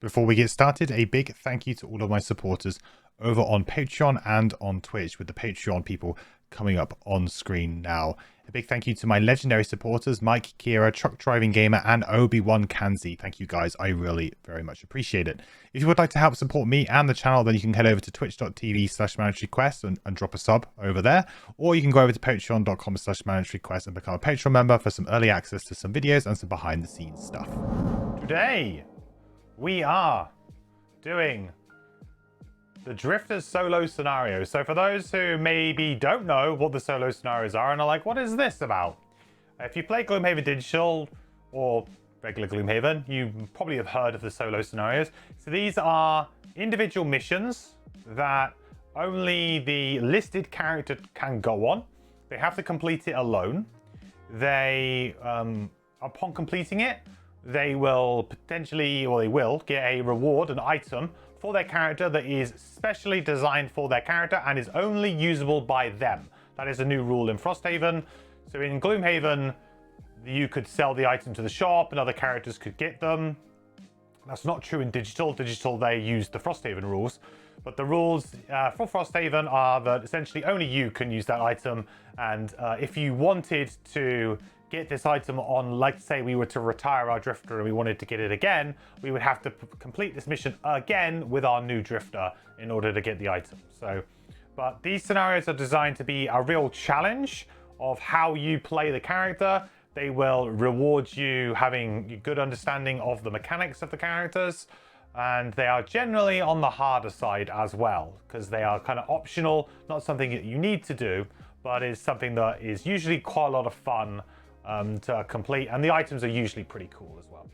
Before we get started, a big thank you to all of my supporters over on Patreon and on Twitch, with the Patreon people coming up on screen now. A big thank you to my legendary supporters, Mike, Kira, Truck Driving Gamer, and Obi-Wan Kanzi. Thank you guys, I really very much appreciate it. If you would like to help support me and the channel, then you can head over to twitch.tv/mandatoryquest and drop a sub over there. Or you can go over to patreon.com/mandatoryquest and become a Patreon member for some early access to some videos and some behind the scenes stuff. Today, we are doing the Drifters solo scenario. So for those who maybe don't know what the solo scenarios are and are like, what is this about? If you play Gloomhaven Digital or regular Gloomhaven, you probably have heard of the solo scenarios. So these are individual missions that only the listed character can go on. They have to complete it alone. They, upon completing it, they will potentially, or they will, get a reward, an item for their character that is specially designed for their character and is only usable by them. That is a new rule in Frosthaven. So in Gloomhaven, you could sell the item to the shop and other characters could get them. That's not true in Digital. Digital, they use the Frosthaven rules. But the rules for Frosthaven are that essentially only you can use that item. And if you wanted to get this item on, like say we were to retire our drifter and we wanted to get it again, we would have to complete this mission again with our new drifter in order to get the item. So, but these scenarios are designed to be a real challenge of how you play the character. They will reward you having a good understanding of the mechanics of the characters, and they are generally on the harder side as well, because they are kind of optional, not something that you need to do, but is something that is usually quite a lot of fun to complete, and the items are usually pretty cool as well.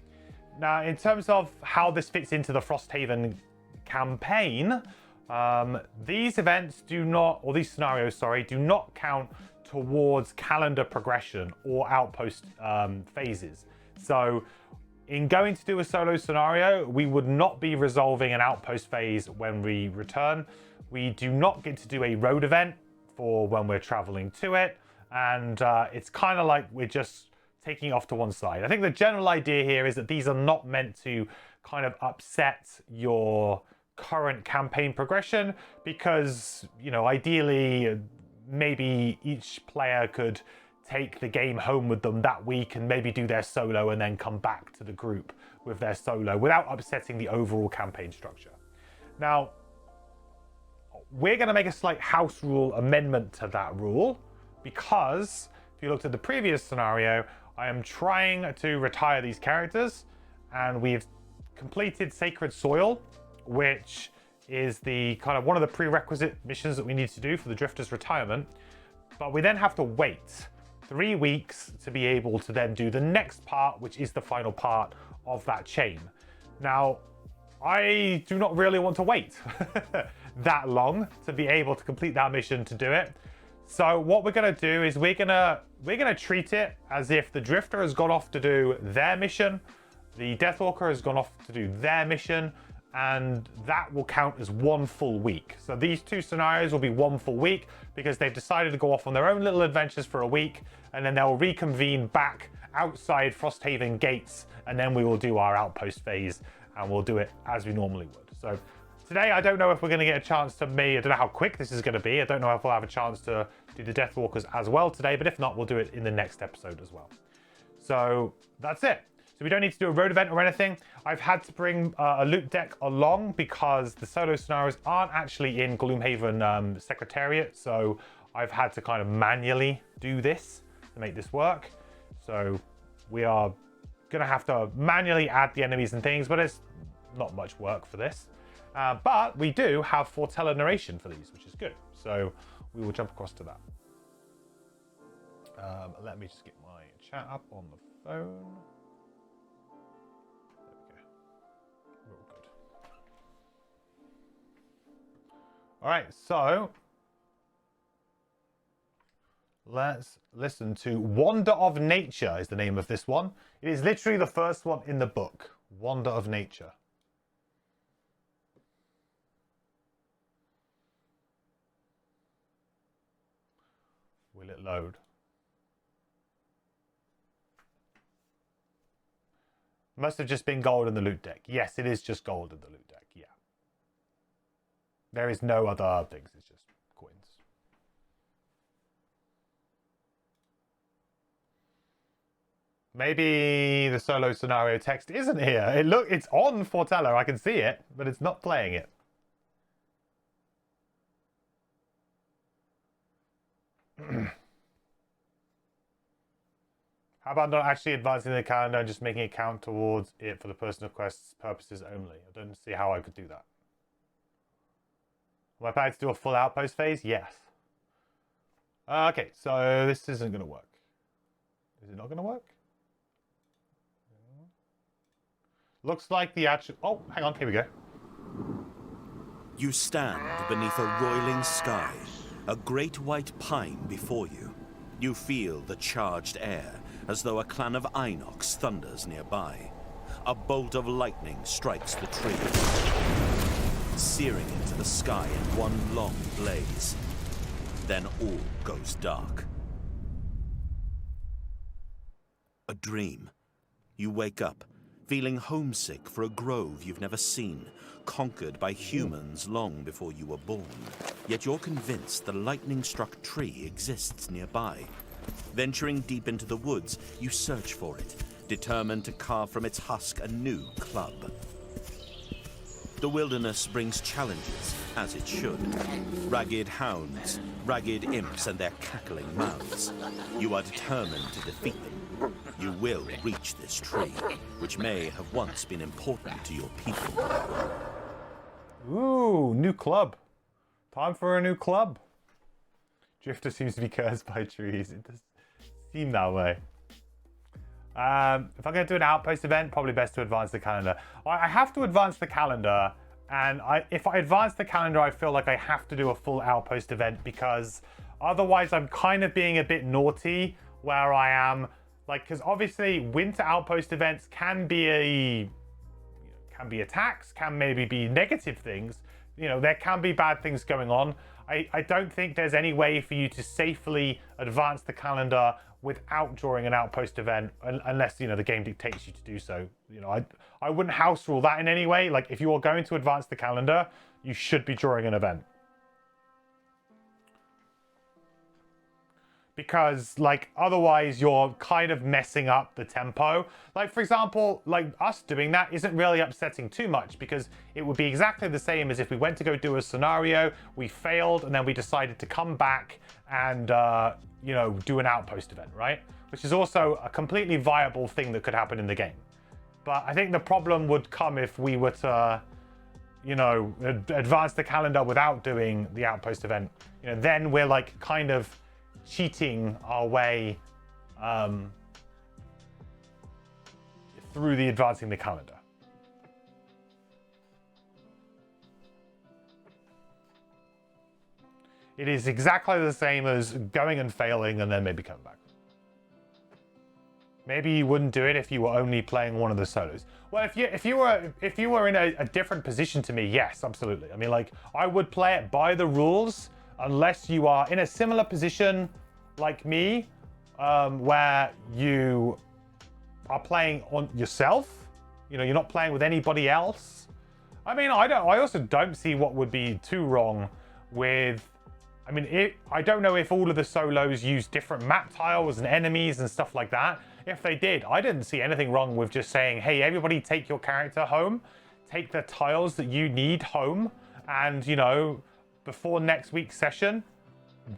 Now, in terms of how this fits into the Frosthaven campaign, these events do not, or these scenarios, sorry, do not count towards calendar progression or outpost phases. So in going to do a solo scenario, we would not be resolving an outpost phase when we return. We do not get to do a road event for when we're traveling to it. And it's kind of like we're just taking it off to one side. I think the general idea here is that these are not meant to kind of upset your current campaign progression, because, you know, ideally, maybe each player could take the game home with them that week and maybe do their solo and then come back to the group with their solo without upsetting the overall campaign structure. Now, we're going to make a slight house rule amendment to that rule, because if you looked at the previous scenario, I am trying to retire these characters, and we've completed Sacred Soil, which is the kind of one of the prerequisite missions that we need to do for the Drifter's retirement. But we then have to wait 3 weeks to be able to then do the next part, which is the final part of that chain. Now, I do not really want to wait that long to be able to complete that mission to do it. So what we're going to do is we're gonna treat it as if the Drifter has gone off to do their mission, the Deathwalker has gone off to do their mission, and that will count as one full week. So these two scenarios will be one full week because they've decided to go off on their own little adventures for a week, and then they'll reconvene back outside Frosthaven gates, and then we will do our outpost phase, and we'll do it as we normally would. So today, I don't know if we're going to get a chance to I don't know how quick this is going to be. I don't know if we'll have a chance to do the Deathwalkers as well today, but if not, we'll do it in the next episode as well. So that's it. So we don't need to do a road event or anything. I've had to bring a loot deck along because the solo scenarios aren't actually in Gloomhaven Secretariat. So I've had to kind of manually do this to make this work. So we are going to have to manually add the enemies and things, but it's not much work for this. But we do have foreteller narration for these, which is good. So we will jump across to that. Let me just get my chat up on the phone. There we go. Real good. All right, so let's listen to Wonder of Nature is the name of this one. It is literally the first one in the book, Wonder of Nature. Will it load? Must have just been gold in the loot deck. Yes, it is just gold in the loot deck. Yeah. There is no other things. It's just coins. Maybe the solo scenario text isn't here. It's on Fortello. I can see it, but it's not playing it. How about not actually advancing the calendar and just making it count towards it for the personal quests purposes only? I don't see how I could do that. Am I planning to do a full outpost phase? Yes. Okay, so this isn't going to work. Is it not going to work? Looks like the actual... Oh, hang on. Here we go. You stand beneath a roiling sky, a great white pine before you. You feel the charged air, as though a clan of Inox thunders nearby. A bolt of lightning strikes the tree, searing into the sky in one long blaze. Then all goes dark. A dream. You wake up, feeling homesick for a grove you've never seen, conquered by humans long before you were born. Yet you're convinced the lightning-struck tree exists nearby. Venturing deep into the woods, you search for it, determined to carve from its husk a new club. The wilderness brings challenges, as it should. Ragged hounds, ragged imps and their cackling mouths. You are determined to defeat them. You will reach this tree, which may have once been important to your people. Ooh, new club. Time for a new club. Drifter seems to be cursed by trees. It does seem that way. If I'm going to do an outpost event, probably best to advance the calendar. I have to advance the calendar, and if I advance the calendar, I feel like I have to do a full outpost event, because otherwise I'm kind of being a bit naughty where I am. Like, because obviously winter outpost events can be attacks, can maybe be negative things. You know, there can be bad things going on. I don't think there's any way for you to safely advance the calendar without drawing an outpost event, unless, you know, the game dictates you to do so. You know, I wouldn't house rule that in any way. Like, if you are going to advance the calendar, you should be drawing an event. Because, like, otherwise you're kind of messing up the tempo. Like, for example, like, us doing that isn't really upsetting too much, because it would be exactly the same as if we went to go do a scenario, we failed, and then we decided to come back and, you know, do an outpost event, right? Which is also a completely viable thing that could happen in the game. But I think the problem would come if we were to, you know, advance the calendar without doing the outpost event. You know, then we're, like, kind of cheating our way through the advancing the calendar. It is exactly the same as going and failing and then maybe coming back. Maybe you wouldn't do it if you were only playing one of the solos. Well, if you were in a different position to me, yes, absolutely. I mean, like, I would play it by the rules, unless you are in a similar position like me, where you are playing on yourself. You know, you're not playing with anybody else. I mean, I also don't see what would be too wrong with. I mean, I don't know if all of the solos use different map tiles and enemies and stuff like that. If they did, I didn't see anything wrong with just saying, hey, everybody take your character home, take the tiles that you need home, and, you know, before next week's session,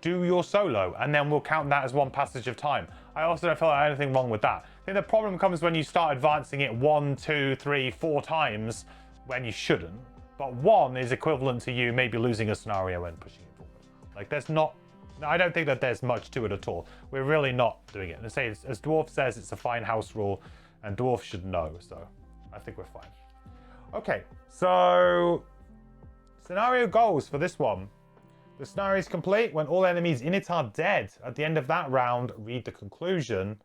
do your solo, and then we'll count that as one passage of time. I also don't feel like anything wrong with that. I think the problem comes when you start advancing it 1, 2, 3, 4 times when you shouldn't. But 1 is equivalent to you maybe losing a scenario and pushing it forward. Like, there's not, I don't think that there's much to it at all. We're really not doing it. And say, as Dwarf says, it's a fine house rule, and Dwarf should know, so I think we're fine. Okay, so scenario goals for this one. The scenario is complete when all enemies in it are dead. At the end of that round, read the conclusion.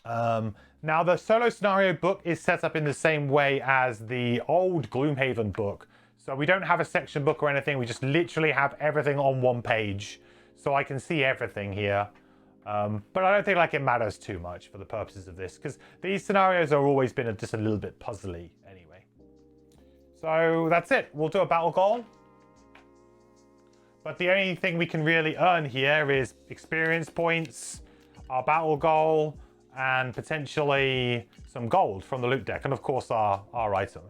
Now, the solo scenario book is set up in the same way as the old Gloomhaven book. So we don't have a section book or anything. We just literally have everything on one page. So I can see everything here. But I don't think like it matters too much for the purposes of this, because these scenarios have always been just a little bit puzzly anyway. So that's it. We'll do a battle goal. But the only thing we can really earn here is experience points, our battle goal, and potentially some gold from the loot deck, and of course our item.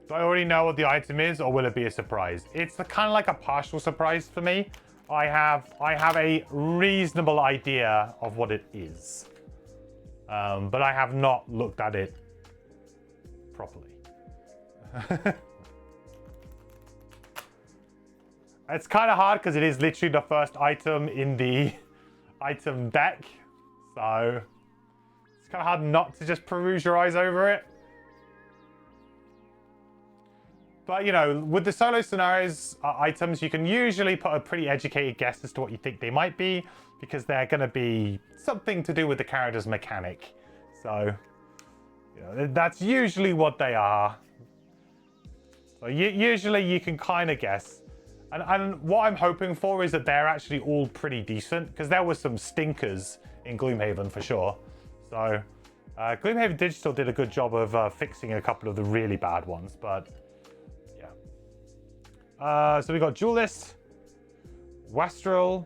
Do I already know what the item is, or will it be a surprise? It's kind of like a partial surprise for me. I have a reasonable idea of what it is, but I have not looked at it properly. It's kind of hard because it is literally the first item in the item deck, so it's kind of hard not to just peruse your eyes over it. But, you know, with the solo scenarios items, you can usually put a pretty educated guess as to what you think they might be, because they're going to be something to do with the character's mechanic. So, you know, that's usually what they are. So usually you can kind of guess. And what I'm hoping for is that they're actually all pretty decent, because there were some stinkers in Gloomhaven for sure. So Gloomhaven Digital did a good job of fixing a couple of the really bad ones, but... so we got Duelist, Wastrel,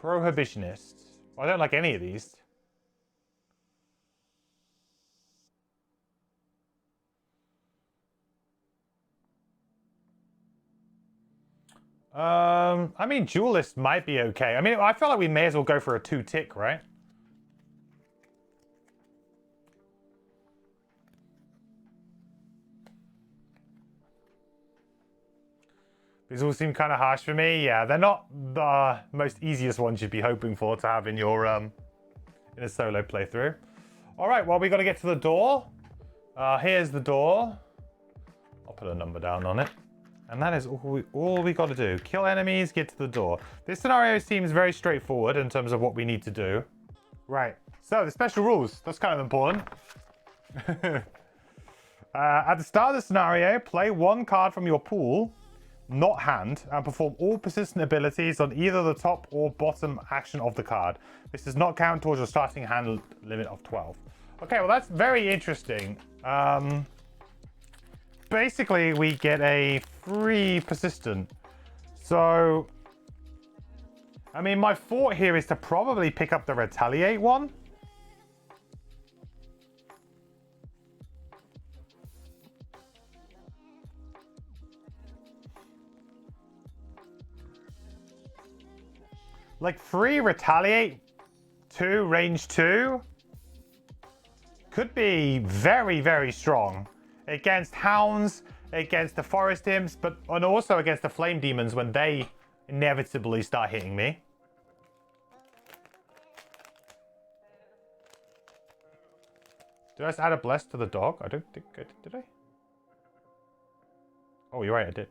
Prohibitionist. I don't like any of these. I mean, Duelist might be okay. I mean, I feel like we may as well go for a 2-tick, right? These all seem kind of harsh for me. Yeah, they're not the most easiest ones you'd be hoping for to have in your in a solo playthrough. All right, well, we got to get to the door. Here's the door. I'll put a number down on it. And that is all we got to do. Kill enemies, get to the door. This scenario seems very straightforward in terms of what we need to do. Right, so the special rules. That's kind of important. At the start of the scenario, play one card from your pool, not hand, and perform all persistent abilities on either the top or bottom action of the card. This does not count towards your starting hand limit of 12. Okay, well, that's very interesting. Basically, we get a free persistent. So, I mean, my thought here is to probably pick up the retaliate one. Like, free retaliate 2, range 2 could be very, very strong against hounds, against the forest imps, and also against the flame demons when they inevitably start hitting me. Did I just add a bless to the dog? I don't think I did I? Oh, you're right, I did.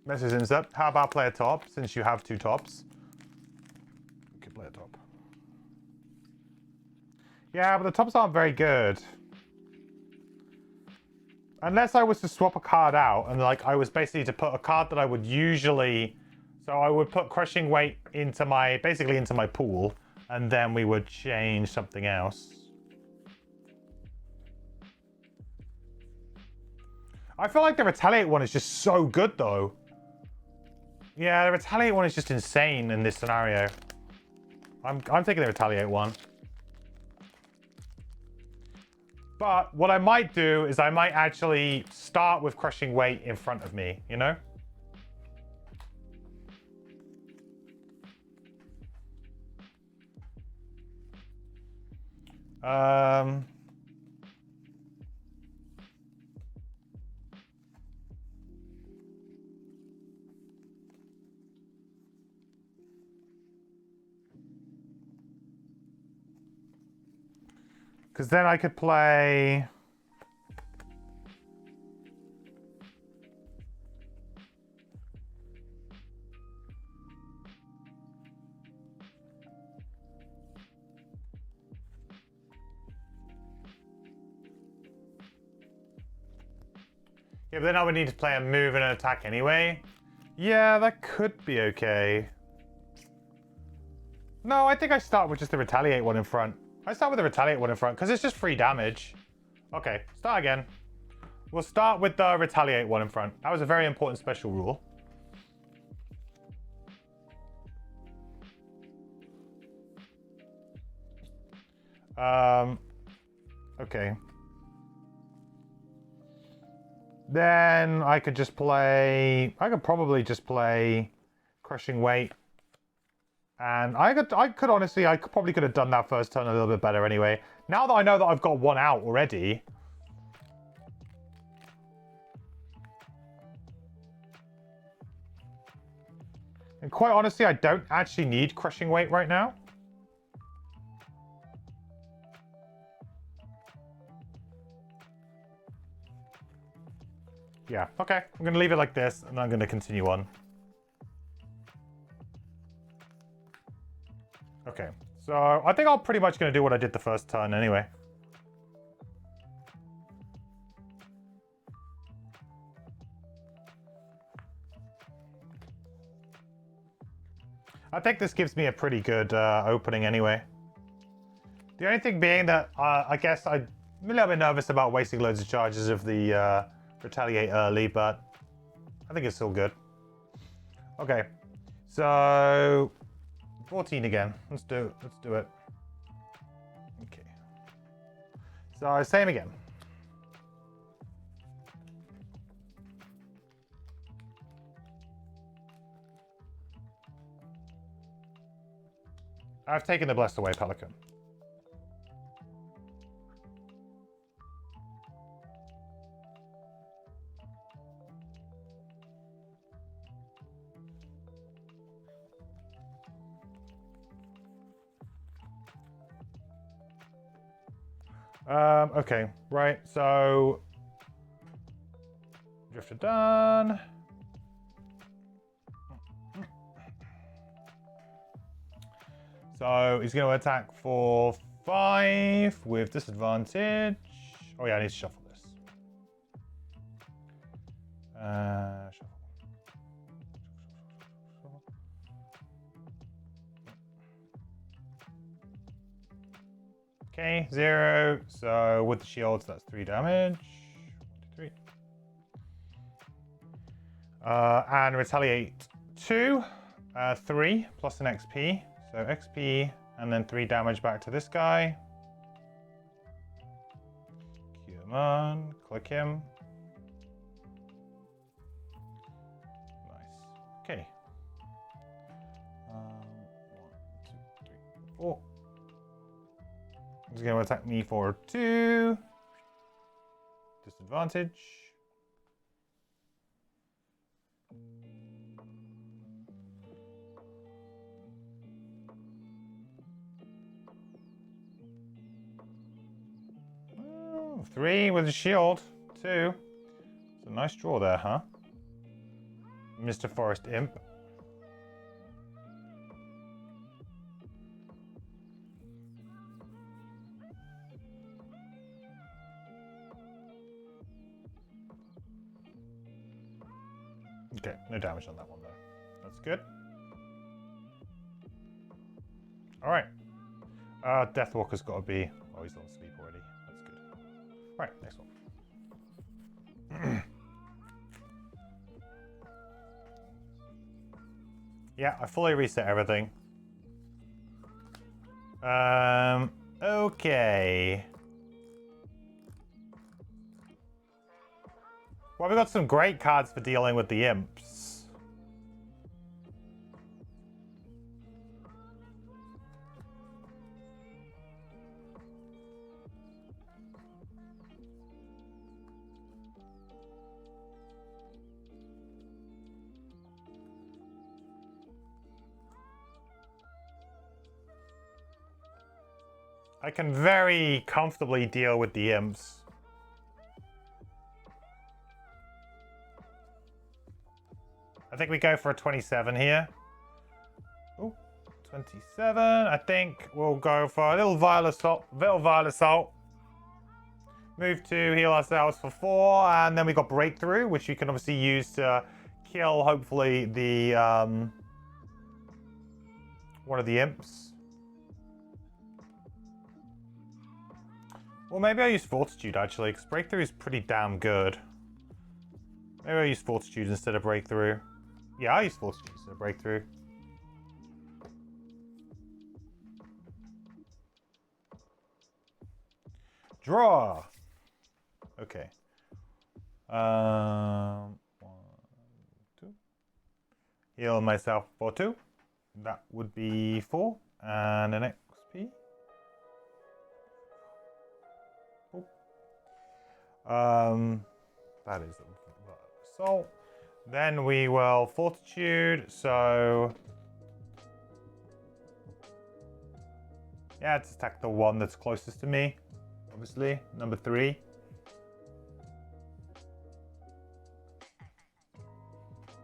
Message insert. How about play a top, since you have 2 tops? Okay, play a top. Yeah, but the tops aren't very good. Unless I was to swap a card out, and like I was basically to put a card that I would usually... So I would put Crushing Weight into my, basically into my pool, and then we would change something else. I feel like the Retaliate one is just so good, though. Yeah, the Retaliate one is just insane in this scenario. I'm taking the Retaliate one. But what I might do is I might actually start with Crushing Weight in front of me, you know? Because then I could play... Yeah, but then I would need to play a move and an attack anyway. Yeah, that could be okay. No, I think I start with just the retaliate one in front. I start with the retaliate one in front because it's just 3 damage. Okay, start again. We'll start with the retaliate one in front. That was a very important special rule. Okay. Then I could just play... I could probably just play Crushing Weight. And I could honestly, probably could have done that first turn a little bit better anyway. Now that I know that I've got 1 out already. And quite honestly, I don't actually need Crushing Weight right now. Yeah, okay. I'm going to leave it like this, and I'm going to continue on. Okay, so I think I'm pretty much going to do what I did the first turn anyway. I think this gives me a pretty good opening anyway. The only thing being that I guess I'm a little bit nervous about wasting loads of charges of the retaliate early, but I think it's still good. Okay, so 14 again. Let's do it. Okay. So same again. I've taken the Blessed away, Pelican. Okay, right, so Drifter done. So he's going to attack for 5 with disadvantage. Oh yeah, I need to shuffle this. Shuffle. Okay, 0. So with the shields, that's 3 damage. 1, 2, 3. And retaliate 2. 3 plus an XP. So XP and then 3 damage back to this guy. Come on, click him. Nice. Okay. 1, 2, 3, 4. He's going to attack me for 2. Disadvantage. Oh, 3 with a shield. 2. It's a nice draw there, huh? Mr. Forest Imp. Okay, no damage on that one though. That's good. Alright. Deathwalker's got to be... Oh, he's on sleep already. That's good. Right, next one. Yeah, I fully reset everything. Okay. Well, we've got some great cards for dealing with the imps. I can very comfortably deal with the imps. I think we go for a 27 here. Oh, 27. I think we'll go for a little vile assault. Move to heal ourselves for 4, and then we got breakthrough, which we can obviously use to kill, hopefully, the one of the imps. Well, maybe I'll use fortitude actually, because breakthrough is pretty damn good. Maybe I'll use fortitude instead of breakthrough. Yeah, I'll use fortitude instead of breakthrough. Draw. Okay. 1, 2. Heal myself for 2. That would be 4. And an XP. That is assault. Then we will fortitude. So yeah, let's attack the one that's closest to me. Obviously, number 3.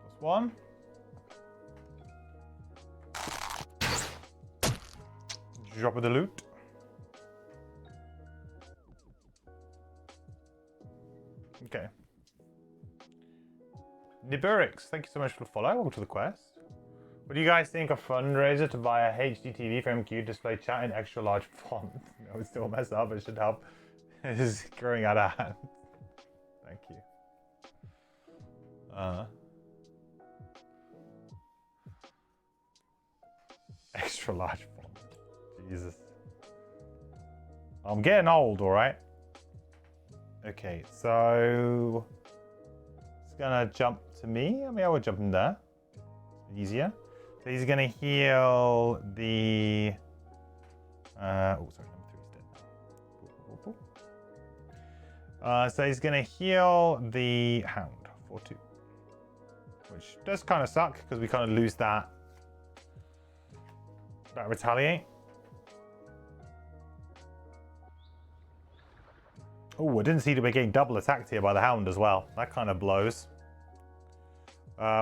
Plus 1. Drop of the loot. Okay. Niburix, thank you so much for the follow. Welcome to the quest. What do you guys think of fundraiser to buy a HDTV for MQ display chat in extra large font? No, it's still messed up. It should help. It is growing out of hand. Thank you. Extra large font. Jesus. I'm getting old, alright? Okay, so it's gonna jump to me. I mean, I would jump in there. Easier. So he's gonna heal the. Oh, sorry, number 3 is dead. So he's gonna heal the hound for 2, which does kind of suck because we kind of lose that retaliate. Oh, I didn't see that we're getting double attacked here by the hound as well. That kind of blows.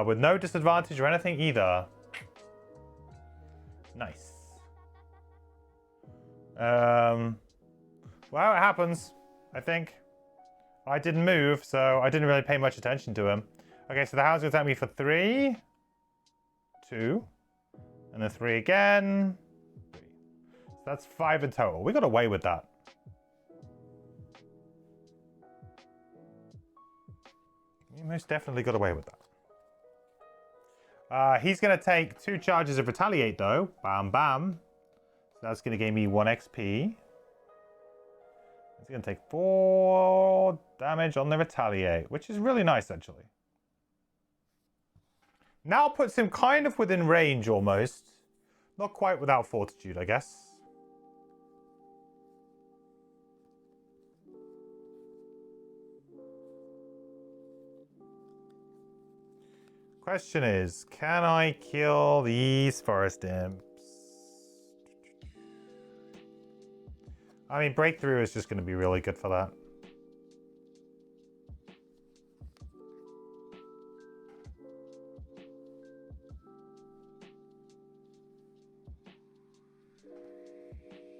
With no disadvantage or anything either. Nice. Well, it happens, I think. I didn't move, so I didn't really pay much attention to him. Okay, so the hound's going to attack me for 3. 2. And then 3 again. 3. So that's 5 in total. We got away with that. We most definitely got away with that. He's going to take 2 charges of retaliate, though. Bam, bam. So that's going to give me 1 XP. He's going to take 4 damage on the retaliate, which is really nice, actually. Now puts him kind of within range, almost. Not quite without fortitude, I guess. Question is, can I kill these forest imps? I mean, breakthrough is just going to be really good for that.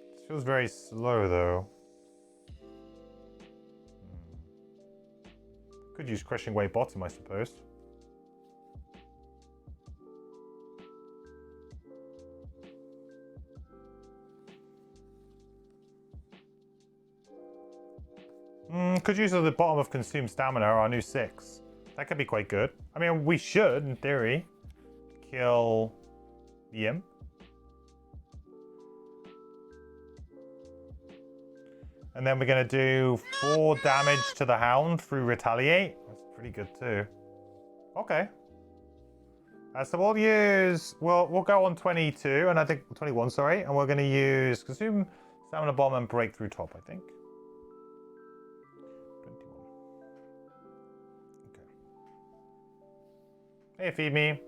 This feels very slow, though. Could use crushing weight bottom, I suppose. Could use at the bottom of consumed stamina, our new 6. That could be quite good. I mean, we should, in theory, kill the imp. And then we're going to do 4 damage to the hound through retaliate. That's pretty good too. Okay. So we'll use, we'll go on 22, and I think 21, sorry. And we're going to use consume stamina bomb and breakthrough top, I think. Hey, feed me.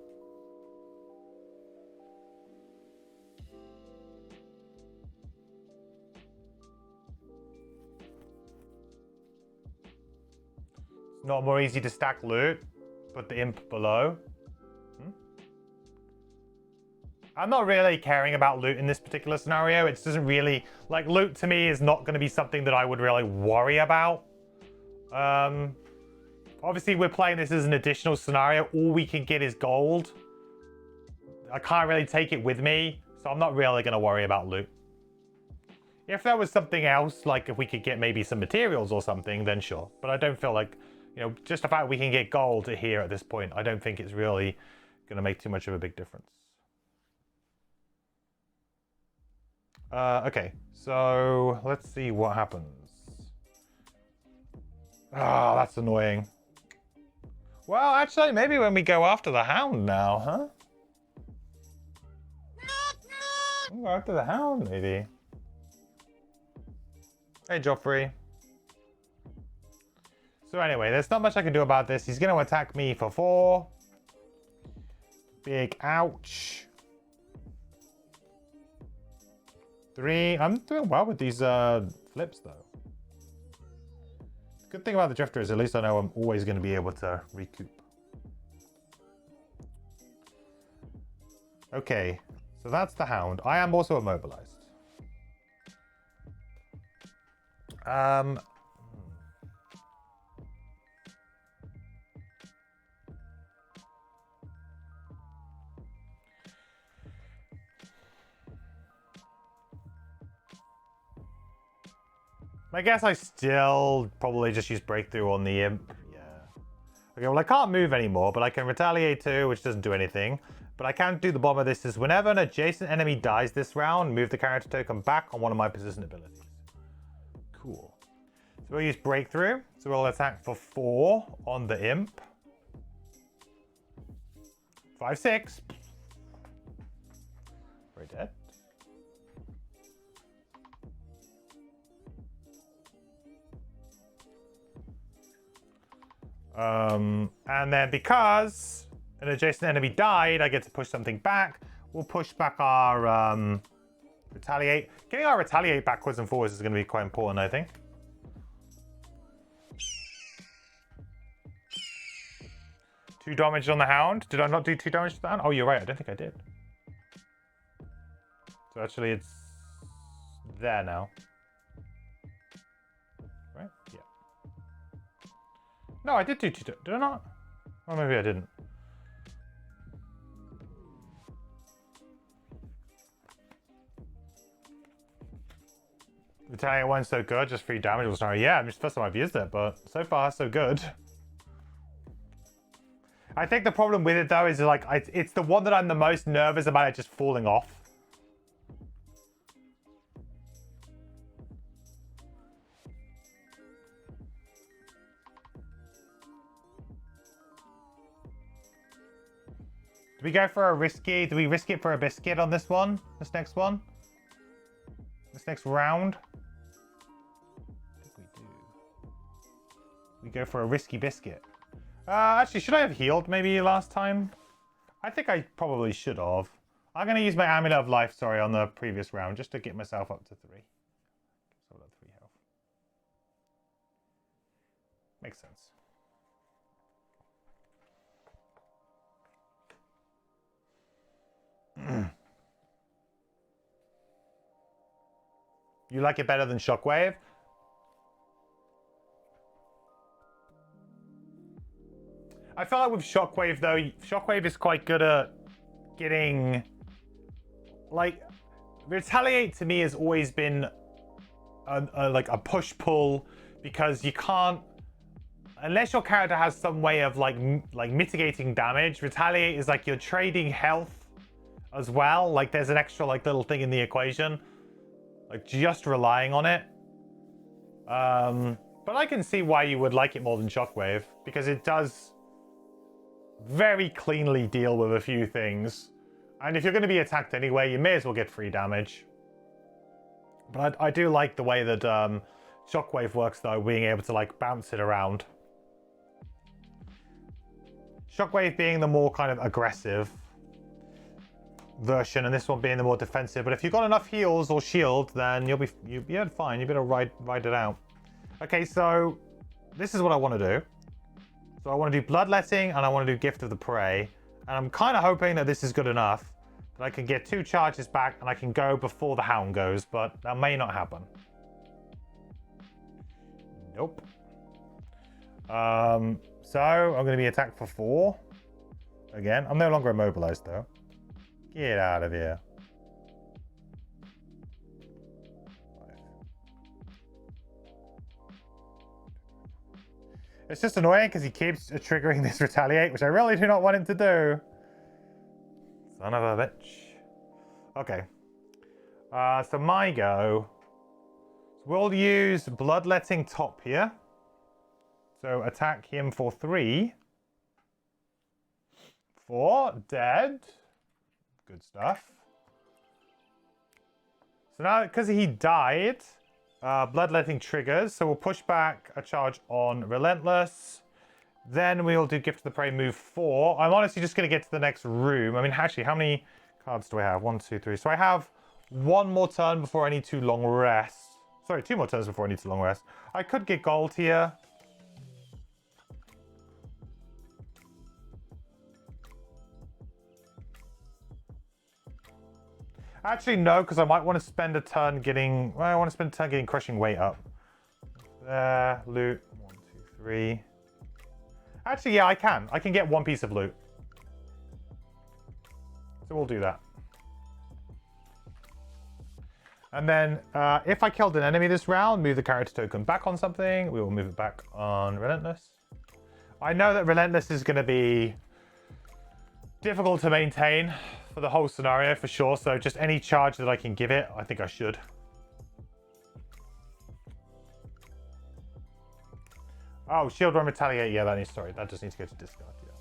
Not more easy to stack loot. Put the imp below. I'm not really caring about loot in this particular scenario. It doesn't really... Like, loot to me is not going to be something that I would really worry about. Obviously, we're playing this as an additional scenario. All we can get is gold. I can't really take it with me, so I'm not really going to worry about loot. If there was something else, like if we could get maybe some materials or something, then sure. But I don't feel like, you know, just the fact we can get gold here at this point, I don't think it's really going to make too much of a big difference. Okay, so let's see what happens. Oh, that's annoying. Well, actually, maybe when we go after the hound now, huh? We'll go after the hound, maybe. Hey, Joffrey. So anyway, there's not much I can do about this. He's going to attack me for 4. Big ouch. 3. I'm doing well with these flips, though. Good thing about the Drifter is at least I know I'm always going to be able to recoup. Okay, so that's the hound. I am also immobilized. I guess I still probably just use breakthrough on the imp. Yeah. Okay, well I can't move anymore, but I can retaliate too, which doesn't do anything. But I can do the bomb of this is whenever an adjacent enemy dies this round, move the character token back on one of my persistent abilities. Cool. So we'll use breakthrough. So we'll attack for 4 on the imp. 5, 6. Very dead. And then because an adjacent enemy died, I get to push something back. We'll push back our retaliate. Getting our retaliate backwards and forwards is going to be quite important, I think. Two damage on the hound. Did I not do 2 damage to the hound? Oh, you're right. I don't think I did. So actually, it's there now. Right? Yeah. No, I did do 2. Did I not? Oh, maybe I didn't. Italian one's so good, just 3 damage was not. Yeah, I mean, it's the first time I've used it, but so far so good. I think the problem with it though is like it's the one that I'm the most nervous about it just falling off. Do we go for a risky? Do we risk it for a biscuit on this one? This next one? This next round? I think we do. We go for a risky biscuit. Actually, should I have healed maybe last time? I think I probably should have. I'm going to use my Amulet of Life, sorry, on the previous round, just to get myself up to 3. So that's 3 health. Makes sense. You like it better than Shockwave? I feel like with Shockwave though, Shockwave is quite good at getting, like, Retaliate to me has always been like a push-pull, because you can't, unless your character has some way of like mitigating damage. Retaliate is like you're trading health as well. Like there's an extra like little thing in the equation, like just relying on it. But I can see why you would like it more than Shockwave, because it does very cleanly deal with a few things. And if you're going to be attacked anyway, you may as well get free damage. But I do like the way that Shockwave works though, being able to like bounce it around. Shockwave being the more kind of aggressive version, and this one being the more defensive. But if you've got enough heals or shield, then you'll be fine. You'll be able to ride it out. Okay, so this is what I want to do. So I want to do Bloodletting and I want to do Gift of the Prey. And I'm kind of hoping that this is good enough. That I can get 2 charges back and I can go before the Hound goes. But that may not happen. Nope. So I'm going to be attacked for 4. Again, I'm no longer immobilized though. Get out of here. 5. It's just annoying because he keeps triggering this retaliate, which I really do not want him to do. Son of a bitch. Okay. So my go. We'll use Bloodletting top here. So attack him for 3. 4. Dead. Good stuff. So now, because he died, Bloodletting triggers. So we'll push back a charge on Relentless. Then we'll do Gift of the Prey move 4. I'm honestly just going to get to the next room. I mean, actually, how many cards do I have? 1, 2, 3. So I have 1 more turn before I need to long rest. Sorry, 2 more turns before I need to long rest. I could get gold here. Actually, no, because I might want to spend a turn getting... Well, I want to spend a turn getting Crushing Weight up. There, loot. 1, 2, 3. Actually, yeah, I can. I can get 1 piece of loot. So we'll do that. And then, if I killed an enemy this round, move the character token back on something. We will move it back on Relentless. I know that Relentless is going to be difficult to maintain for the whole scenario, for sure. So just any charge that I can give it, I think I should. Oh, Shield Run Retaliate. Yeah, that needs... Sorry, that just needs to go to discard. Yeah.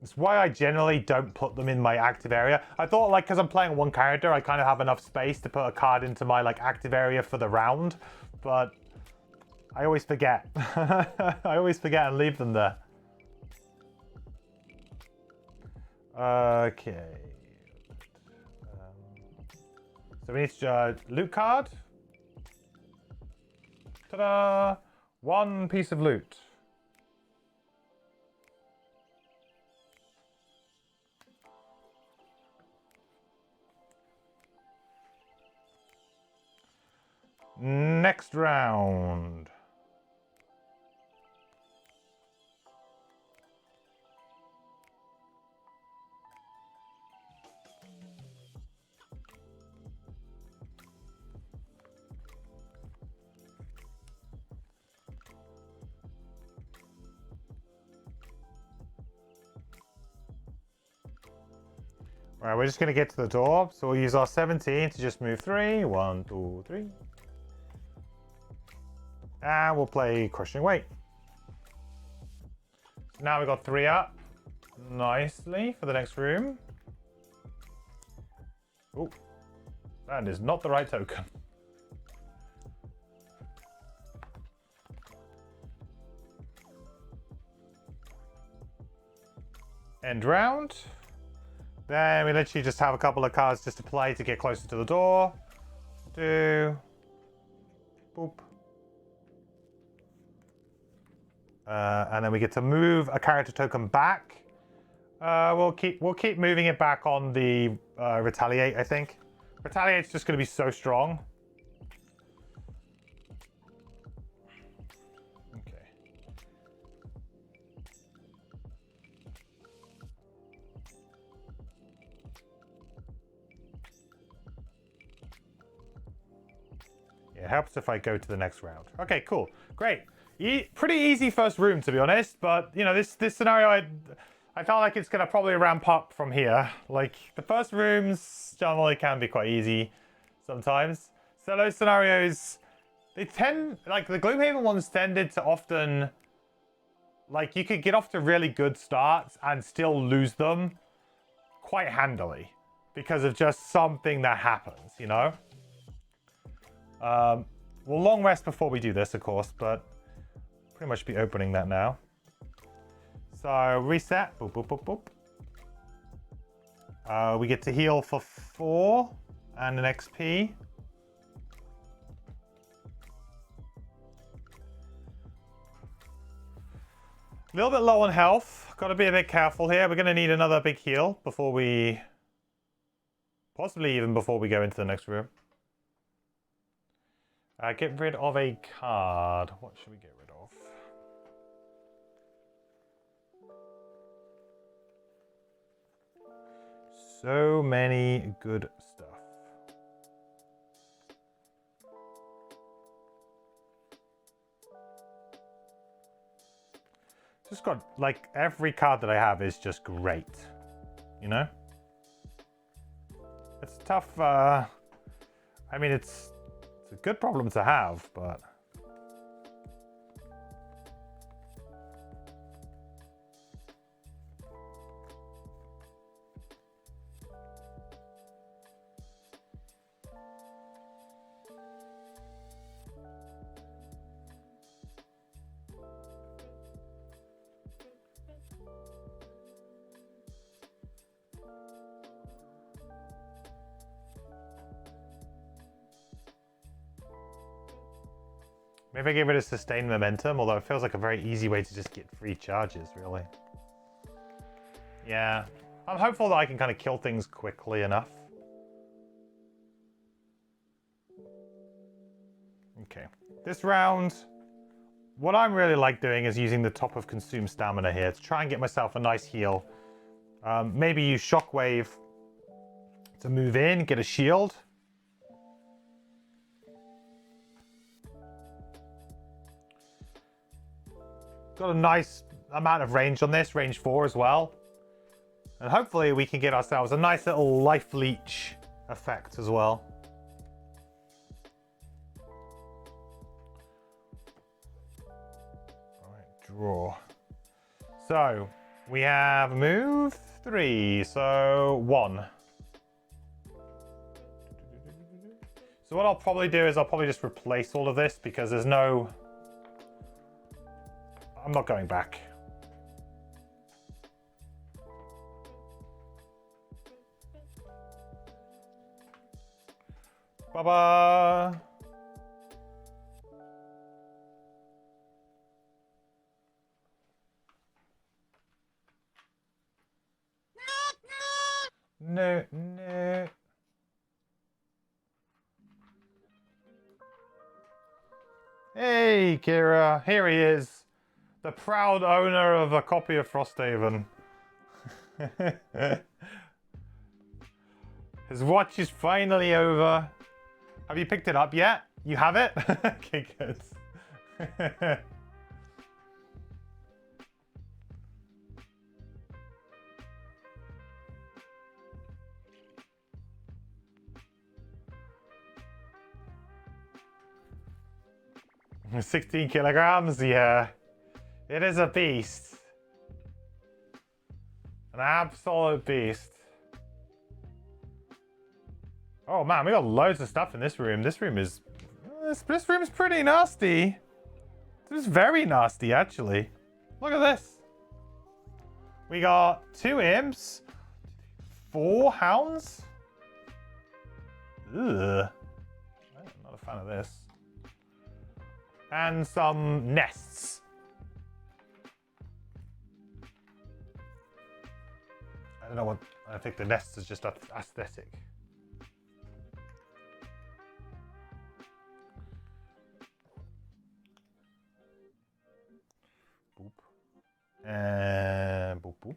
It's why I generally don't put them in my active area. I thought, like, because I'm playing 1 character, I kind of have enough space to put a card into my, like, active area for the round. But I always forget. I always forget and leave them there. Okay. So we need to loot card. Ta-da! 1 piece of loot. Next round. Right, we're just going to get to the door. So we'll use our 17 to just move 3. 1, 2, 3. And we'll play Crushing Weight. So now we've got 3 up. Nicely for the next room. Oh, that is not the right token. End round. Then we literally just have a couple of cards just to play to get closer to the door. Do. Boop. And then we get to move a character token back. We'll keep moving it back on the Retaliate, I think. Retaliate's just going to be so strong. Okay. It helps if I go to the next round. Okay, cool. Great. Pretty easy first room, to be honest. But, you know, this scenario, I felt like it's going to probably ramp up from here. Like, the first rooms generally can be quite easy sometimes. So those scenarios, they tend... Like, the Gloomhaven ones tended to often... Like, you could get off to really good starts and still lose them quite handily. Because of just something that happens, you know? We'll long rest before we do this, of course, but pretty much be opening that now. So reset, boop, boop, boop, boop. We get to heal for 4 and an XP. A little bit low on health. Got to be a bit careful here. We're going to need another big heal before we... Possibly even before we go into the next room. Get rid of a card. What should we get rid of? So many good stuff. Just got, like, every card that I have is just great. You know? It's tough, I mean, it's a good problem to have, but... Maybe I get rid of sustained momentum, although it feels like a very easy way to just get free charges, really. Yeah, I'm hopeful that I can kind of kill things quickly enough. Okay, this round, what I'm really like doing is using the top of consume stamina here to try and get myself a nice heal. Maybe use shockwave to move in, get a shield. Got a nice amount of range on this, range 4 as well. And hopefully we can get ourselves a nice little life leech effect as well. Alright, draw. So, we have move 3, so 1. So what I'll probably do is I'll probably just replace all of this because there's no... I'm not going back. Baba. No, no. Hey, Kira. Here he is. The proud owner of a copy of Frosthaven. His watch is finally over. Have you picked it up yet? You have it? Okay, good. 16 kilograms, yeah. It is a beast. An absolute beast. Oh man, we got loads of stuff in this room. This room is pretty nasty. This is very nasty, actually. Look at this. We got 2 imps, 4 hounds. Ugh. I'm not a fan of this. And some nests. I don't know what, I think the nests is just aesthetic. Boop. And boop boop.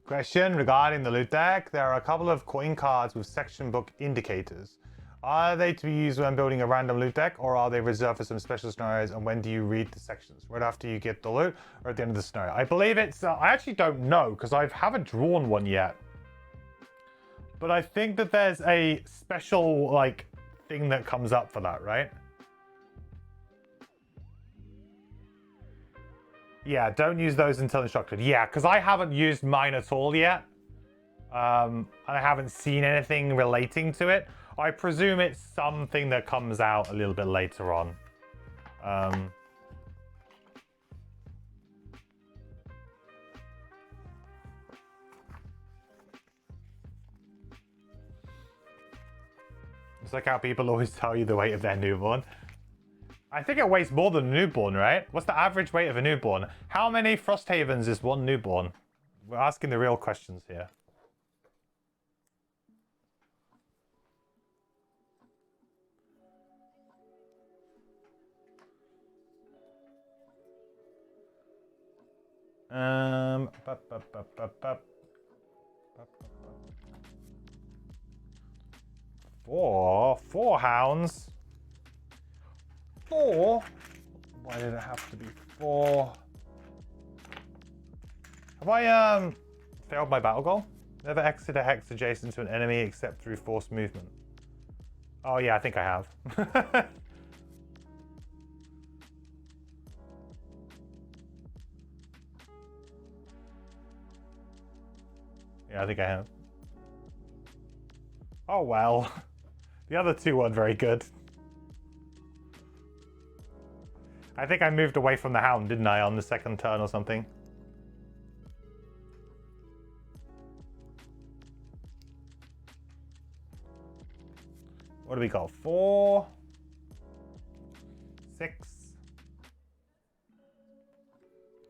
Question regarding the loot deck. There are a couple of coin cards with section book indicators. Are they to be used when building a random loot deck, or are they reserved for some special scenarios, and when do you read the sections? Right after you get the loot, or at the end of the scenario? I believe it's... I actually don't know, because I haven't drawn one yet. But I think that there's a special, like, thing that comes up for that, right? Yeah, don't use those until instructed. Yeah, because I haven't used mine at all yet. And I haven't seen anything relating to it. I presume it's something that comes out a little bit later on. It's like how people always tell you the weight of their newborn. I think it weighs more than a newborn, right? What's the average weight of a newborn? How many Frosthavens is one newborn? We're asking the real questions here. Four hounds. Four? Why did it have to be four? Have I failed my battle goal? Never exit a hex adjacent to an enemy except through forced movement. Oh yeah, I think I have. Yeah, I think I have. Oh well. The other two weren't very good. I think I moved away from the hound, didn't I, on the second turn or something? What do we got? 4, 6,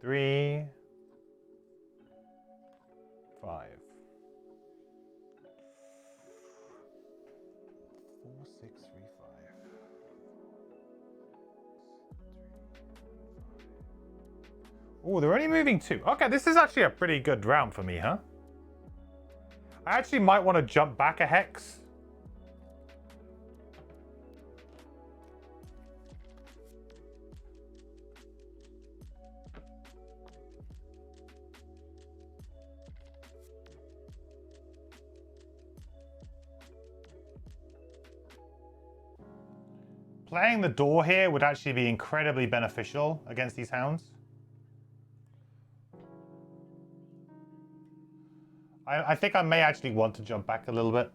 3, 5. 4, 6, 3, 5. Oh, they're only moving 2. Okay, this is actually a pretty good round for me, huh? I actually might want to jump back a hex. Playing the door here would actually be incredibly beneficial against these hounds. I think I may actually want to jump back a little bit.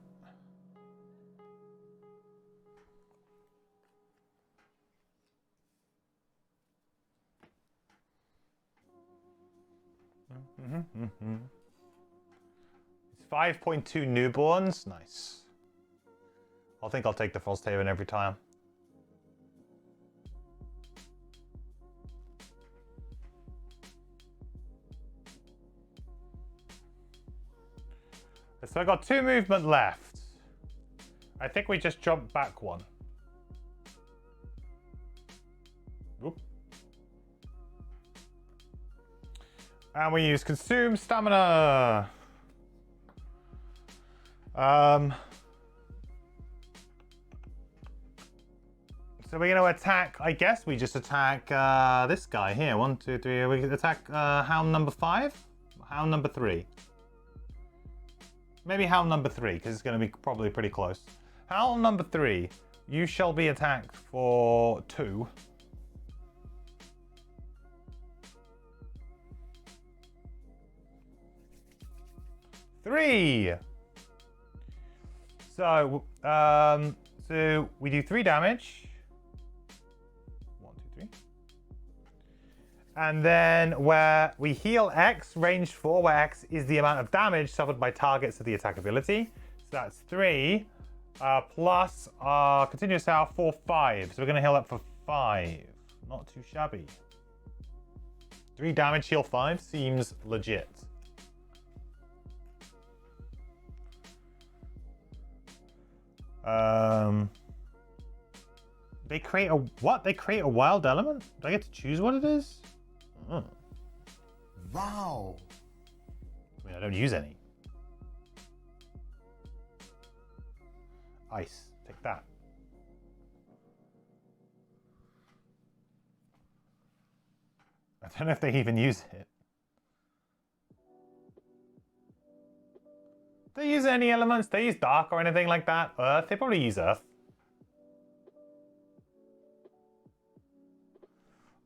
It's 5.2 newborns. Nice. I think I'll take the Frosthaven every time. So I got 2 movement left. I think we just jump back 1. Oop. And we use consume stamina. So we're going to attack, I guess we just attack this guy here. 1, 2, 3. We attack hound number 5? Hound number 3. Maybe hound number 3, because it's going to be probably pretty close. Hound number 3, you shall be attacked for 2. Three. So we do 3 damage. 1, 2, 3. And then where we heal X, range 4, where X is the amount of damage suffered by targets of the attack ability. So that's 3 plus continuous health for 5. So we're going to heal up for 5. Not too shabby. 3 damage, heal 5 seems legit. They create a what? They create a wild element? Do I get to choose what it is? Oh. Wow. I mean, I don't use any. Ice. Take that. I don't know if they even use it. Do they use any elements? Do they use dark or anything like that? Earth? They probably use earth.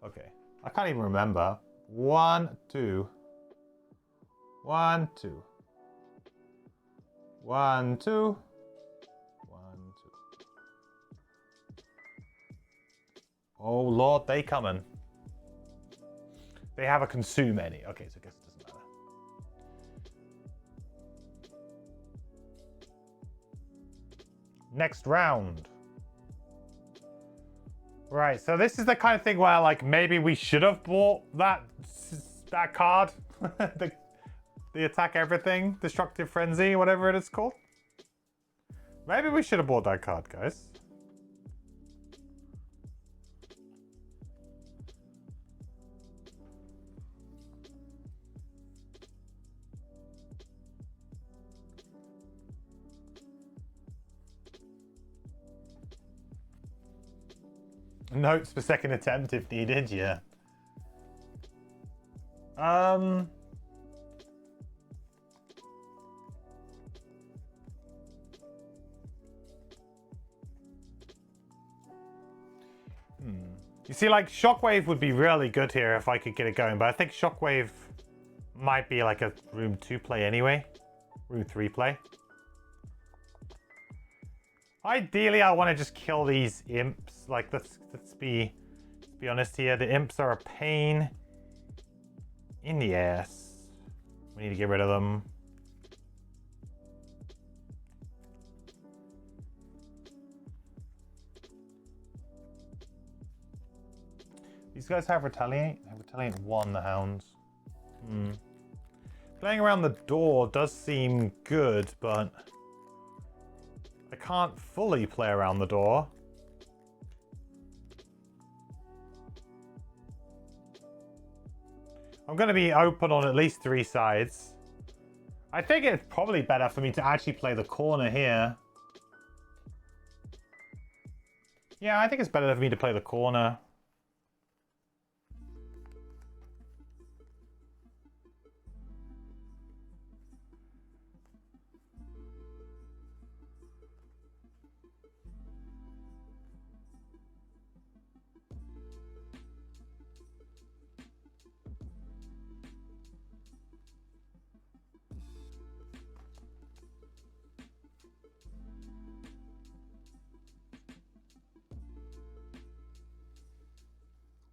Okay. I can't even remember. 1, 2. 1, 2. 1, 2. 1, 2. Oh Lord, they coming. They have a consume any. Okay, so I guess it doesn't matter. Next round. Right, so this is the kind of thing where, like, maybe we should have bought that card. the attack everything, destructive frenzy, whatever it is called. Maybe we should have bought that card, guys. Notes per second attempt if needed, yeah. You see, like, Shockwave would be really good here if I could get it going, but I think Shockwave might be like a room 2 play anyway. Room 3 play. Ideally, I want to just kill these imps. Like, let's be honest here. The imps are a pain in the ass. We need to get rid of them. These guys have retaliate. They have retaliate 1, the hounds. Playing around the door does seem good, but I can't fully play around the door. I'm going to be open on at least 3 sides. I think it's probably better for me to actually play the corner here. Yeah, I think it's better for me to play the corner.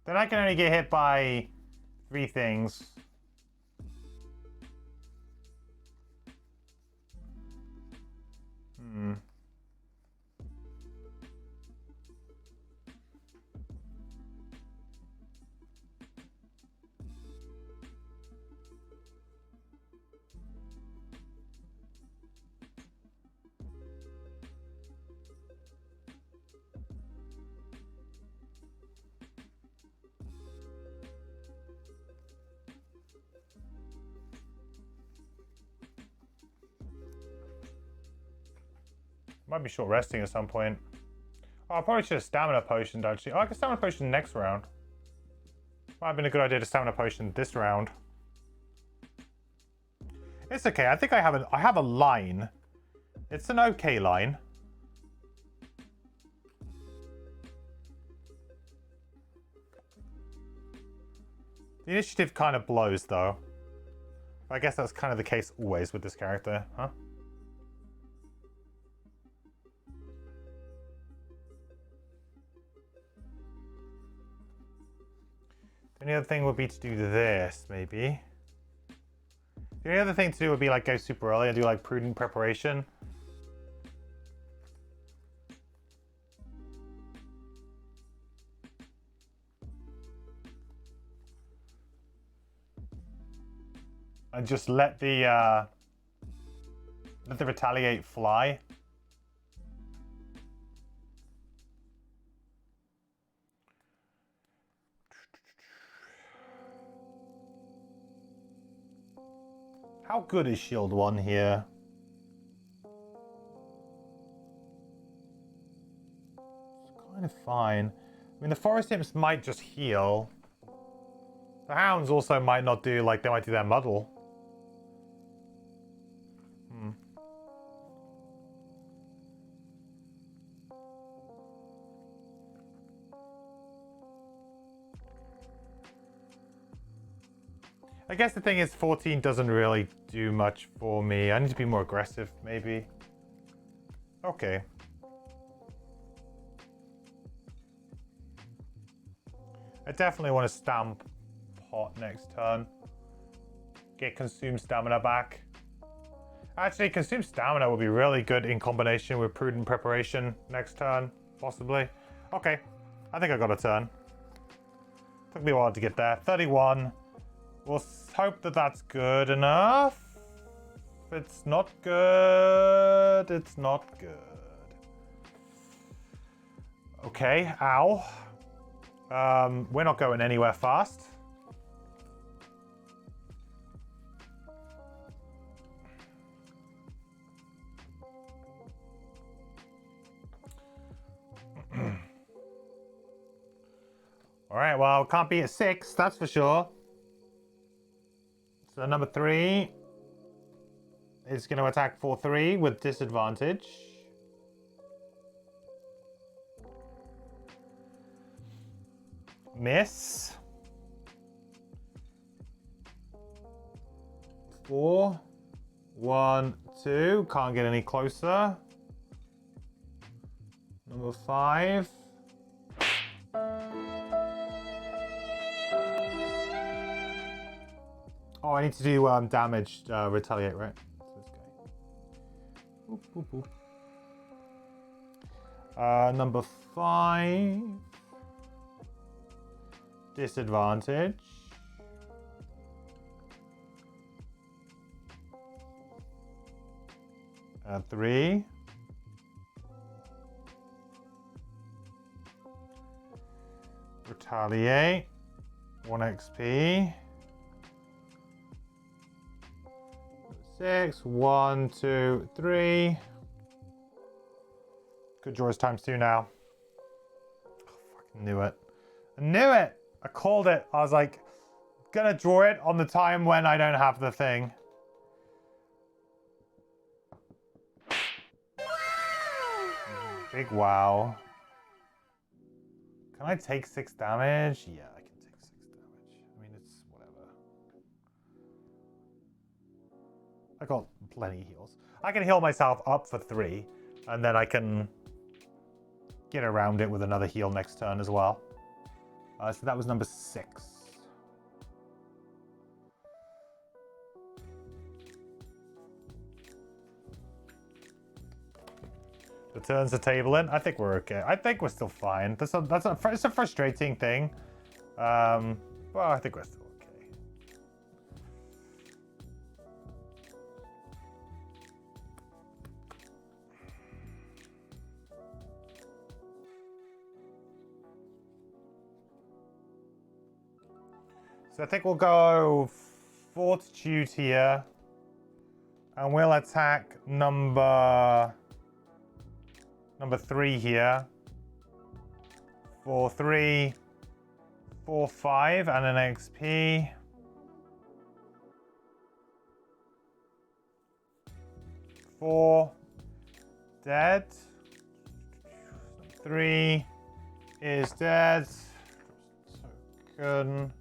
Then I can only get hit by 3 things. Might be short resting at some point. Oh, I probably should have stamina potioned actually. Oh, I can stamina potion next round. Might have been a good idea to stamina potion this round. It's okay. I think I have a line. It's an okay line. The initiative kind of blows though. I guess that's kind of the case always with this character, huh? The only other thing would be to do this, maybe. The only other thing to do would be like go super early and do like prudent preparation. And just let the retaliate fly. How good is Shield 1 here? It's kind of fine. I mean, the Forest Imps might just heal. The Hounds also might not do, like, they might do their muddle. I guess the thing is 14 doesn't really do much for me. I need to be more aggressive, maybe. Okay. I definitely want to stamp pot next turn. Get consumed stamina back. Actually, consumed stamina would be really good in combination with prudent preparation next turn, possibly. Okay, I think I got a turn. Took me a while to get there. 31. We'll hope that that's good enough. If it's not good, it's not good. Okay, ow. We're not going anywhere fast. All right, well, can't be at 6, that's for sure. So number 3 is going to attack for 3 with disadvantage. Miss. 4. 1, 2. Can't get any closer. Number 5. Oh, I need to do damage, retaliate, right? So this guy. Boop, boop, boop. Number 5. Disadvantage. 3. Retaliate. 1 XP. 6. 1, 2, 3. Good draws times 2 now. Oh, fucking knew it. I knew it! I called it. I was like, gonna draw it on the time when I don't have the thing. Big wow. Can I take 6 damage? Yeah, I can take 6 damage. I mean, it's whatever. I got plenty of heals. I can heal myself up for 3, and then I can get around it with another heal next turn as well. So that was number 6. The turns the table in. I think we're okay. I think we're still fine. It's a frustrating thing. Well, I think we're still okay. So I think we'll go Fortitude here. And we'll attack number 3 here. For 3, 4, 5, and an XP. 4, dead. 3 is dead. Token.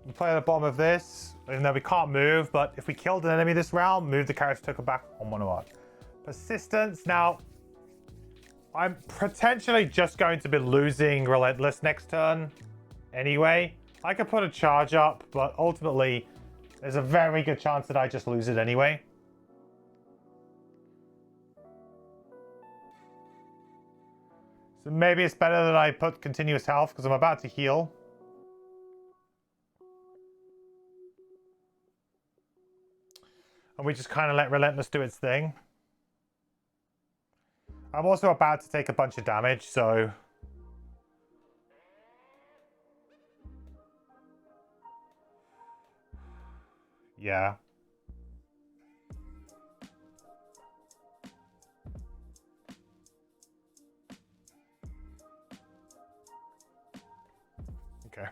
We play at the bottom of this, even though we can't move, but if we killed an enemy this round, move the character token back on 1 mark. Persistence. Now, I'm potentially just going to be losing Relentless next turn anyway. I could put a charge up, but ultimately, there's a very good chance that I just lose it anyway. So maybe it's better that I put continuous health because I'm about to heal. And we just kind of let Relentless do its thing. I'm also about to take a bunch of damage, so... yeah. Okay.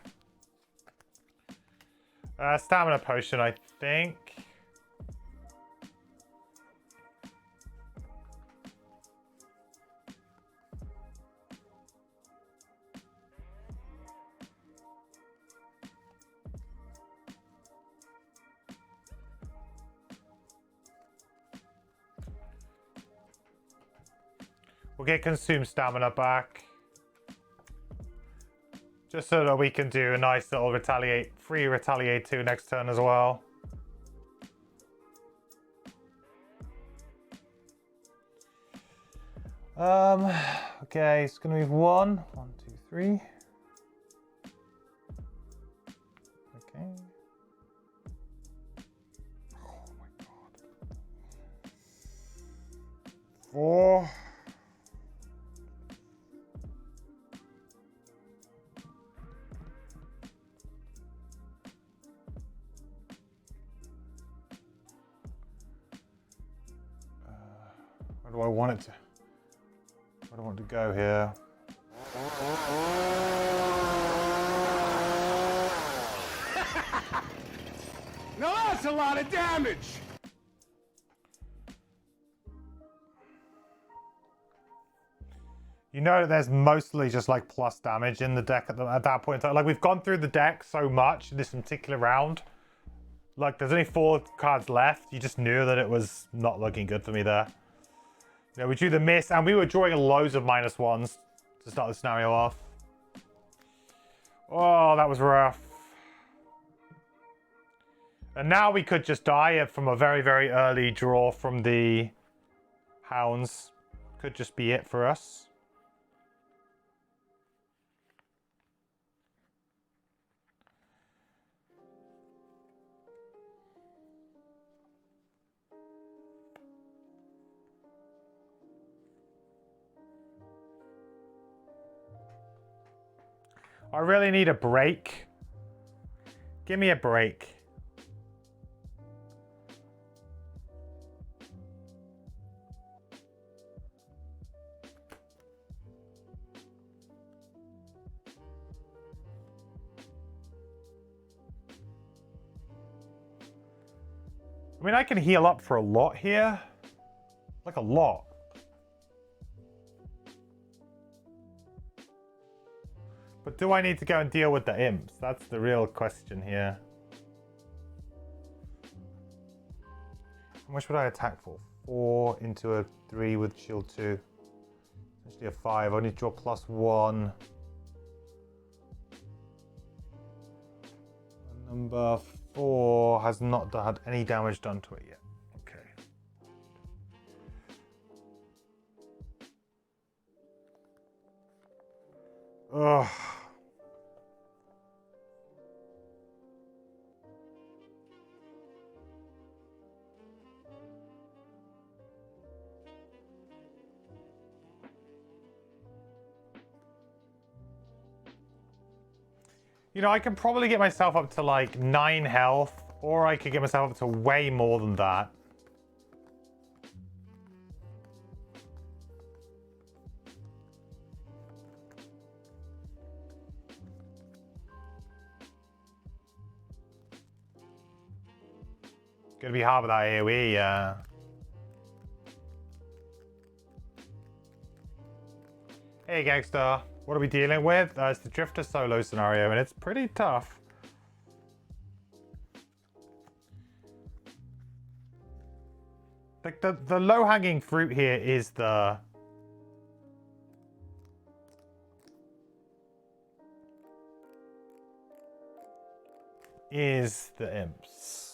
Stamina potion, I think. We'll get consumed stamina back. Just so that we can do a nice little free retaliate 2 next turn as well. Okay, it's gonna move 1, 1, 2, 3. Okay. Oh my god. 4. Where do I want it to? Where do I want to go here? Now that's a lot of damage! You know that there's mostly just like plus damage in the deck at that point. Like we've gone through the deck so much in this particular round. Like there's only 4 cards left. You just knew that it was not looking good for me there. You know, we drew the miss and we were drawing loads of -1s to start the scenario off. Oh, that was rough. And now we could just die from a very, very early draw from the hounds. Could just be it for us. I really need a break. Give me a break. I mean, I can heal up for a lot here. Like a lot. But do I need to go and deal with the imps? That's the real question here. How much would I attack for? 4 into a 3 with shield 2. Actually a 5. I need to draw +1. Number 4 has not had any damage done to it yet. Okay. Ugh. You know, I can probably get myself up to like 9 health, or I could get myself up to way more than that. It's gonna be hard with that AoE, yeah. Hey, Gangster. What are we dealing with? It's the Drifter solo scenario, and it's pretty tough. Like the low-hanging fruit here is the imps.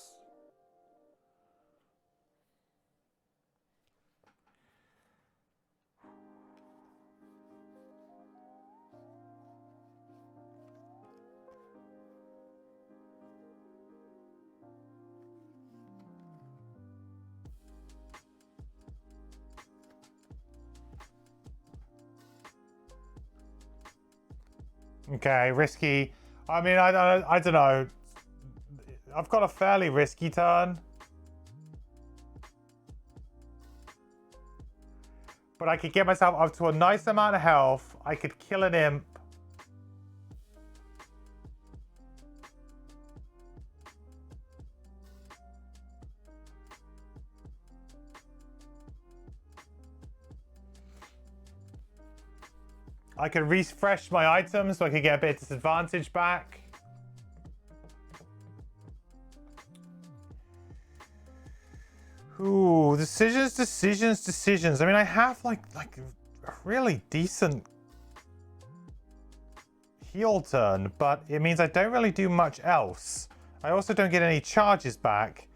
Okay, risky. I mean, I don't know. I've got a fairly risky turn. But I could get myself up to a nice amount of health. I could kill an imp. I could refresh my items so I could get a bit of disadvantage back. Ooh, decisions. I mean, I have like a really decent heal turn, but it means I don't really do much else. I also don't get any charges back.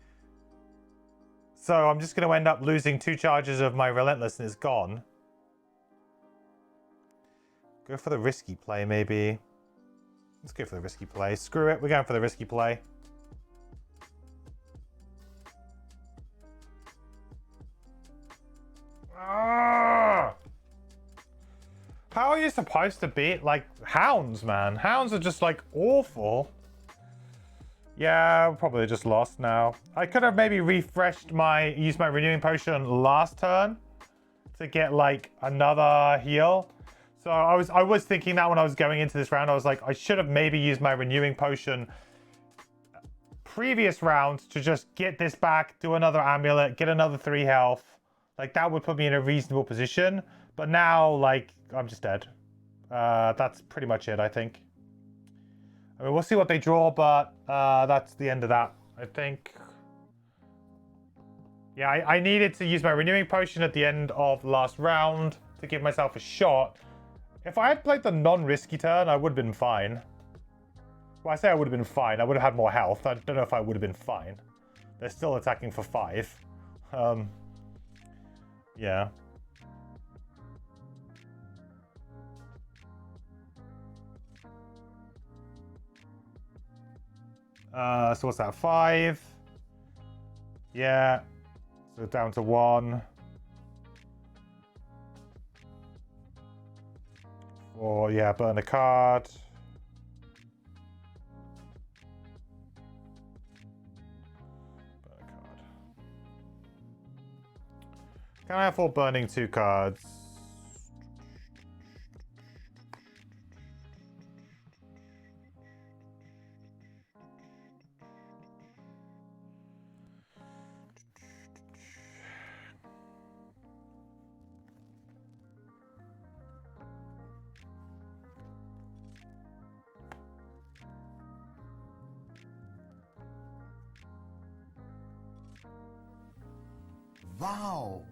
So I'm just going to end up losing 2 charges of my Relentless and it's gone. Go for the risky play, maybe. Let's go for the risky play. Screw it, we're going for the risky play. Ah! How are you supposed to beat, like, hounds, man? Hounds are just, like, awful. Yeah, probably just lost now. I could have maybe used my renewing potion last turn to get, like, another heal. So I was thinking that when I was going into this round, I was like, I should have maybe used my renewing potion previous round to just get this back, do another amulet, get another 3 health. Like, that would put me in a reasonable position. But now, like, I'm just dead. That's pretty much it, I think. I mean, we'll see what they draw, but that's the end of that, I think. Yeah, I needed to use my renewing potion at the end of the last round to give myself a shot. If I had played the non-risky turn, I would have been fine. Well, I say I would have been fine. I would have had more health. I don't know if I would have been fine. They're still attacking for 5. Yeah. So what's that? 5. Yeah. So down to 1. 4. Yeah, burn a card. Burn a card. Can I afford burning 2 cards? Wow.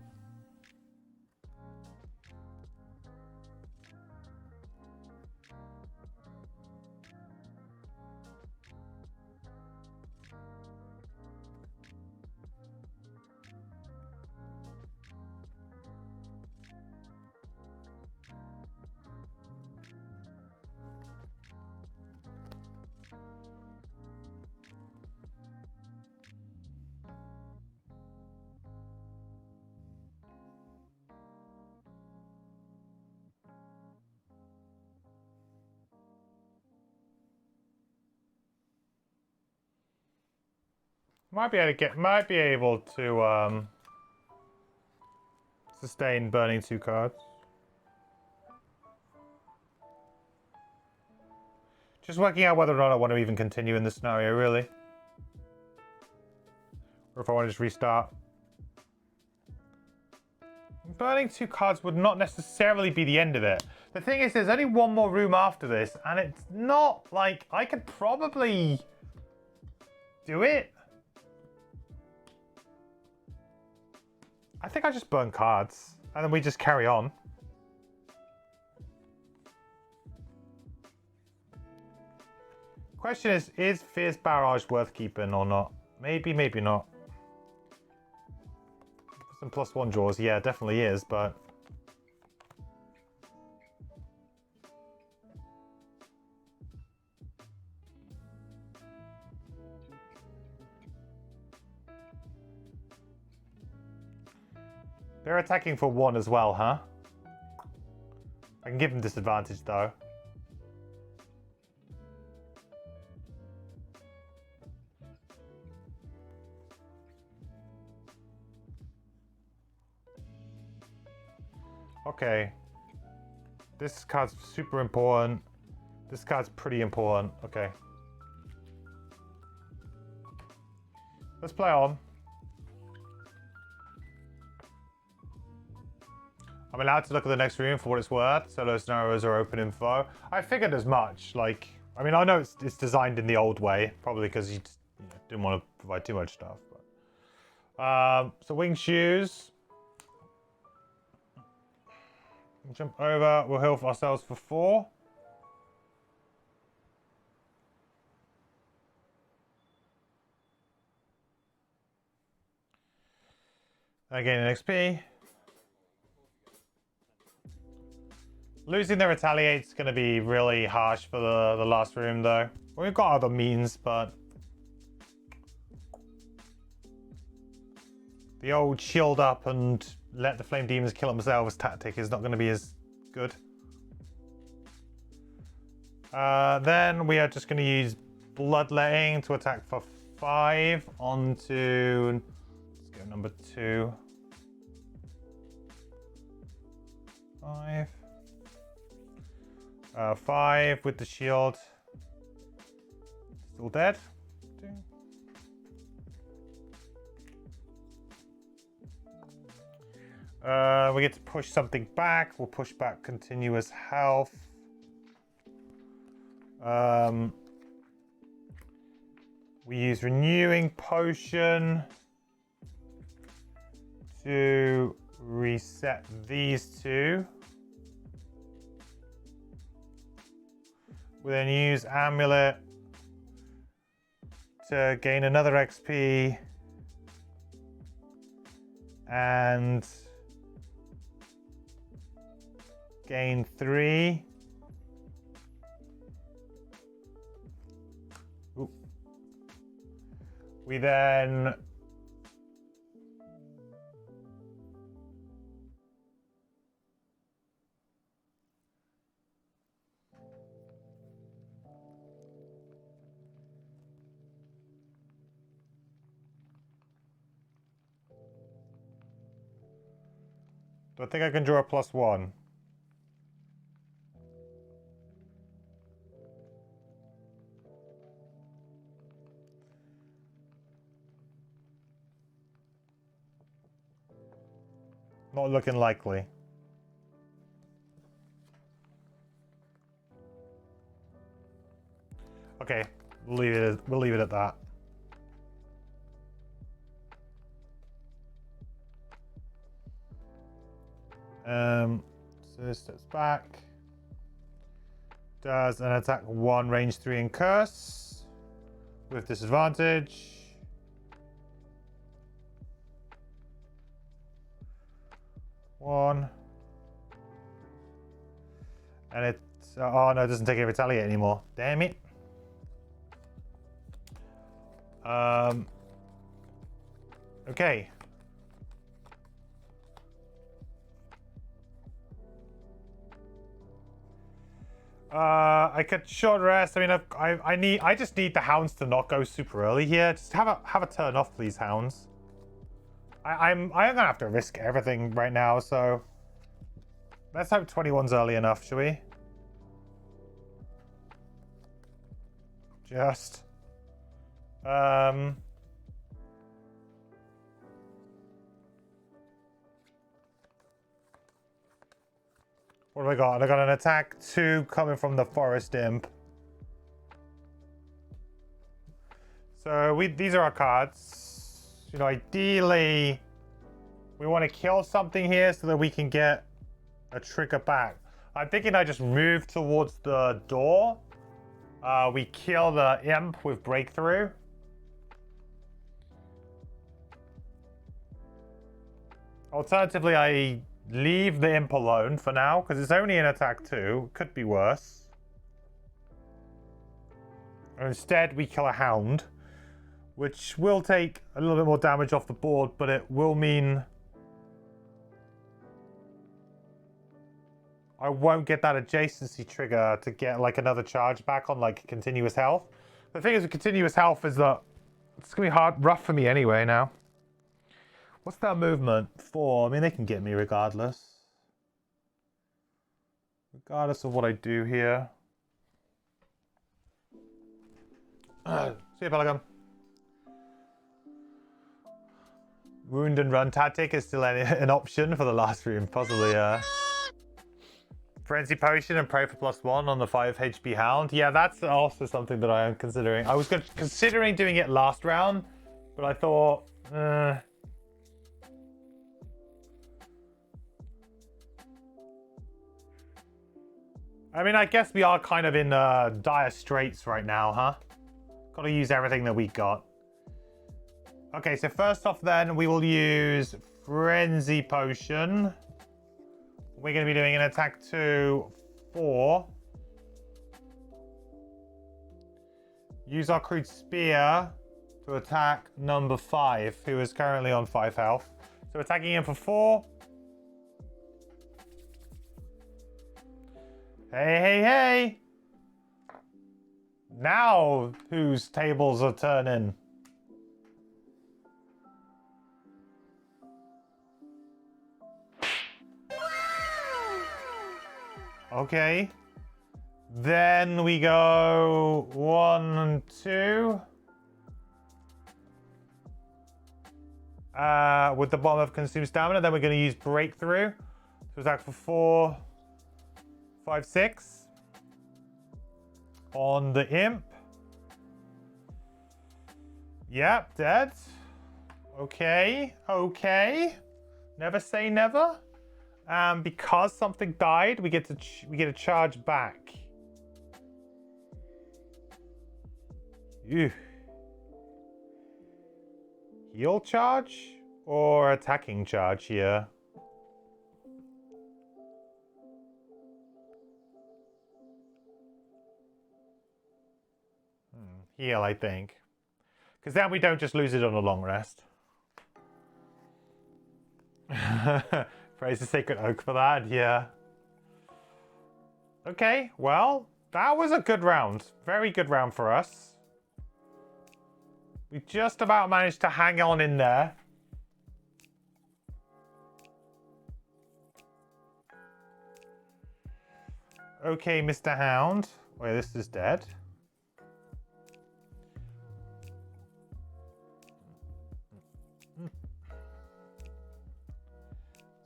Might be able to sustain burning 2 cards. Just working out whether or not I want to even continue in this scenario, really. Or if I want to just restart. Burning 2 cards would not necessarily be the end of it. The thing is, there's only 1 more room after this, and it's not like I could probably do it. I think I just burn cards, and then we just carry on. Question is Fierce Barrage worth keeping or not? Maybe, maybe not. Some +1 draws, yeah, definitely is, but... They're attacking for 1 as well, huh? I can give them disadvantage, though. Okay. This card's super important. This card's pretty important. Okay. Let's play on. I'm allowed to look at the next room for what it's worth. Solo scenarios are open info. I figured as much. Like, I mean, I know it's designed in the old way, probably because you didn't want to provide too much stuff. But. So wing shoes. Jump over. We'll heal ourselves for 4. Again, an XP. Losing the retaliate is going to be really harsh for the last room, though. We've got other means, but the old shield up and let the flame demons kill themselves tactic is not going to be as good. Then we are just going to use bloodletting to attack for 5 onto, let's go number 2. 5. 5 with the shield. Still dead. 2. We get to push something back. We'll push back continuous health. We use renewing potion to reset these 2. We then use amulet to gain another XP and gain 3. Ooh. We then I think I can draw a +1. Not looking likely. Okay, we'll leave it at that. So this steps back. Does an attack 1, range 3, and curse with disadvantage. One. And it's oh no, it doesn't take a retaliate anymore. Damn it. Okay. I could short rest. I mean, I just need the hounds to not go super early here. Just have a turn off, please, hounds. I'm gonna have to risk everything right now, so let's hope 21's early enough, shall we? Just what have I got? I got an attack 2 coming from the forest imp. So these are our cards. You know, ideally, we want to kill something here so that we can get a trigger back. I'm thinking I just move towards the door. We kill the imp with breakthrough. Alternatively, I leave the imp alone for now because it's only an attack 2. Could be worse. And instead, we kill a hound, which will take a little bit more damage off the board, but it will mean I won't get that adjacency trigger to get like another charge back on like continuous health. The thing is with continuous health is that it's gonna be rough for me anyway now. What's that movement for? I mean, they can get me regardless. Regardless of what I do here. See you, Pelican. Wound and run tactic is still an option for the last room, possibly. Frenzy Potion and pray for +1 on the 5 HP Hound. Yeah, that's also something that I am considering. I was considering doing it last round, but I thought, I mean, I guess we are kind of in dire straits right now, huh? Gotta use everything that we got. Okay, so first off then, we will use Frenzy Potion. We're going to be doing an attack 2-4. Use our crude spear to attack number 5, who is currently on 5 health. So attacking him for 4. Hey! Now whose tables are turning? Okay. Then we go 1, 2. With the bomb of consumed stamina. Then we're going to use breakthrough to attack for 4, 5, 6 on the imp. Yep, dead. Okay. Never say never. Because something died, we get a charge back. Ew. Heal charge or attacking charge here? Heal, I think. Because then we don't just lose it on a long rest. Praise the Sacred Oak for that, yeah. Okay, well, that was a good round. Very good round for us. We just about managed to hang on in there. Okay, Mr. Hound. Wait, this is dead.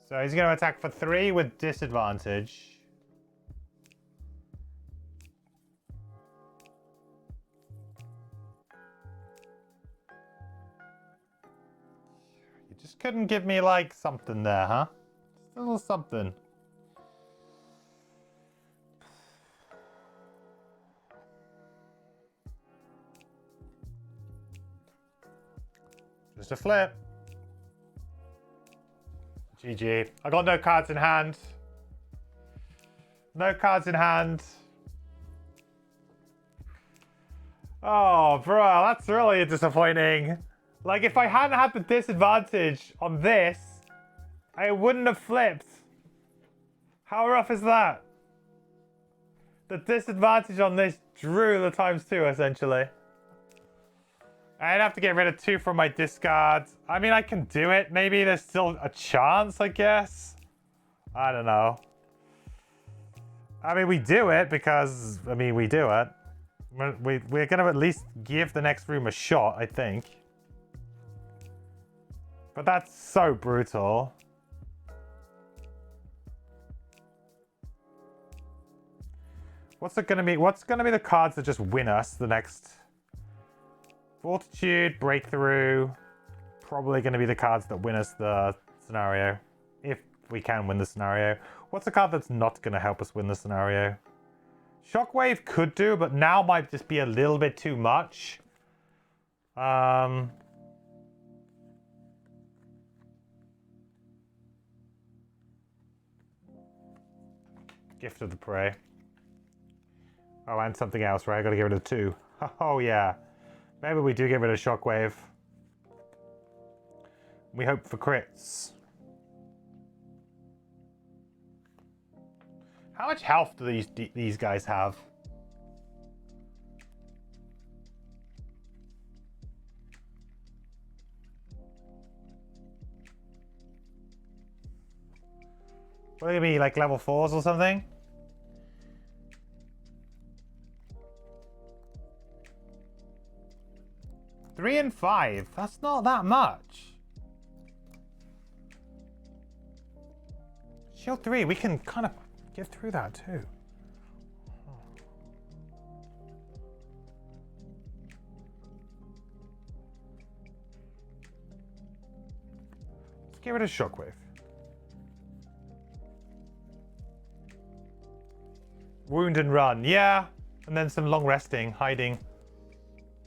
So he's going to attack for 3 with disadvantage. You just couldn't give me, like, something there, huh? Just a little something. Just a flip. GG. I got no cards in hand. No cards in hand. Oh, bro, that's really disappointing. Like, if I hadn't had the disadvantage on this, I wouldn't have flipped. How rough is that? The disadvantage on this drew the ×2, essentially. I'd have to get rid of 2 from my discard. I mean, I can do it. Maybe there's still a chance, I guess. I don't know. I mean, we do it because, I mean, we do it. We're going to at least give the next room a shot, I think. But that's so brutal. What's it going to be? What's going to be the cards that just win us the next... Fortitude, Breakthrough, probably going to be the cards that win us the scenario. If we can win the scenario. What's the card that's not going to help us win the scenario? Shockwave could do, but now might just be a little bit too much. Gift of the Prey. Oh, and something else, right? I got to get rid of 2. Oh, yeah. Maybe we do get rid of Shockwave. We hope for crits. How much health do these guys have? What are they gonna be, like level 4s or something? Three and 5. That's not that much. Shield 3, we can kind of get through that too. Let's get rid of Shockwave. Wound and run. Yeah. And then some long resting, hiding.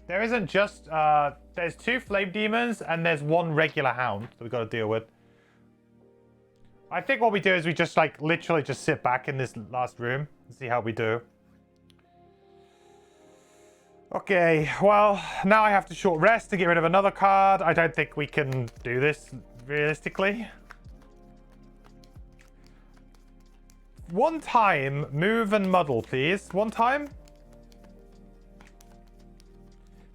There isn't just... there's 2 flame demons and there's 1 regular hound that we've got to deal with. I think what we do is we just, like, literally just sit back in this last room and see how we do. Okay, well, now I have to short rest to get rid of another card. I don't think we can do this realistically. One time, move and muddle, please. One time.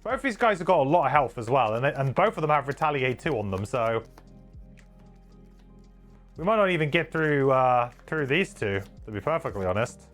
Both these guys have got a lot of health as well, and both of them have Retaliate 2 on them, so... we might not even get through through these two, to be perfectly honest.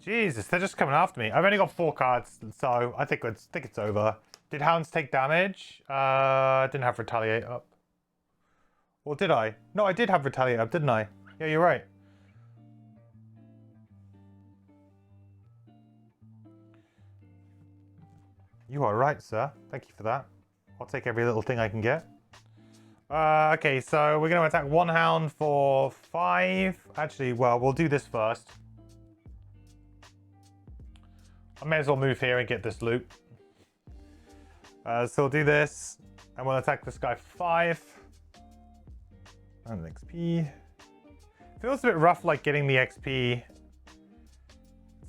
Jesus, they're just coming after me. I've only got 4 cards, so I think it's over. Did hounds take damage? I didn't have retaliate up. Or did I? No, I did have retaliate up, didn't I? Yeah, you're right. You are right, sir. Thank you for that. I'll take every little thing I can get. Okay, so we're going to attack 1 hound for 5. Actually, well, we'll do this first. I may as well move here and get this loot. So we'll do this, and we'll attack this guy for 5. And an XP. Feels a bit rough, like getting the XP. In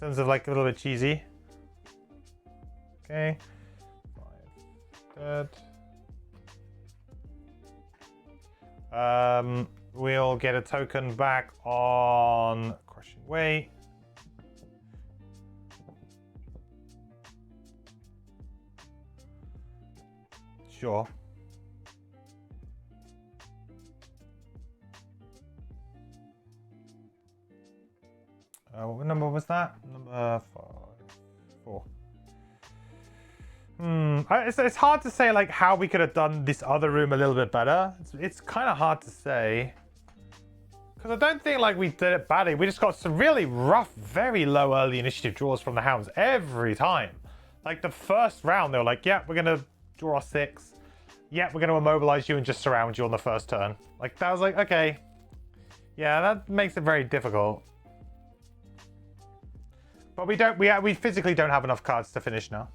terms of like a little bit cheesy. Okay. 5 dead. We'll get a token back on Crushing Weight. Sure. What number was that? Number 4. It's hard to say like how we could have done this other room a little bit better. It's kind of hard to say. Because I don't think like we did it badly. We just got some really rough, very low early initiative draws from the hounds every time. Like the first round, they were like, yeah, we're going to draw 6. Yeah, we're going to immobilize you and just surround you on the first turn. Like, that was like, okay. Yeah, that makes it very difficult. But we physically don't have enough cards to finish now.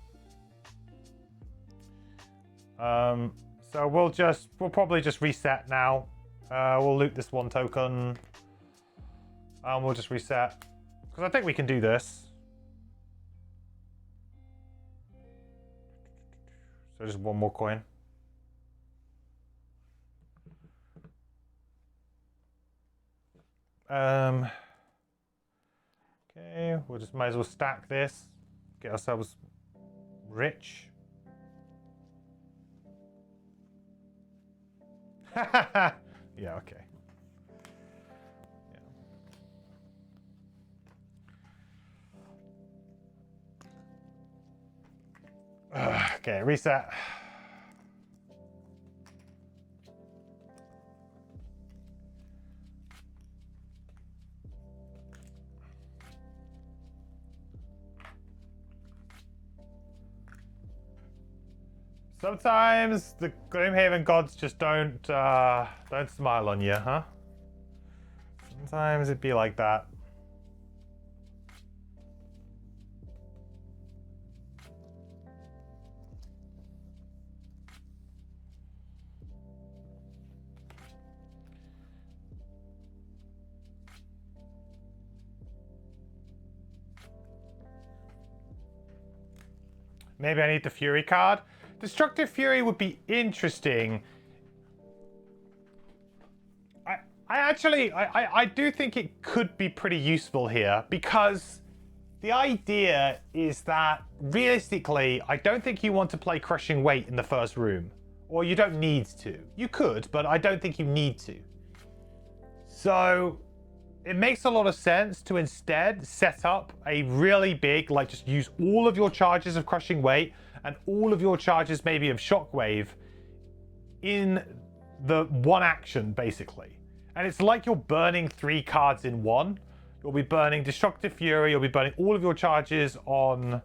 So we'll probably just reset now. We'll loot this 1 token. And we'll just reset. Because I think we can do this. So just 1 more coin. Okay, we'll just might as well stack this. Get ourselves rich. Yeah, okay. Yeah. Okay, reset. Sometimes the Gloomhaven gods just don't smile on you, huh? Sometimes it'd be like that. Maybe I need the Fury card. Destructive Fury would be interesting. I do think it could be pretty useful here, because the idea is that realistically, I don't think you want to play Crushing Weight in the first room. Or you don't need to. You could, but I don't think you need to. So it makes a lot of sense to instead set up a really big, like just use all of your charges of Crushing Weight and all of your charges maybe of Shockwave in the one action, basically. And it's like you're burning 3 cards in one. You'll be burning Destructive Fury, you'll be burning all of your charges on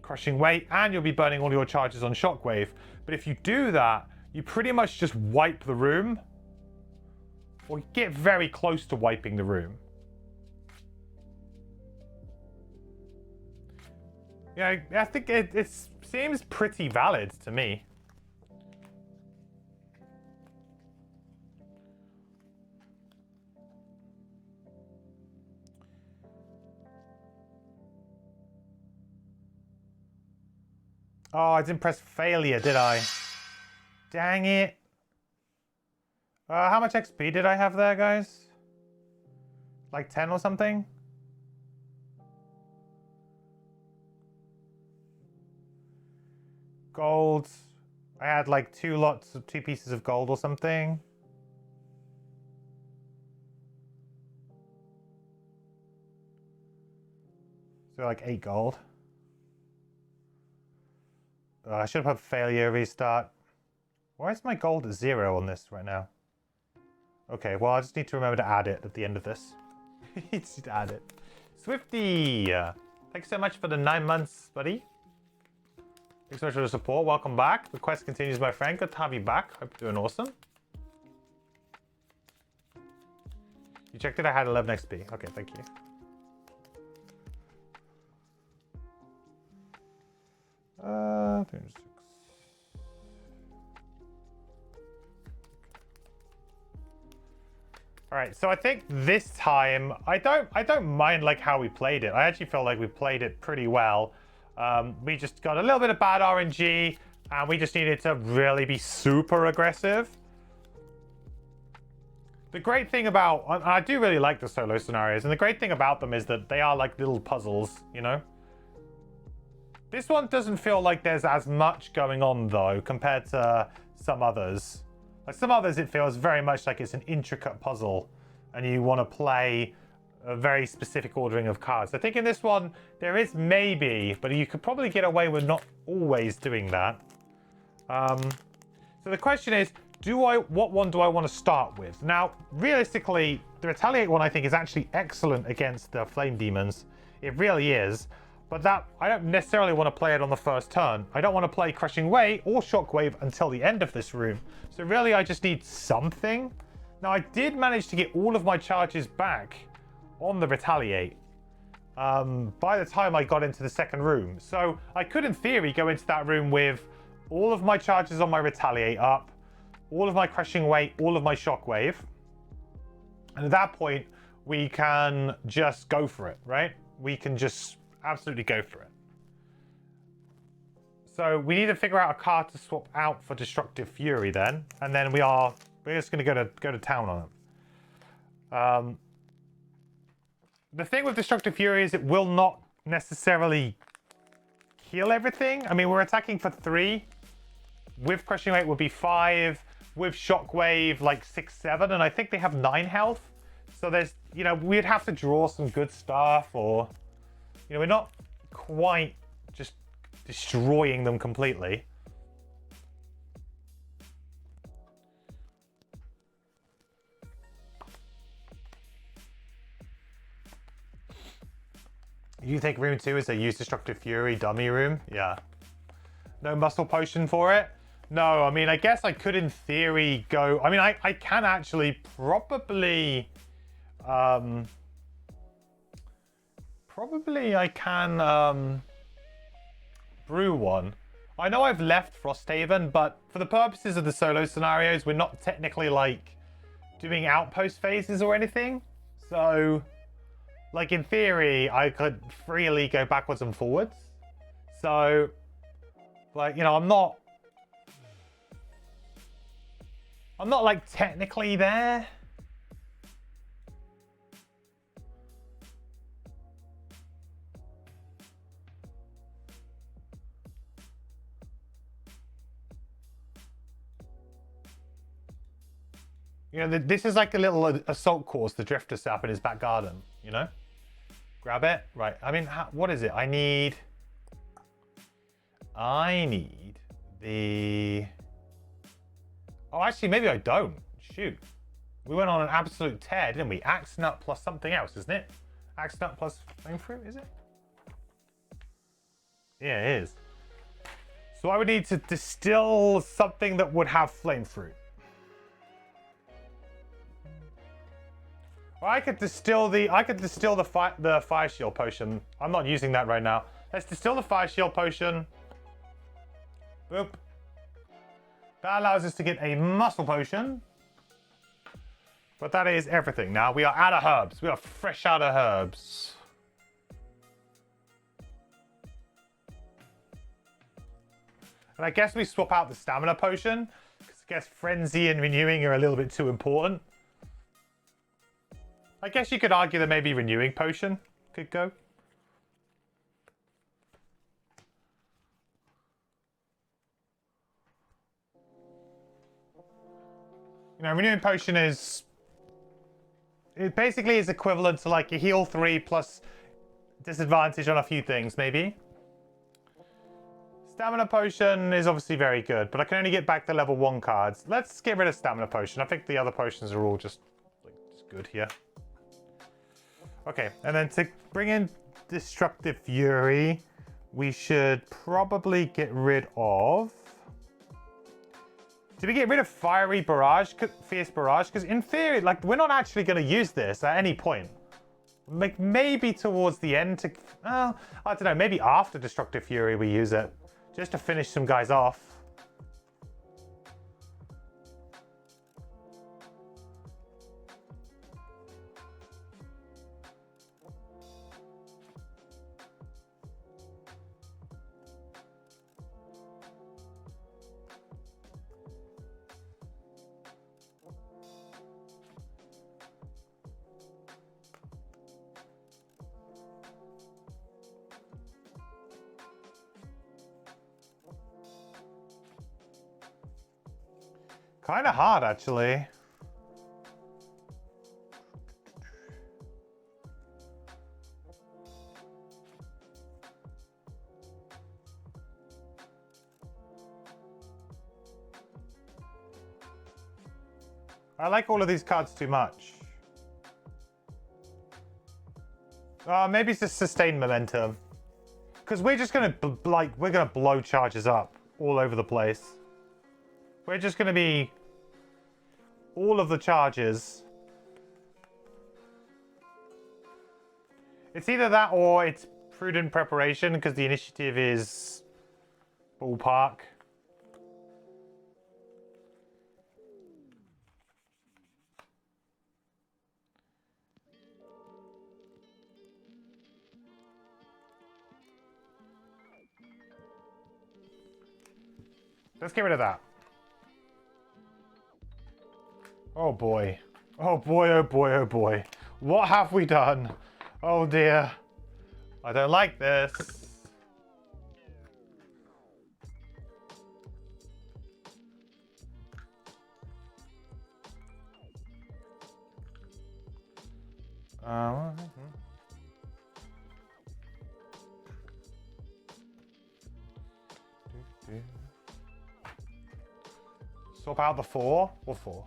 Crushing Weight, and you'll be burning all your charges on Shockwave. But if you do that, you pretty much just wipe the room, or get very close to wiping the room. Yeah, I think it seems pretty valid to me. Oh, I didn't press failure, did I? Dang it. How much XP did I have there, guys? Like 10 or something? Gold. I had like 2 pieces of gold or something. So like 8 gold. I should have put failure, restart. Why is my gold at 0 on this right now? Okay, well, I just need to remember to add it at the end of this. Just add it. Swifty! Thanks so much for the 9 months, buddy. Thanks so much for the support. Welcome back. The quest continues, my friend. Good to have you back. Hope you're doing awesome. You checked it? I had 11 XP. Okay, thank you. All right, so I think this time I don't mind like how we played it. I actually feel like we played it pretty well. We just got a little bit of bad RNG, and we just needed to really be super aggressive. The great thing about, and I do really like the solo scenarios, and the great thing about them is that they are like little puzzles, you know? This one doesn't feel like there's as much going on though, compared to some others. Like some others, it feels very much like it's an intricate puzzle, and you want to play a very specific ordering of cards. I think in this one, there is maybe, but you could probably get away with not always doing that. So the question is, what one do I want to start with? Now, realistically, the Retaliate one I think is actually excellent against the Flame Demons. It really is. But that, I don't necessarily want to play it on the first turn. I don't want to play Crushing Weight or Shockwave until the end of this room. So really, I just need something. Now, I did manage to get all of my charges back on the Retaliate by the time I got into the second room. So I could, in theory, go into that room with all of my charges on my Retaliate up, all of my Crushing Weight, all of my Shockwave. And at that point, we can just go for it, right? We can just absolutely go for it. So we need to figure out a card to swap out for Destructive Fury then, and then we're just going to go to town on them. The thing with Destructive Fury is it will not necessarily kill everything. I mean, we're attacking for 3. With Crushing Weight would be 5. With Shockwave, like 6, 7, and I think they have 9 health. So there's, you know, we'd have to draw some good stuff, or you know, we're not quite just destroying them completely. You think room 2 is a use Destructive Fury dummy room? Yeah. No muscle potion for it? No, I mean, I guess I could in theory go... I mean, I can actually probably... Probably I can brew one. I know I've left Frosthaven, but for the purposes of the solo scenarios, we're not technically like doing outpost phases or anything. So, like in theory, I could freely go backwards and forwards. So, like, you know, I'm not like technically there. You know, this is like a little assault course, the Drifter set up in his back garden, you know? Grab it. Right. I mean, what is it? I need I need the... Oh, actually, maybe I don't. Shoot. We went on an absolute tear, didn't we? Axe nut plus something else, isn't it? Axe nut plus flame fruit, is it? Yeah, it is. So I would need to distill something that would have flame fruit. Or I could distill the fire shield potion. I'm not using that right now. Let's distill the fire shield potion. Boop. That allows us to get a muscle potion. But that is everything now. We are out of herbs. We are fresh out of herbs. And I guess we swap out the stamina potion. Because I guess frenzy and renewing are a little bit too important. I guess you could argue that maybe renewing potion could go. You know, renewing potion is... It basically is equivalent to like a heal 3 plus disadvantage on a few things, maybe. Stamina potion is obviously very good, but I can only get back the level 1 cards. Let's get rid of stamina potion. I think the other potions are all just good here. Okay, and then to bring in Destructive Fury, we should probably get rid of... Did we get rid of Fiery Barrage, Fierce Barrage? Because in theory, like, we're not actually going to use this at any point. Like, maybe towards the end to... I don't know, maybe after Destructive Fury we use it. Just to finish some guys off. Kind of hard, actually. I like all of these cards too much. Maybe it's just sustained momentum. Because we're just going to, we're going to blow charges up all over the place. We're just going to be all of the charges. It's either that or it's prudent preparation because the initiative is ballpark. Let's get rid of that. Oh boy. Oh boy, oh boy, oh boy. What have we done? Oh dear. I don't like this. Swap out the 4 or 4?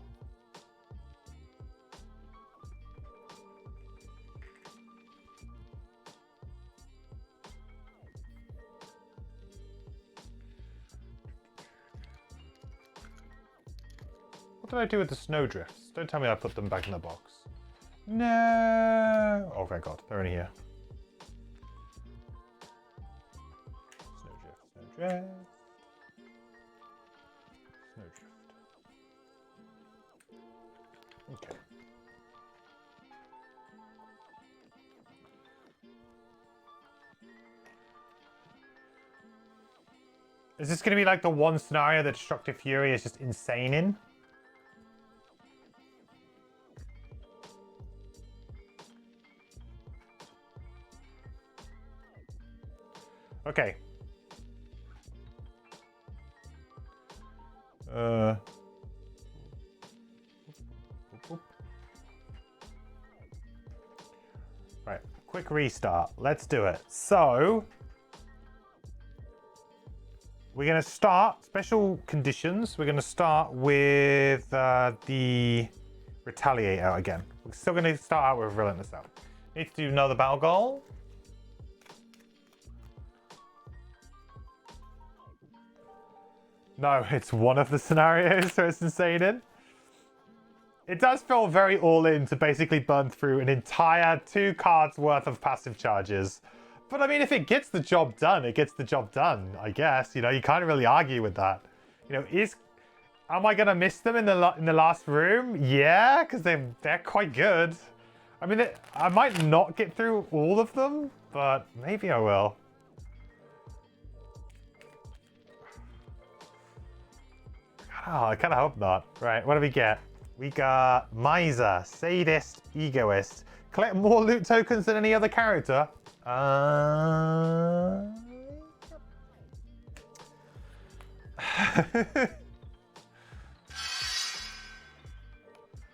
What did I do with the snowdrifts? Don't tell me I put them back in the box. No! Oh, thank God. They're in here. Snowdrift, snowdrift. Snowdrift. Okay. Is this going to be like the one scenario that Destructive Fury is just insane in? Okay. Right, quick restart. Let's do it. So, We're going to start special conditions. We're going to start with the Retaliator again. We're still going to start out with Relentless Out. Need to do another battle goal. No, it's one of the scenarios, so it's insane in. It does feel very all in to basically burn through an entire 2 cards worth of passive charges. But I mean, if it gets the job done, it gets the job done, I guess. You know, you can't really argue with that. You know, am I gonna miss them in the last room? Yeah, because they're quite good. I mean, I might not get through all of them, but maybe I will. Oh, I kind of hope not. Right, what do we get? We got Miser, Sadist, Egoist. Collect more loot tokens than any other character.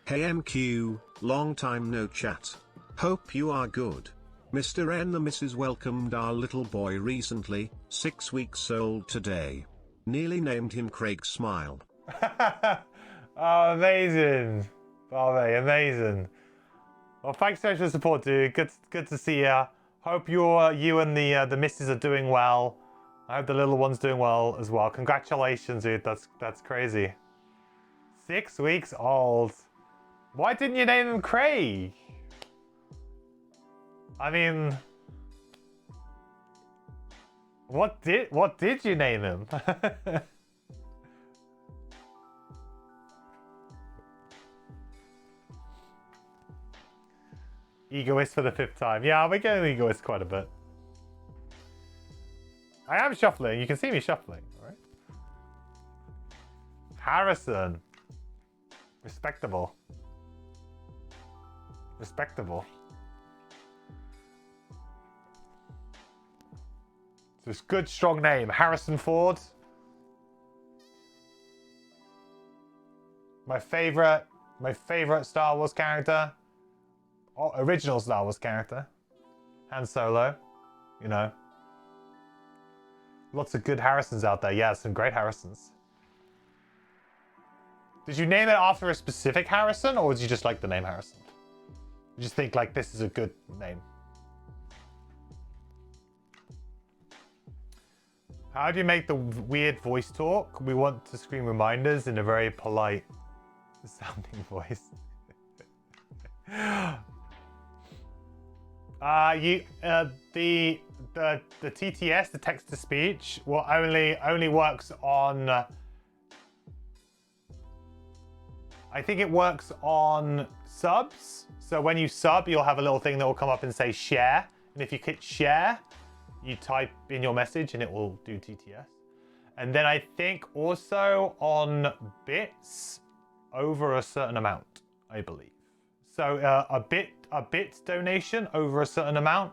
Hey MQ, long time no chat. Hope you are good. Mr. N the Missus welcomed our little boy recently, 6 weeks old today. Nearly named him Craig Smile. Oh, amazing. Bobby, amazing. Well, thanks so much for the support, dude. Good to see ya. Hope you and the missus are doing well. I hope the little one's doing well as well. Congratulations, dude. That's crazy. 6 weeks old. Why didn't you name him Craig? I mean, what did you name him? Egoist for the 5th time. Yeah, we're getting Egoist quite a bit. I am shuffling. You can see me shuffling, all right? Harrison. Respectable. Respectable. So it's a good, strong name. Harrison Ford. My favorite Star Wars character. Oh, original Star Wars character. Han Solo. You know. Lots of good Harrisons out there. Yeah, some great Harrisons. Did you name it after a specific Harrison, or did you just like the name Harrison? You just think like this is a good name. How do you make the weird voice talk? We want to scream reminders in a very polite sounding voice. The TTS, the text to speech, will only works on. I think it works on subs. So when you sub, you'll have a little thing that will come up and say share, and if you click share, you type in your message and it will do TTS. And then I think also on bits over a certain amount, I believe. So a bit donation over a certain amount,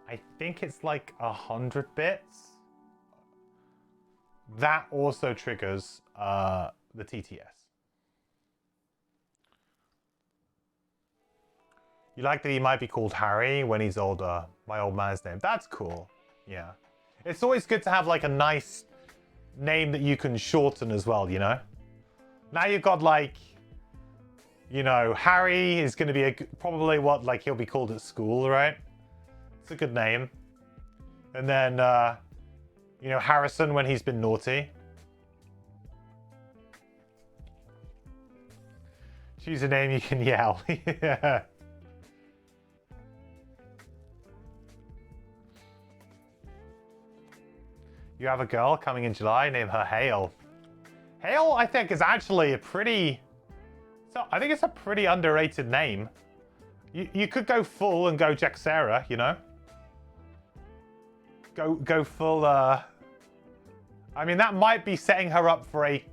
I think it's like 100 bits. That also triggers the TTS. You like that he might be called Harry when he's older. My old man's name. That's cool. Yeah. It's always good to have like a nice name that you can shorten as well, you know? Now you've got like, you know, Harry is going to be probably what like he'll be called at school, right? It's a good name. And then, you know, Harrison when he's been naughty. Choose a name you can yell. Yeah. You have a girl coming in July, name her Hale. Hale, I think, is actually a pretty... So I think it's a pretty underrated name. You could go full and go Jaxera, you know? Go full... I mean, that might be setting her up for a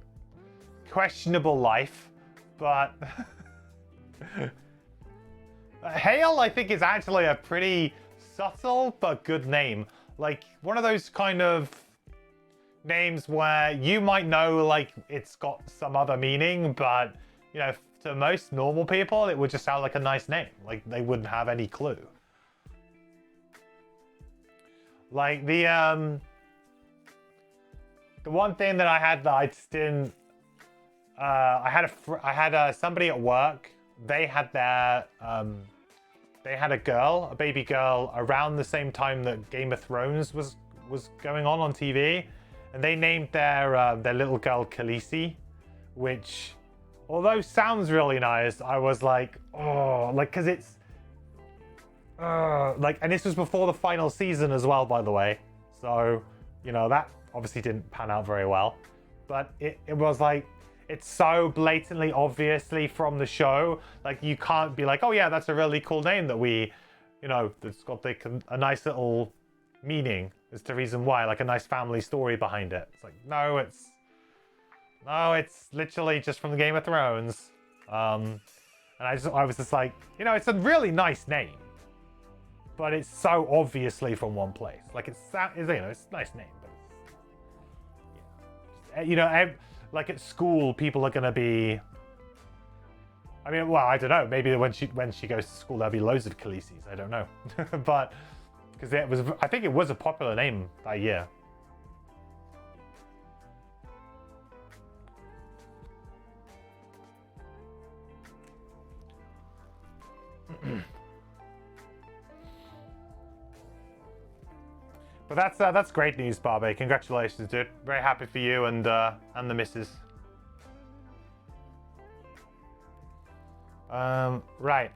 questionable life, but... Hale, I think, is actually a pretty subtle but good name. Like, one of those kind of names where you might know, like, it's got some other meaning, but, you know, to most normal people, it would just sound like a nice name. Like, they wouldn't have any clue. Like, the, The one thing that I had that I just didn't... I had somebody at work. They had their... they had a baby girl, around the same time that Game of Thrones was going on TV. And they named their little girl Khaleesi, which, although sounds really nice, I was like, oh, like, because it's... like, and this was before the final season as well, by the way. So, you know, that obviously didn't pan out very well. But it was like, it's so blatantly, obviously from the show. Like, you can't be like, oh yeah, that's a really cool name that we, you know, that's got a nice little meaning as to reason why, like a nice family story behind it. It's like, no, it's literally just from the Game of Thrones. And I was just like, you know, it's a really nice name. But it's so obviously from one place. Like, it's you know, it's a nice name, but it's, you know, like at school, people are gonna be. I mean, well, I don't know. Maybe when she goes to school, there'll be loads of Khaleesi's. I don't know, but because I think it was a popular name that year. But that's great news, Barbie. Congratulations, dude. Very happy for you and the missus. Right.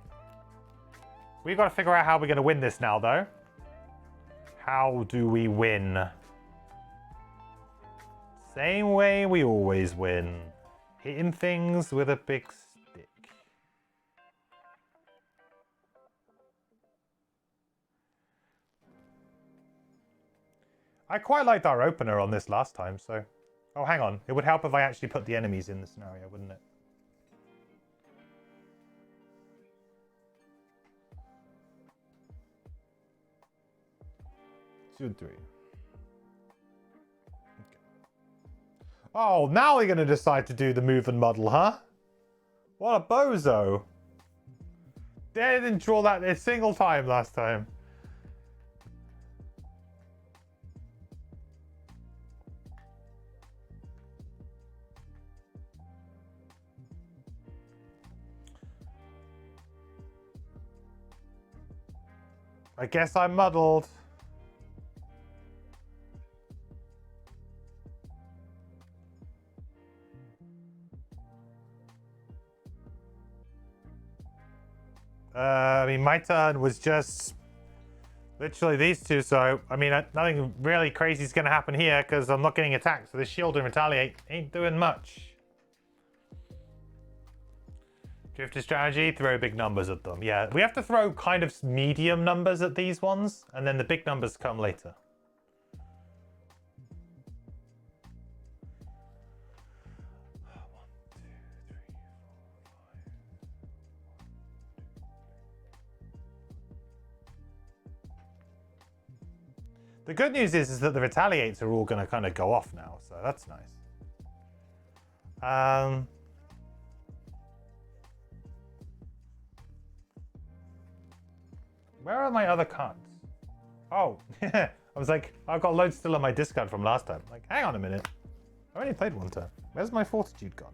We've got to figure out how we're going to win this now, though. How do we win? Same way we always win. Hitting things with a big stick. I quite liked our opener on this last time, so... Oh, hang on. It would help if I actually put the enemies in the scenario, wouldn't it? 2 and 3. Okay. Oh, now they're going to decide to do the move and muddle, huh? What a bozo. They didn't draw that a single time last time. I guess I'm muddled. I mean, my turn was just literally these two, so I mean, nothing really crazy is going to happen here because I'm not getting attacked, so the shield and retaliate ain't doing much. Drifter strategy, throw big numbers at them. Yeah, we have to throw kind of medium numbers at these ones, and then the big numbers come later. The good news is that the retaliates are all going to kind of go off now, so that's nice. Where are my other cards? Oh, I was like, I've got loads still on my discard from last time. Like, hang on a minute. I only played one turn. Where's my Fortitude gone?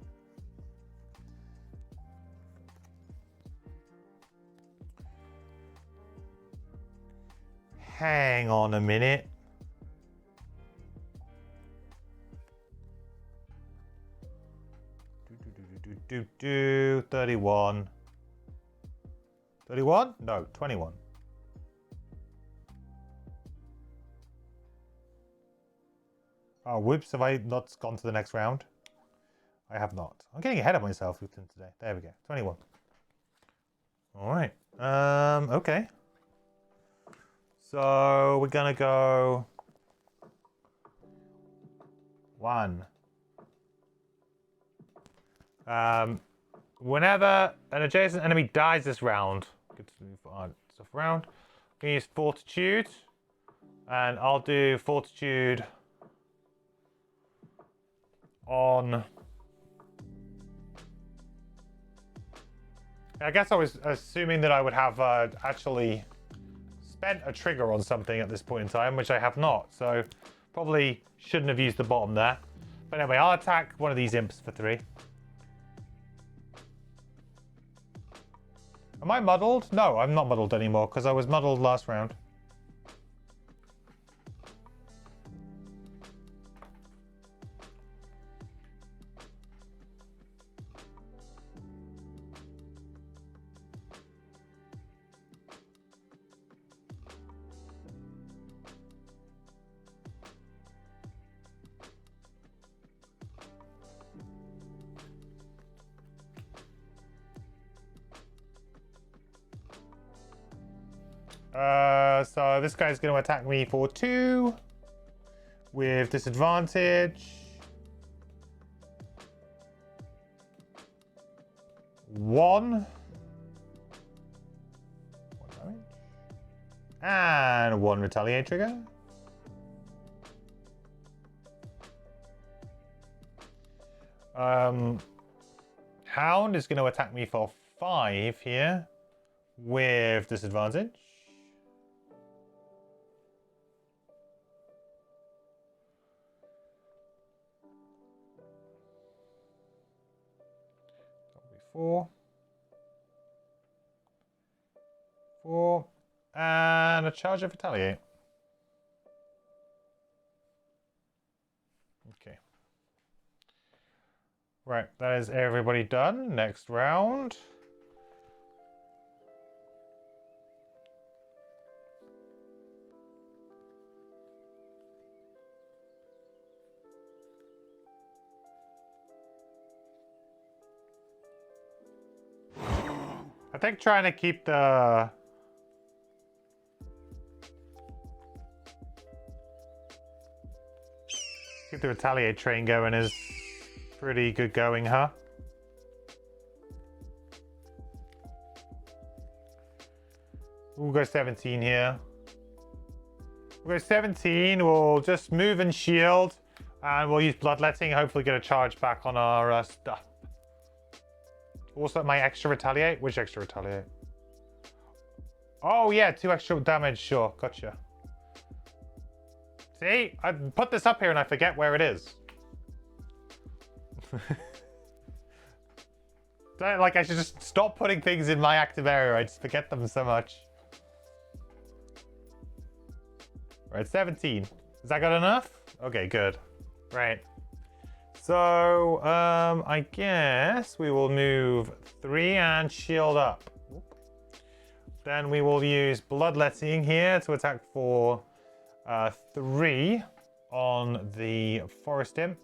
Hang on a minute. Do 31. 31? No, 21. Oh, whoops, have I not gone to the next round? I have not. I'm getting ahead of myself with them today. There we go. 21. All right. Okay. So we're gonna go 1. Whenever an adjacent enemy dies this round, get to move on stuff around. I'm gonna use Fortitude, and I'll do Fortitude on. I guess I was assuming that I would have actually spent a trigger on something at this point in time, which I have not. So Probably shouldn't have used the bottom there. But anyway, I'll attack one of these imps for 3. Am I muddled? No, I'm not muddled anymore because I was muddled last round. So this guy's going to attack me for 2 with disadvantage. 1 damage. And 1 retaliate trigger. Hound is going to attack me for 5 here with disadvantage. That'll be 4, and a charge of retaliate. Okay. Right, that is everybody done. Next round. I think trying to keep the retaliate train going is pretty good going, huh? We'll go 17 here. We'll go 17. We'll just move and shield, and we'll use bloodletting. Hopefully, get a charge back on our stuff. Also, my extra retaliate. Which extra retaliate? Oh yeah, 2 extra damage. Sure, gotcha. See, I put this up here and I forget where it is. Like, I should just stop putting things in my active area. I just forget them so much. Right, 17. Is that good enough? Okay, good. Right. So, I guess we will move 3 and shield up. Then we will use bloodletting here to attack for 3 on the forest imp.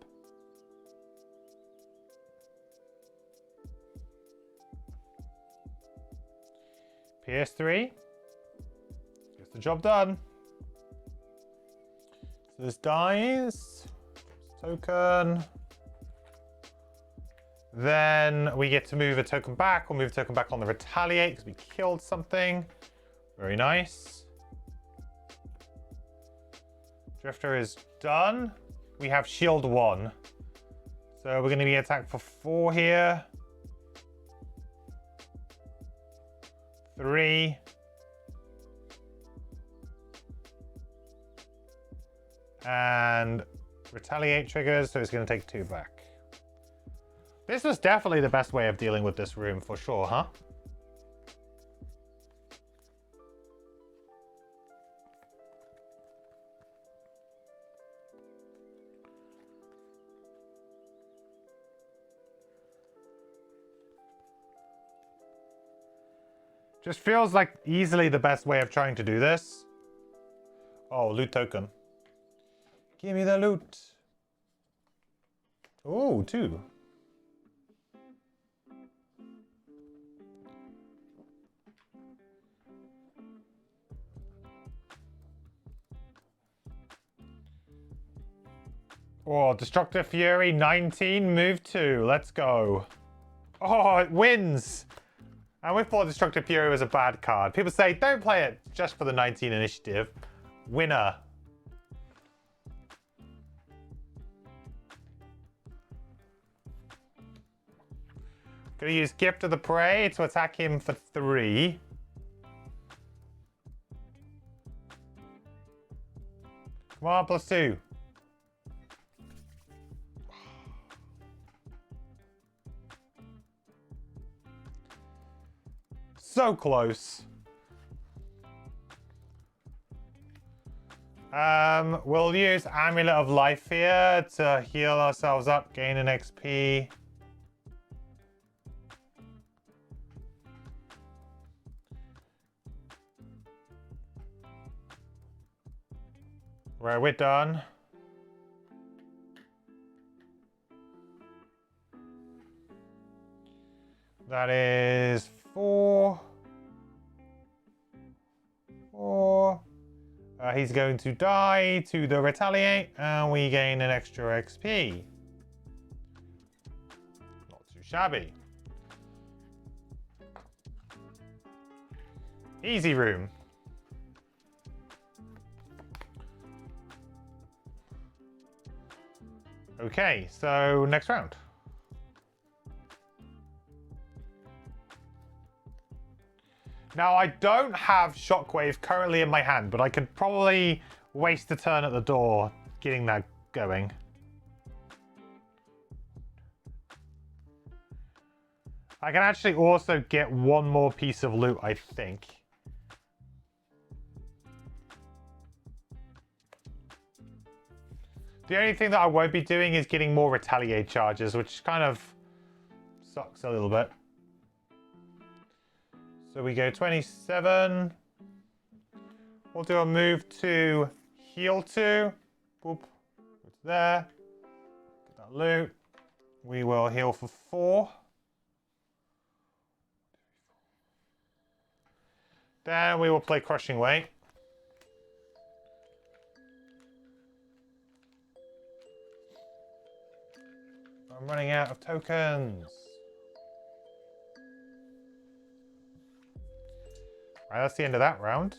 PS3. Gets the job done. So this dies. Token. Then we get to move a token back. We'll move a token back on the retaliate because we killed something. Very nice. Drifter is done. We have shield 1. So we're going to be attacked for 4 here. 3. And retaliate triggers, so it's going to take 2 back. This was definitely the best way of dealing with this room for sure, huh? Just feels like easily the best way of trying to do this. Oh, loot token. Give me the loot. Oh, 2. Oh, Destructive Fury, 19, move 2. Let's go. Oh, it wins. And we thought Destructive Fury was a bad card. People say, don't play it just for the 19 initiative. Winner. Gonna use Gift of the Prey to attack him for 3. Come on, +2. so close. We'll use Amulet of Life here to heal ourselves up, gain an XP. Right, we're done. That is 4. 4. He's going to die to the retaliate, and we gain an extra XP. Not too shabby. Easy room. Okay, so next round. Now, I don't have Shockwave currently in my hand, but I could probably waste a turn at the door getting that going. I can actually also get one more piece of loot, I think. The only thing that I won't be doing is getting more retaliate charges, which kind of sucks a little bit. So we go 27. We'll do a move to heal 2. Boop. It's there. Get that loot. We will heal for 4. Then we will play Crushing Weight. I'm running out of tokens. Right, that's the end of that round.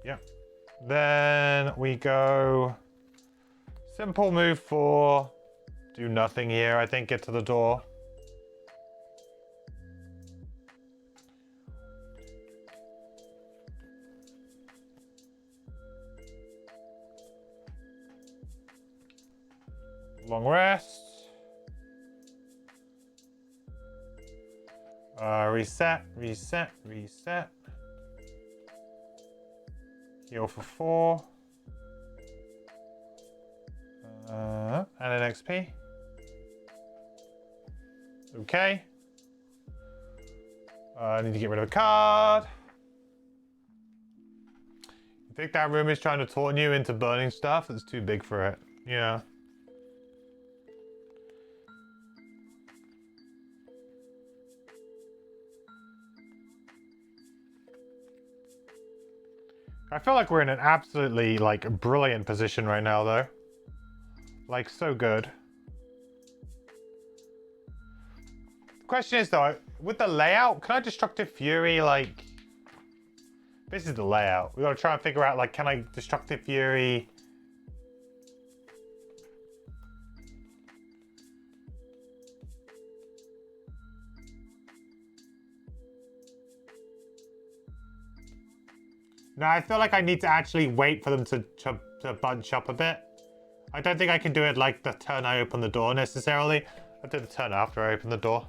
Yep. Then we go simple move 4. Do nothing here. I think get to the door. Long rest. Reset, reset, reset. Heal for 4. And an XP. Okay. I need to get rid of a card. You think that room is trying to taunt you into burning stuff? It's too big for it. Yeah. I feel like we're in an absolutely, like, brilliant position right now, though. Like, so good. The question is, though, with the layout, can I Destructive Fury, like... This is the layout. We gotta try and figure out, like, can I Destructive Fury... No, I feel like I need to actually wait for them to bunch up a bit. I don't think I can do it like the turn I open the door necessarily. I'll do the turn after I open the door.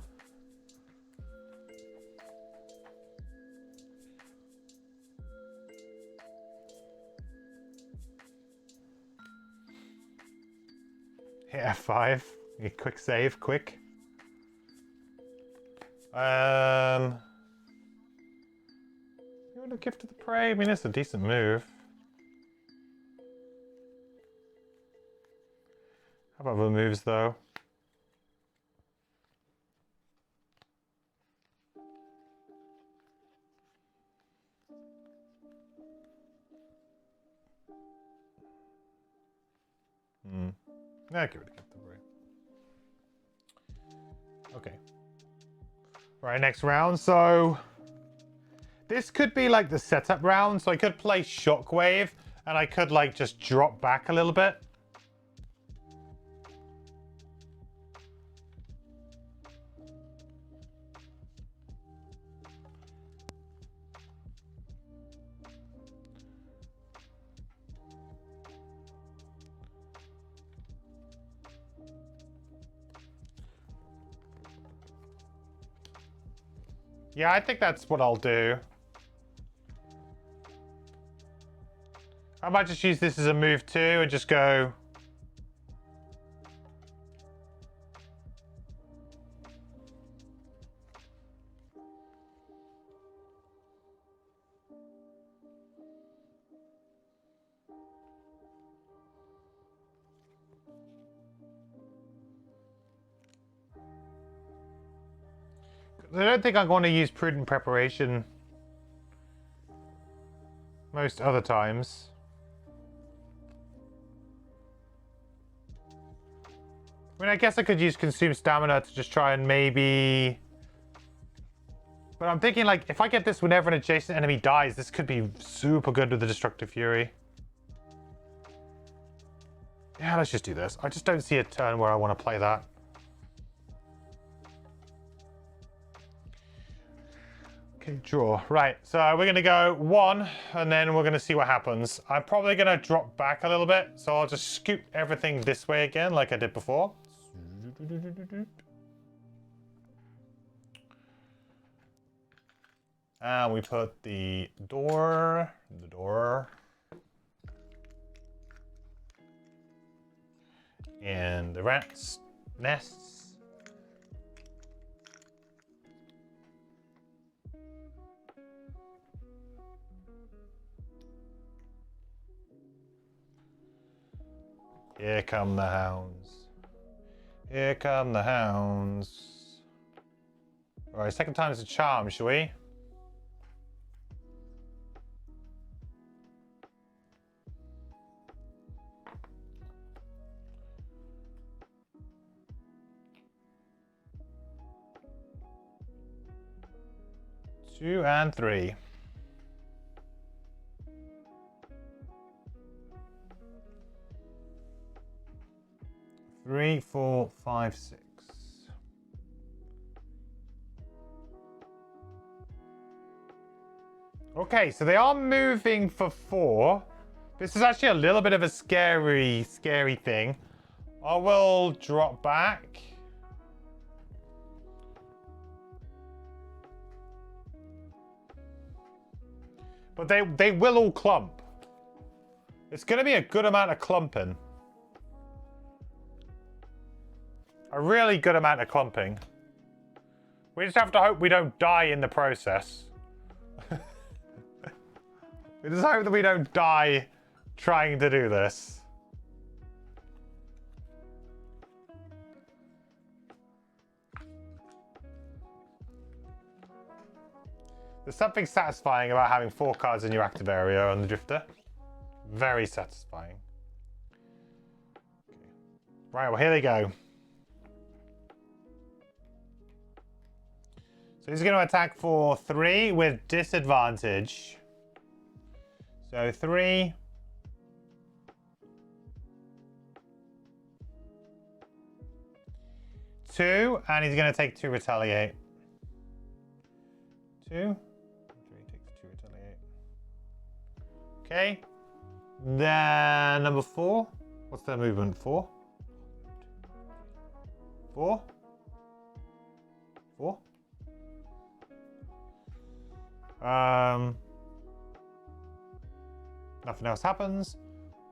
Hit F5. Quick save, quick. You want a Gift of the Prey? I mean, it's a decent move. How about other moves, though? Yeah, give it a Gift of the Prey. Okay. Right, next round. So... This could be like the setup round, so I could play Shockwave, and I could like just drop back a little bit. Yeah, I think that's what I'll do. I might just use this as a move too and just go... I don't think I'm going to use prudent preparation most other times. I mean, I guess I could use consume stamina to just try and maybe... But I'm thinking, like, if I get this whenever an adjacent enemy dies, this could be super good with the Destructive Fury. Yeah, let's just do this. I just don't see a turn where I want to play that. Okay, draw. Right, so we're going to go 1, and then we're going to see what happens. I'm probably going to drop back a little bit, so I'll just scoot everything this way again, like I did before. And we put the door, and the rats' nests. Here come the hounds. Here come the hounds. All right, second time is a charm, shall we? Two and 3. 3, 4, 5, 6. Okay, so they are moving for 4. This is actually a little bit of a scary thing. I will drop back. But they will all clump. It's going to be a good amount of clumping. A really good amount of clumping. We just have to hope we don't die in the process. We just hope that we don't die trying to do this. There's something satisfying about having 4 cards in your active area on the Drifter. Very satisfying. Okay. Right, well, here they go. So he's going to attack for 3 with disadvantage. So 3. Two, and he's going to take 2 retaliate. 2. 3 takes 2 retaliate. Okay. Then number 4. What's their movement? 4? 4? 4? Nothing else happens.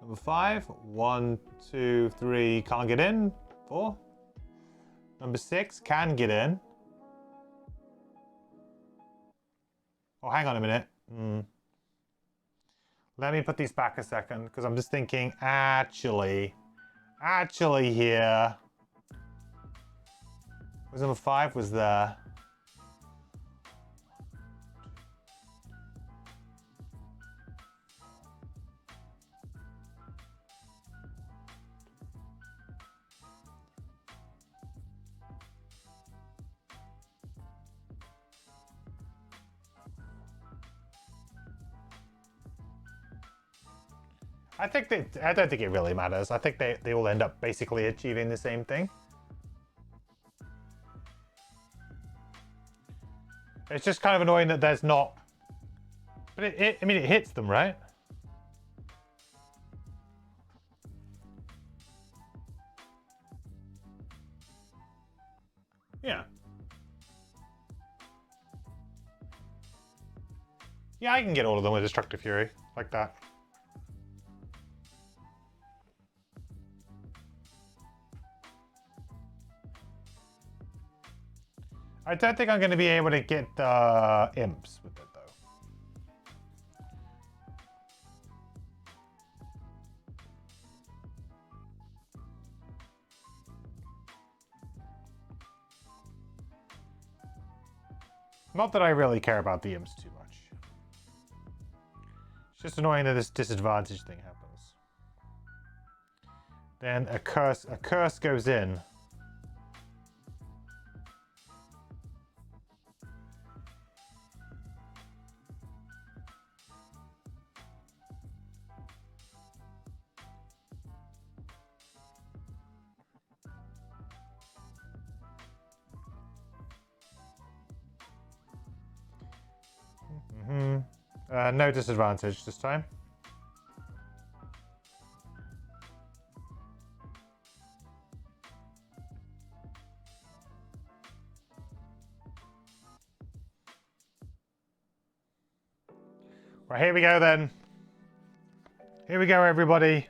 Number 5. 1, 2, 3. Can't get in. 4. Number 6 can get in. Oh, hang on a minute. Let me put these back a second, because I'm just thinking, actually here. Was number 5 was there? I don't think it really matters. I think they all end up basically achieving the same thing. It's just kind of annoying that there's not... But I mean, it hits them, right? Yeah. Yeah, I can get all of them with Destructive Fury, like that. I don't think I'm going to be able to get the imps with it, though. Not that I really care about the imps too much. It's just annoying that this disadvantage thing happens. Then a curse goes in. No disadvantage this time. Right, here we go then. Here we go, everybody.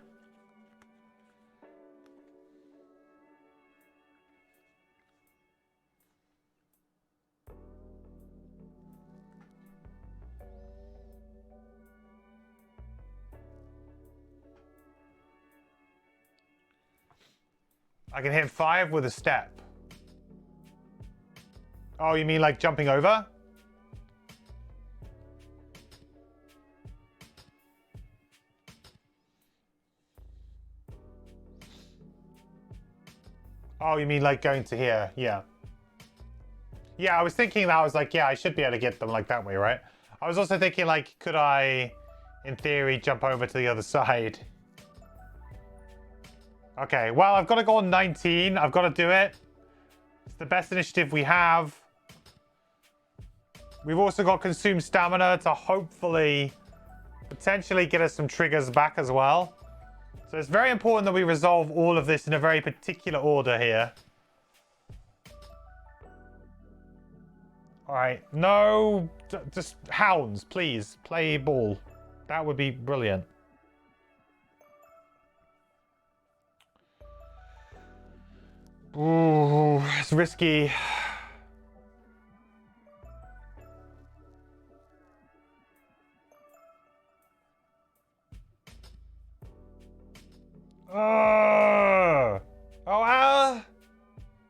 I can hit 5 with a step. Oh, you mean like jumping over? Oh, you mean like going to here? Yeah. Yeah, I was thinking that. I was like, yeah, I should be able to get them like that way, right? I was also thinking like, could I, in theory, jump over to the other side? Okay, well, I've got to go on 19. I've got to do it. It's the best initiative we have. We've also got Consume Stamina to hopefully, potentially get us some triggers back as well. So it's very important that we resolve all of this in a very particular order here. All right, no, just hounds, please. Play ball. That would be brilliant. Ooh, it's risky.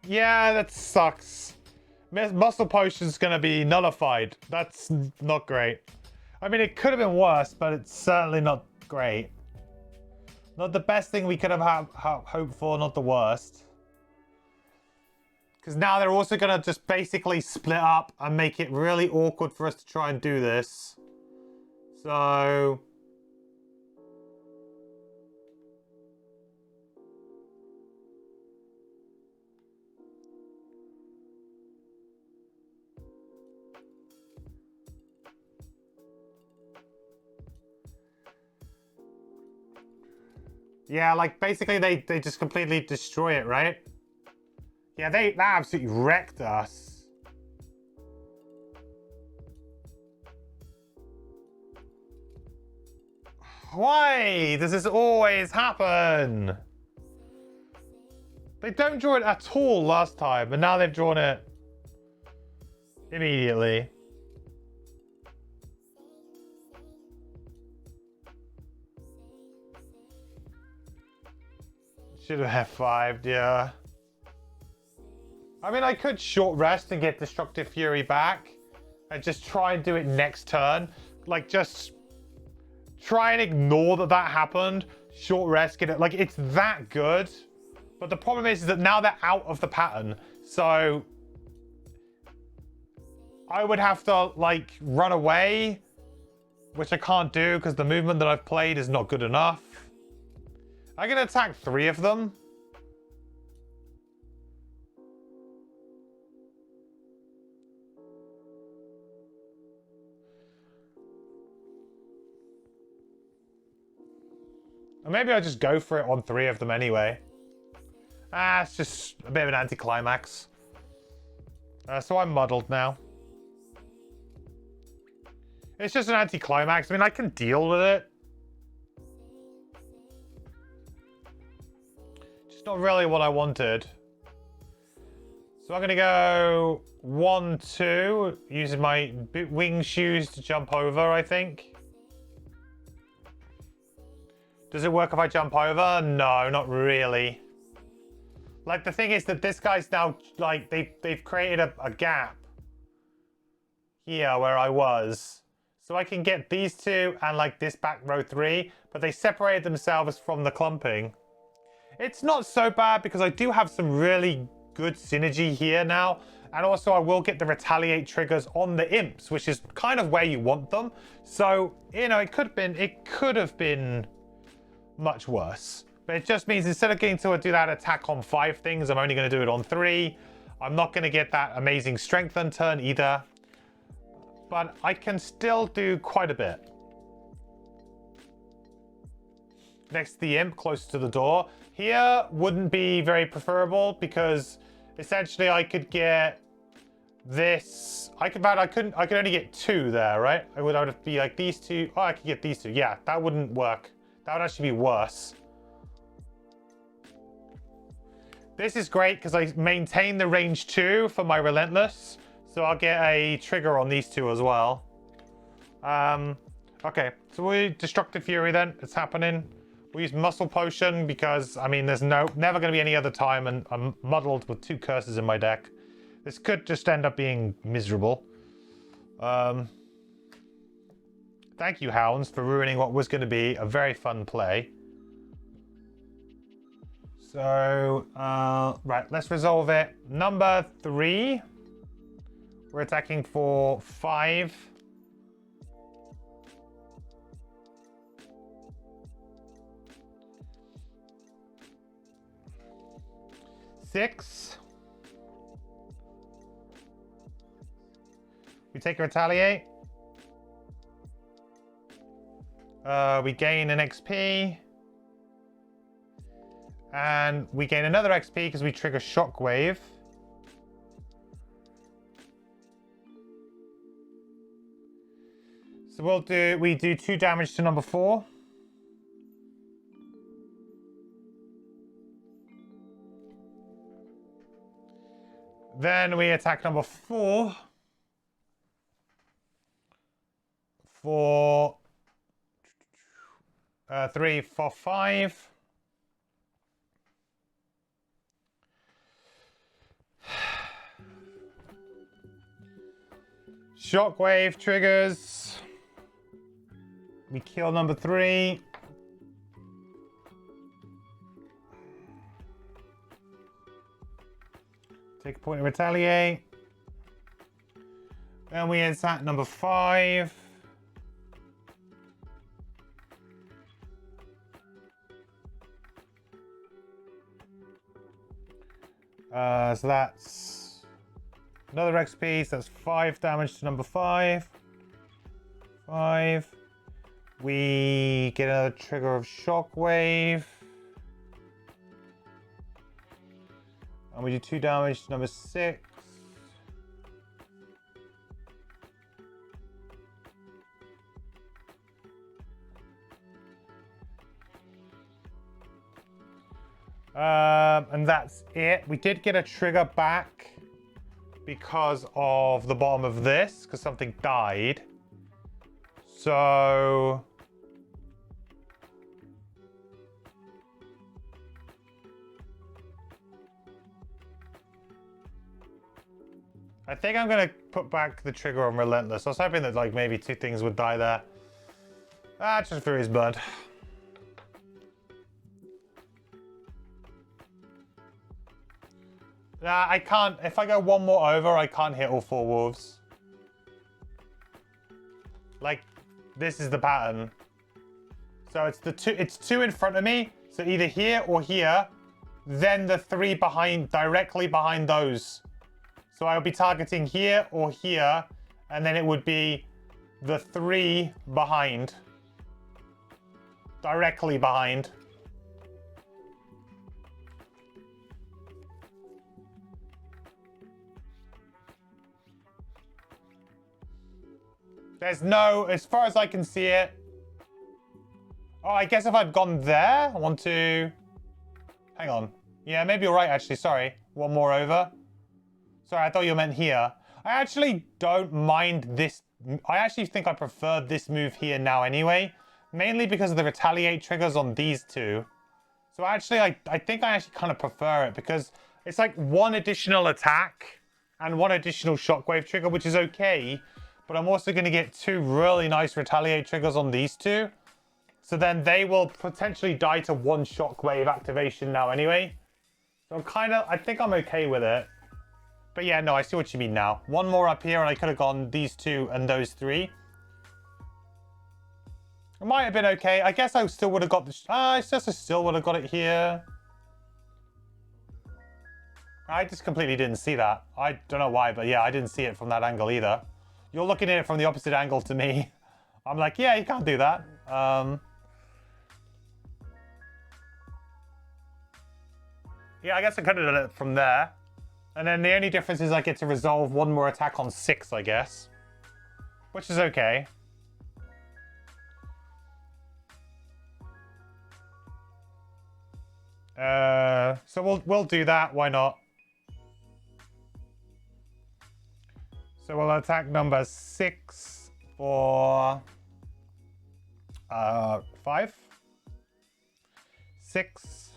Yeah, that sucks. Muscle Potion's gonna be nullified. That's not great. I mean, it could have been worse, but it's certainly not great. Not the best thing we could have hoped for, not the worst. Because now they're also going to just basically split up and make it really awkward for us to try and do this. So... yeah, like basically they just completely destroy it, right? Yeah, they absolutely wrecked us. Why does this always happen? They don't draw it at all last time, and now they've drawn it immediately. Should have F5'd, yeah. I mean, I could short rest and get Destructive Fury back and just try and do it next turn. Like, just try and ignore that that happened. Short rest, get it. Like, it's that good. But the problem is that now they're out of the pattern. So I would have to, like, run away, which I can't do because the movement that I've played is not good enough. I can attack 3 of them. Or maybe I'll just go for it on 3 of them anyway. It's just a bit of an anticlimax. So I'm muddled now. It's just an anticlimax. I mean, I can deal with it. Just not really what I wanted. So I'm going to go 1, 2, using my wing shoes to jump over, I think. Does it work if I jump over? No, not really. Like, the thing is that this guy's now, like, they've created a gap here where I was. So I can get these two and, like, this back row 3, but they separated themselves from the clumping. It's not so bad because I do have some really good synergy here now. And also I will get the retaliate triggers on the imps, which is kind of where you want them. So, you know, it could have been much worse. But it just means instead of getting to do that attack on 5 things, I'm only going to do it on 3. I'm not going to get that amazing strengthen turn either. But I can still do quite a bit. Next to the imp, close to the door. Here wouldn't be very preferable because essentially I could get this. I could only get 2 there, right? I would be like these 2. Oh, I could get these 2. Yeah, that wouldn't work. That would actually be worse. This is great because I maintain the range 2 for my relentless. So I'll get a trigger on these 2 as well. Okay, so we Destructive Fury then. It's happening. We use Muscle Potion because, I mean, there's never going to be any other time, and I'm muddled with 2 curses in my deck. This could just end up being miserable. Thank you, Hounds, for ruining what was going to be a very fun play. So, right, let's resolve it. Number 3. We're attacking for 5. Six. We take a retaliate. We gain an XP. And we gain another XP because we trigger Shockwave. So we do 2 damage to number 4. Then we attack number 4 for 3, 4, 5. Shockwave triggers. We kill number 3. Take a point to retaliate. Then we attack number 5. So that's another XP, so that's 5 damage to number 5. 5. We get another trigger of Shockwave. And we do 2 damage to number 6. And that's it. We did get a trigger back because of the bottom of this, because something died. So I think I'm gonna put back the trigger on Relentless. I was hoping that like maybe 2 things would die there. Just Fury's Blood. Nah, I can't. If I go 1 more over, I can't hit all 4 wolves. Like, this is the pattern. So it's 2 in front of me. So either here or here, then the 3 behind, directly behind those. So I'll be targeting here or here, and then it would be the 3 behind. Directly behind. There's no, as far as I can see it. Oh, I guess if I've gone there, I want to... Hang on. Yeah, maybe you're right, actually. Sorry. One more over. Sorry, I thought you meant here. I actually don't mind this. I actually think I prefer this move here now anyway. Mainly because of the retaliate triggers on these two. So actually, I think I actually kind of prefer it because it's like one additional attack and one additional shockwave trigger, which is okay. But I'm also going to get two really nice retaliate triggers on these two. So then they will potentially die to one shockwave activation now anyway. So I think I'm okay with it. But yeah, no, I see what you mean now. One more up here and I could have gone these two and those three. It might have been okay. I guess I still would have got this. I guess I still would have got it here. I just completely didn't see that. I don't know why, but yeah, I didn't see it from that angle either. You're looking at it from the opposite angle to me. I'm like, yeah, you can't do that. Yeah, I guess I could have done it from there. And then the only difference is I get to resolve one more attack on 6, I guess. Which is okay. So we'll do that, why not? So we'll attack number 6 for 5. 6.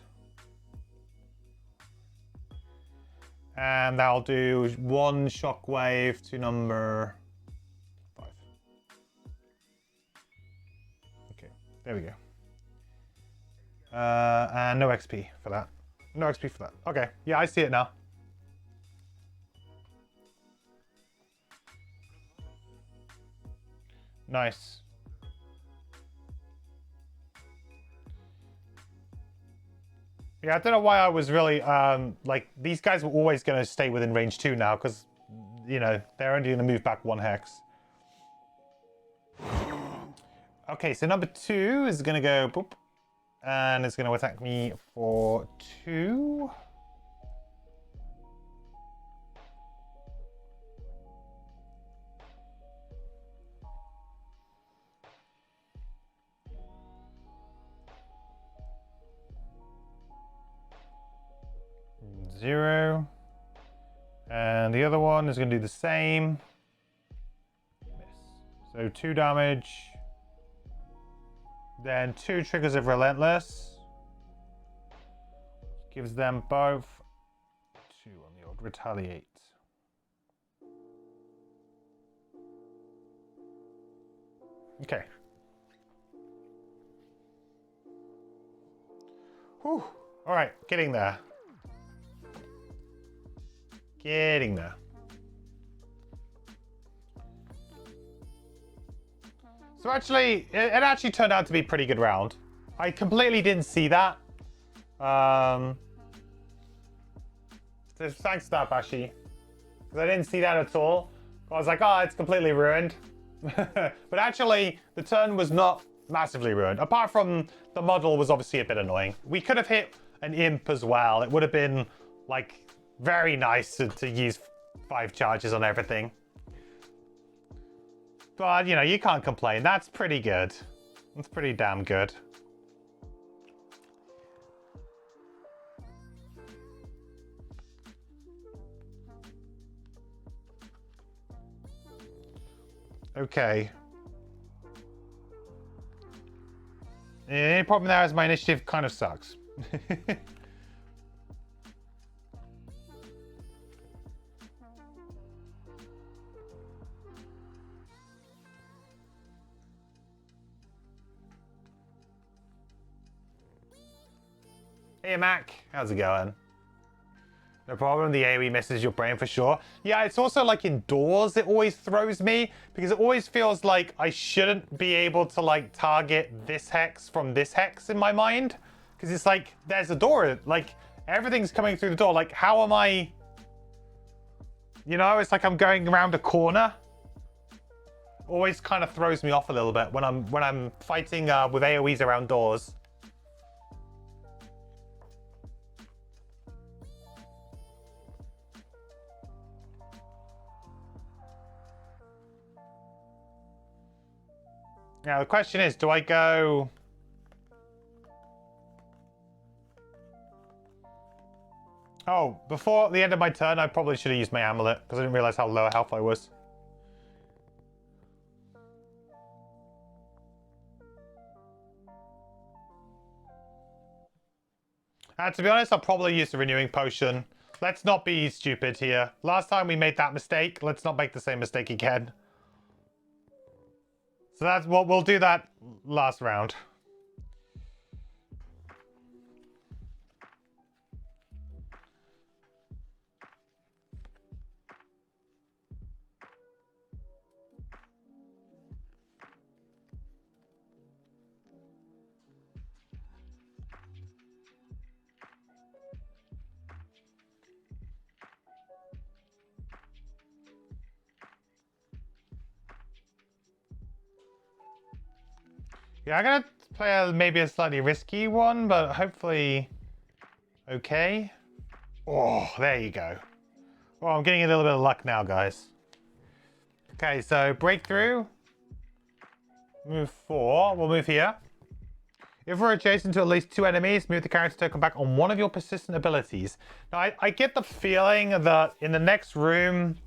And that'll do 1 shockwave to number 5. Okay, there we go. And no XP for that. No XP for that. Okay, yeah, I see it now. Nice. Yeah, I don't know why I was really, like, these guys were always going to stay within range 2 now, because, you know, they're only going to move back 1 hex. Okay, so number 2 is going to go boop, and it's going to attack me for 2. Zero. And the other one is going to do the same. Miss. So 2 damage. Then 2 triggers of Relentless. Gives them both 2 on the old Retaliate. Okay. Whew. All right, getting there. Getting there. So actually, it actually turned out to be a pretty good round. I completely didn't see that. So thanks to that, Bashi. Because I didn't see that at all. I was like, oh, it's completely ruined. But actually, the turn was not massively ruined. Apart from the model was obviously a bit annoying. We could have hit an imp as well. It would have been, like, very nice to use 5 charges on everything. But, you know, you can't complain. That's pretty good. That's pretty damn good. Okay. The only problem there is my initiative kind of sucks. Hey Mac, how's it going? No problem, the AoE misses your brain for sure. Yeah, it's also like indoors it always throws me because it always feels like I shouldn't be able to like target this hex from this hex in my mind. Because it's like, there's a door, like everything's coming through the door. Like how am I, you know, it's like I'm going around a corner. Always kind of throws me off a little bit when I'm fighting with AoEs around doors. Now the question is, do I go... Oh, before the end of my turn, I probably should have used my amulet, because I didn't realize how low health I was. And to be honest, I'll probably use the renewing potion. Let's not be stupid here. Last time we made that mistake. Let's not make the same mistake again. So that's what we'll do that last round. Yeah, I'm gonna play maybe a slightly risky one, but hopefully okay. Oh, there you go. Oh, I'm getting a little bit of luck now, guys. Okay, so breakthrough. Move 4. We'll move here. If we're adjacent to at least 2 enemies, move the character token back on one of your persistent abilities. Now, I get the feeling that in the next room,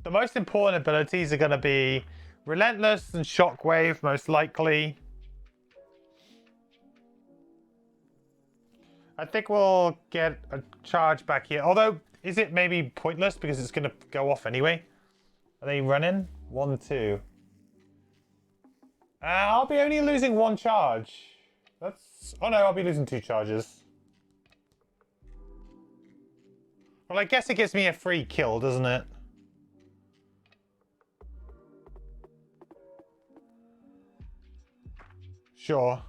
the most important abilities are going to be Relentless and Shockwave, most likely. I think we'll get a charge back here. Although, is it maybe pointless because it's going to go off anyway? Are they running? 1, 2. I'll be only losing 1 charge. That's... Oh no, I'll be losing 2 charges. Well, I guess it gives me a free kill, doesn't it? Sure.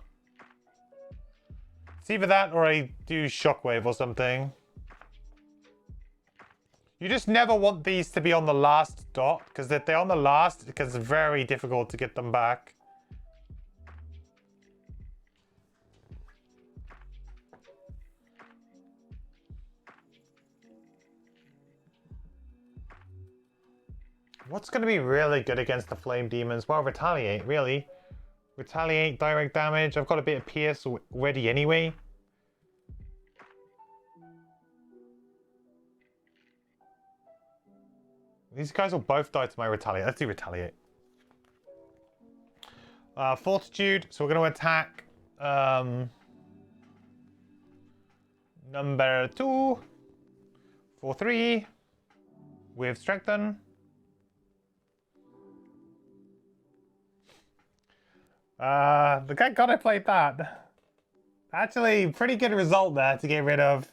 It's either that or I do Shockwave or something. You just never want these to be on the last dot, because if they're on the last, it gets very difficult to get them back. What's going to be really good against the Flame Demons? Well, Retaliate, really. Retaliate, direct damage. I've got a bit of Pierce already anyway. These guys will both die to my Retaliate. Let's do Retaliate. Fortitude. So we're going to attack number 2 for 3 with Strengthen. The guy God I played that. Actually, pretty good result there to get rid of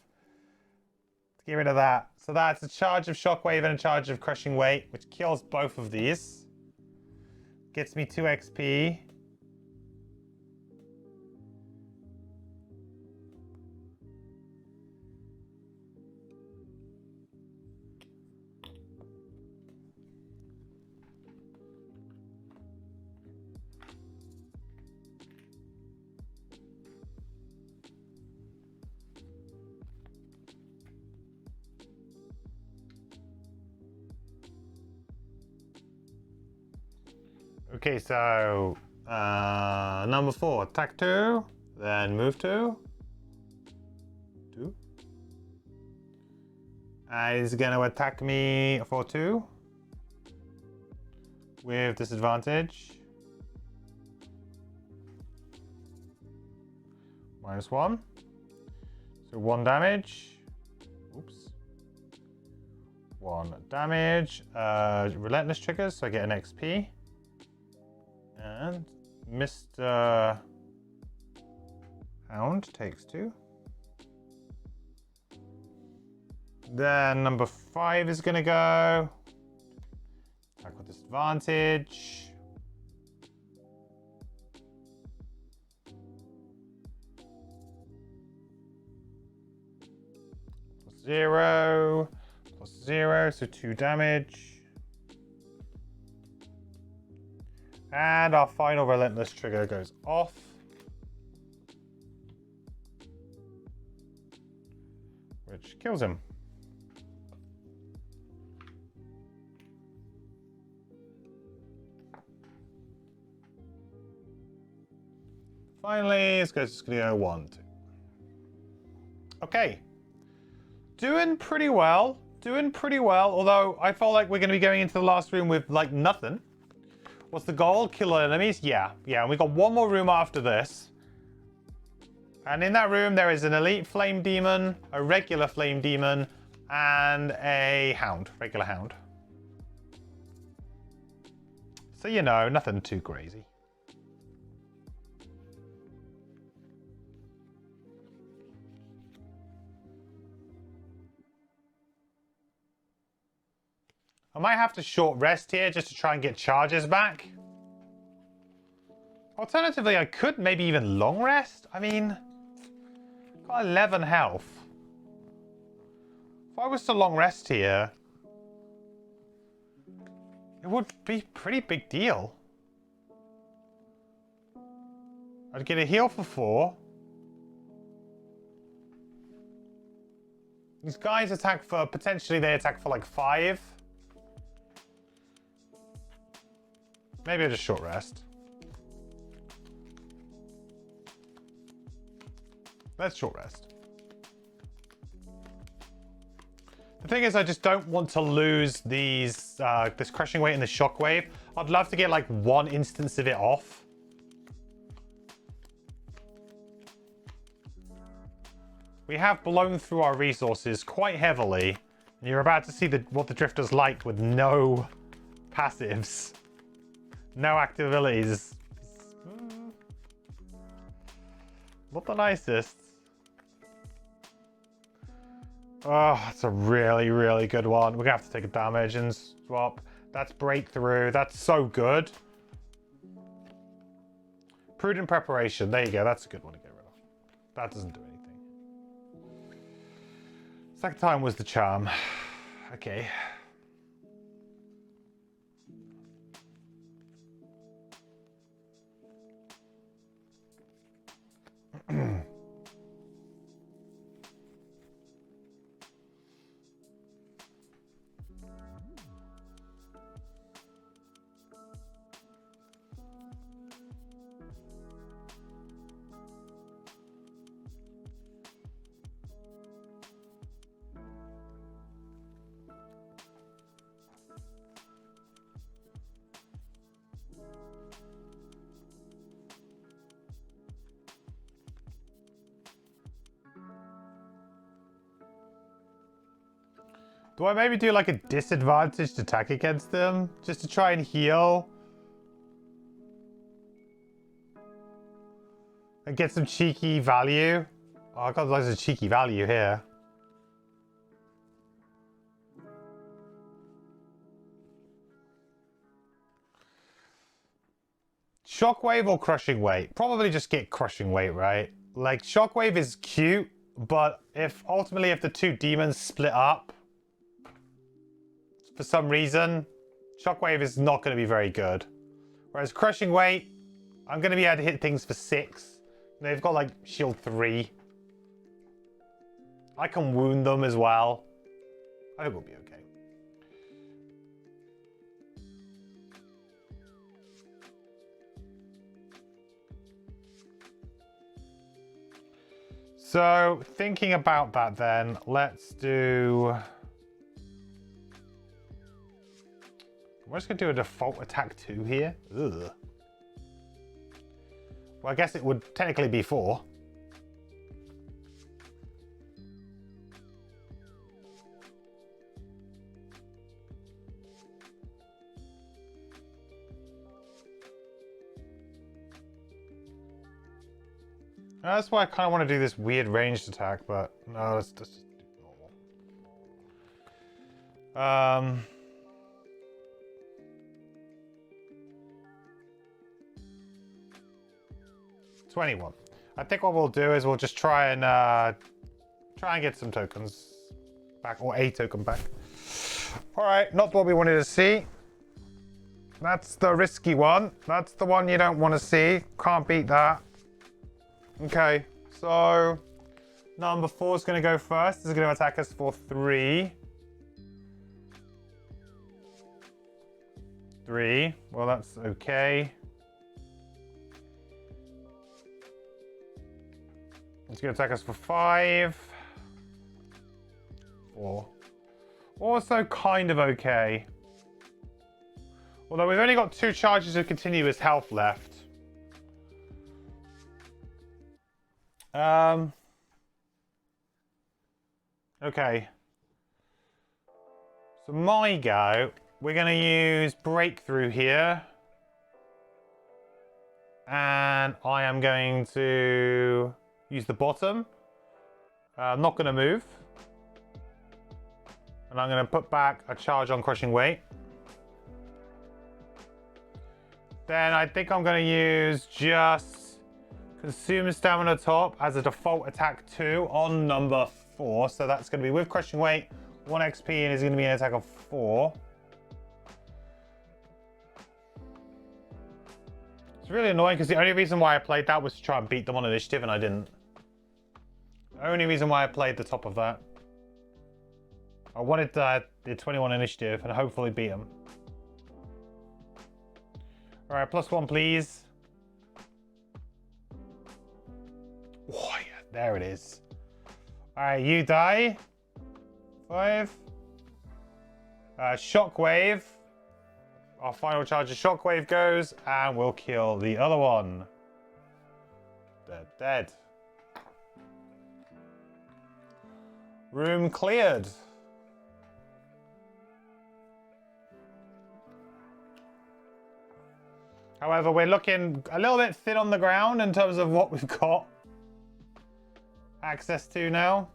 that. So that's a charge of Shockwave and a charge of Crushing Weight, which kills both of these. Gets me 2 XP. Okay, so number 4, attack 2, then move 2. He's gonna attack me for 2 with disadvantage. -1. So 1 damage. Oops. 1 damage. Relentless triggers, so I get an XP. And Mr. Hound takes 2. Then number 5 is going to go. Attack with disadvantage. +0. +0, so 2 damage. And our final Relentless trigger goes off. Which kills him. Finally, it's just going to go 1, 2. Okay. Doing pretty well. Doing pretty well. Although, I felt like we're going to be going into the last room with, like, nothing. What's the goal? Kill enemies? Yeah. Yeah, and we got one more room after this. And in that room, there is an elite flame demon, a regular flame demon, and a hound. Regular hound. So, you know, nothing too crazy. I might have to short rest here just to try and get charges back. Alternatively, I could maybe even long rest. I mean, got 11 health. If I was to long rest here, it would be a pretty big deal. I'd get a heal for 4. These guys attack for, potentially they attack for like 5. Maybe I'll just short rest. Let's short rest. The thing is, I just don't want to lose these, this crushing weight and the shockwave. I'd love to get like 1 instance of it off. We have blown through our resources quite heavily. And you're about to see what the Drifter's like with no passives. No active abilities. Not the nicest. Oh, that's a really, really good one. We're gonna have to take a damage and swap. That's breakthrough. That's so good. Prudent preparation. There you go. That's a good one to get rid of. That doesn't do anything. Second time was the charm. Okay. Do I maybe do like a disadvantaged attack against them? Just to try and heal? And get some cheeky value? Oh, I got loads of cheeky value here. Shockwave or crushing weight? Probably just get crushing weight, right? Like, shockwave is cute, but if the 2 demons split up, for some reason, shockwave is not going to be very good. Whereas crushing weight, I'm going to be able to hit things for 6. They've got like shield 3. I can wound them as well. I think we'll be okay. So, thinking about that then, let's do... We're just going to do a default attack 2 here. Ugh. Well, I guess it would technically be 4. That's why I kind of want to do this weird ranged attack, but no, let's just do normal. 21. I think what we'll do is we'll just try and get some tokens back, or a token back. All right, not what we wanted to see. That's the risky one. That's the one you don't want to see. Can't beat that. Okay, so number 4 is going to go first. This is going to attack us for 3. 3. Well, that's okay. It's going to attack us for 5. 4. Also kind of okay. Although we've only got 2 charges of continuous health left. Okay. So my go, we're going to use Breakthrough here. And I am going to use the bottom. I'm not going to move. And I'm going to put back a charge on Crushing Weight. Then I think I'm going to use just Consume Stamina Top as a default attack 2 on number 4. So that's going to be with Crushing Weight, 1 XP, and is going to be an attack of 4. It's really annoying because the only reason why I played that was to try and beat them on initiative, and I didn't. The only reason why I played the top of that. I wanted the 21 initiative and hopefully beat them. Alright, +1 please. Oh yeah, there it is. Alright, you die. 5. Shockwave. Our final charge of Shockwave goes, and we'll kill the other one. They're dead. Room cleared. However, we're looking a little bit thin on the ground in terms of what we've got access to now.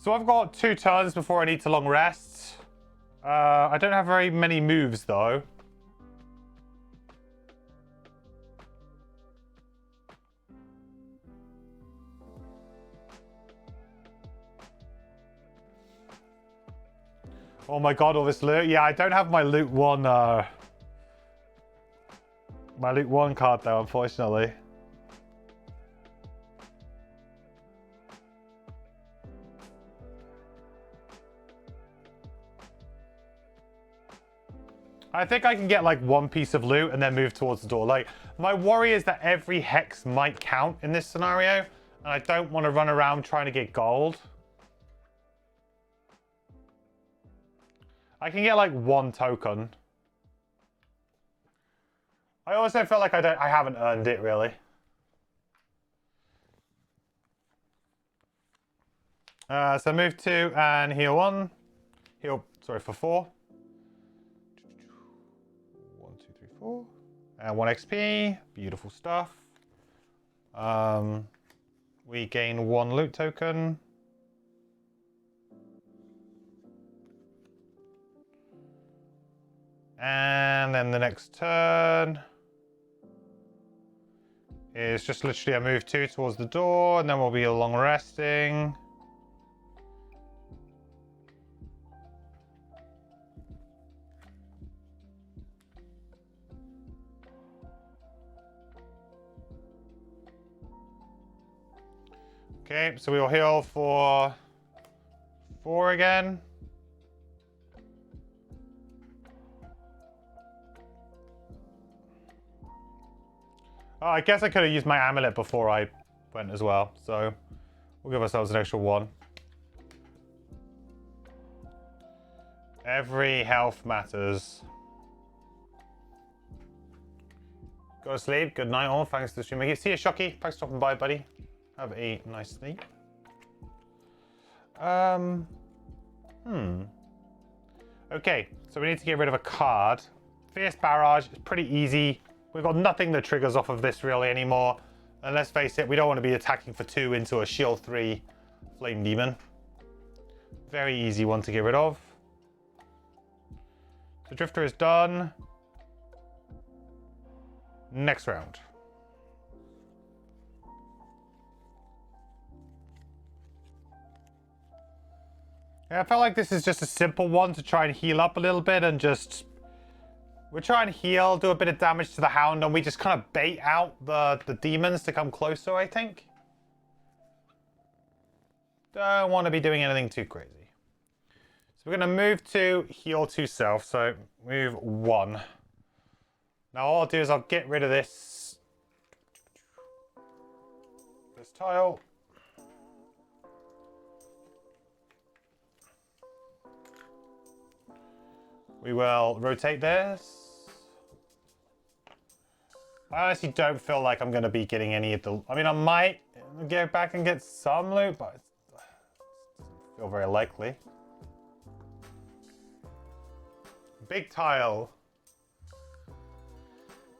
So I've got 2 turns before I need to long rest. I don't have very many moves though. Oh my god, all this loot. Yeah, I don't have my loot 1 my loot 1 card though, unfortunately. I think I can get like 1 piece of loot and then move towards the door. Like, my worry is that every hex might count in this scenario, and I don't want to run around trying to get gold. I can get like 1 token. I also feel like I haven't earned it really. So move 2 and heal 1. Sorry, for 4. 1, 2, 3, 4. And 1 XP. Beautiful stuff. We gain 1 loot token. And then the next turn is just literally a move 2 towards the door, and then we'll be long resting. Okay, so we'll heal for 4 again. Oh, I guess I could have used my amulet before I went as well, so we'll give ourselves an extra 1. Every health matters. Go to sleep. Good night all. Thanks for the stream. See you, Shocky. Thanks for stopping by, buddy. Have a nice sleep. Okay, so we need to get rid of a card. Fierce Barrage is pretty easy. We've got nothing that triggers off of this really anymore. And let's face it, we don't want to be attacking for 2 into a shield 3 Flame Demon. Very easy one to get rid of. So Drifter is done. Next round. Yeah, I felt like this is just a simple one to try and heal up a little bit and just... We're trying to heal, do a bit of damage to the Hound, and we just kind of bait out the demons to come closer, I think. Don't want to be doing anything too crazy. So So we're going to move to heal 2 self. So move 1. Now all I'll do is I'll get rid of this tile. We will rotate this. I honestly don't feel like I'm going to be getting any of the... I mean, I might go back and get some loot, but it doesn't feel very likely. Big tile.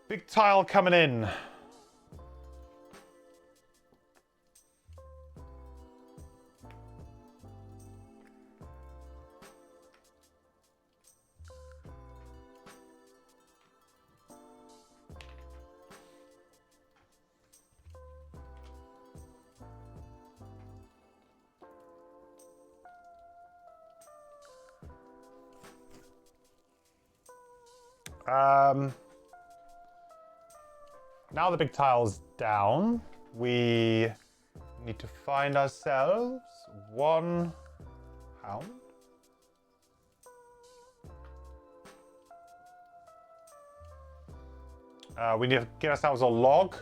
Big tile coming in. Now the big tile's down, we need to find ourselves 1 hound. We need to get ourselves a log.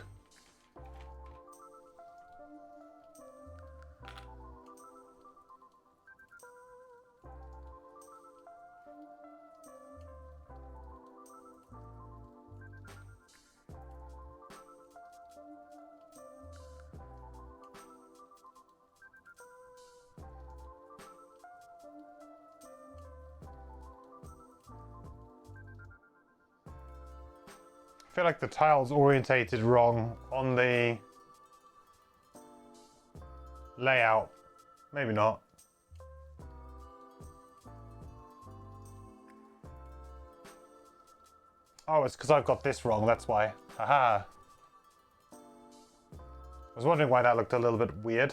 I feel like the tile's orientated wrong on the layout. Maybe not. Oh, it's because I've got this wrong, that's why. Haha. I was wondering why that looked a little bit weird.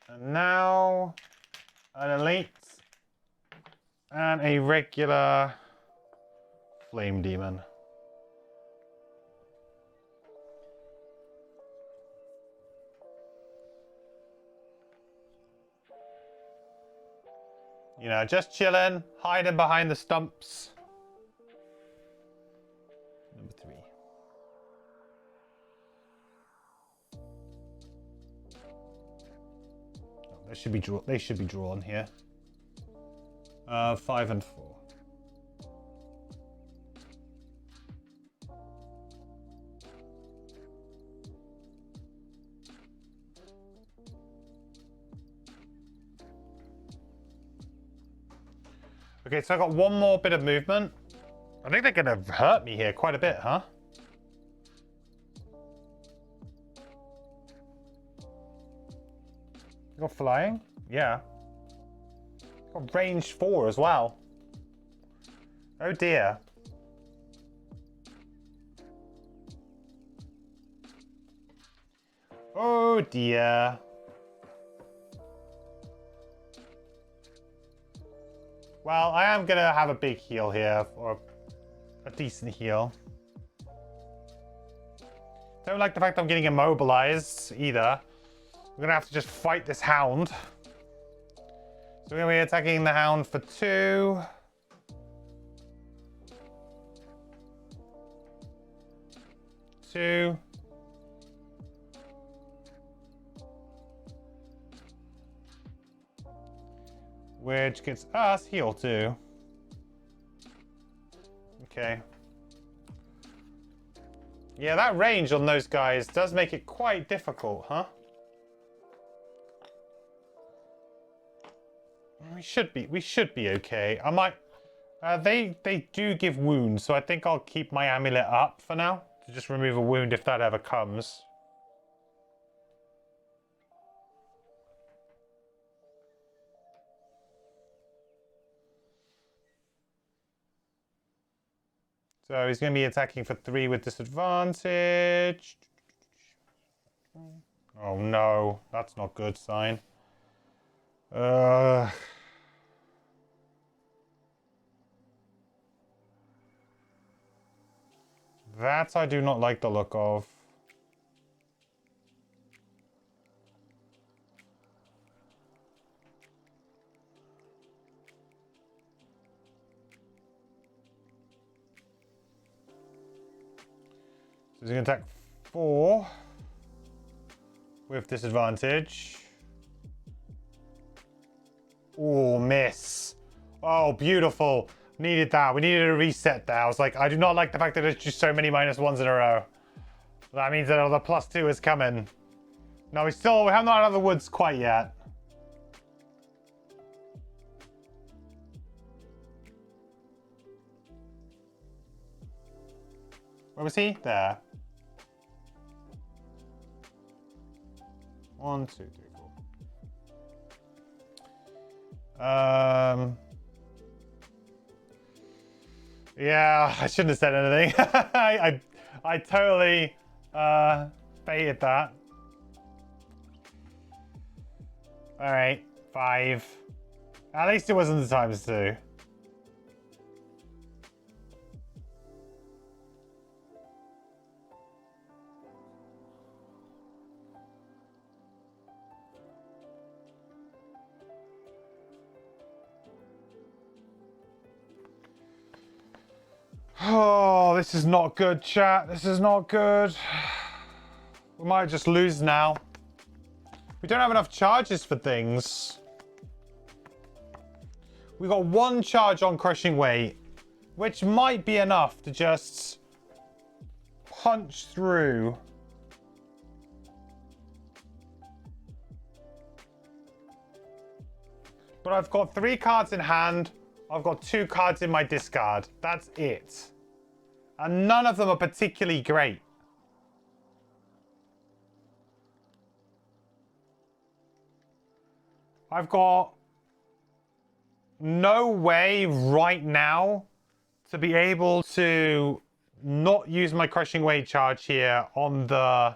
And now an elite. And a regular flame demon. You know, just chilling, hiding behind the stumps. Number 3. Oh, they should be drawn here. 5 and 4. Okay, so I got 1 more bit of movement. I think they're going to hurt me here quite a bit, huh? You got flying? Yeah. Got range 4 as well. Oh dear. Oh dear. Well, I am gonna have a big heal here, or a decent heal. Don't like the fact I'm getting immobilized either. We're gonna have to just fight this hound. So we're going to be attacking the hound for 2. Which gets us heal 2. Okay. Yeah, that range on those guys does make it quite difficult, huh? We should be okay. I might they do give wounds, so I think I'll keep my amulet up for now to just remove a wound if that ever comes. So he's going to be attacking for 3 with disadvantage. Oh no, that's not good sign. That I do not like the look of. So he's going to attack 4 with disadvantage. Oh, miss. Oh, beautiful. Needed that. We needed a reset there. I was like, I do not like the fact that there's just so many -1s in a row. That means that the +2 is coming. No, we have not out of the woods quite yet. Where was he? There. 1, 2, 3, 4. Yeah, I shouldn't have said anything. I totally baited that. All right, 5. At least it wasn't the ×2. Oh, this is not good, chat. This is not good. We might just lose now. We don't have enough charges for things. We got 1 charge on crushing weight, which might be enough to just punch through. But I've got 3 cards in hand. I've got 2 cards in my discard. That's it. And none of them are particularly great. I've got no way right now to be able to not use my crushing weight charge here on the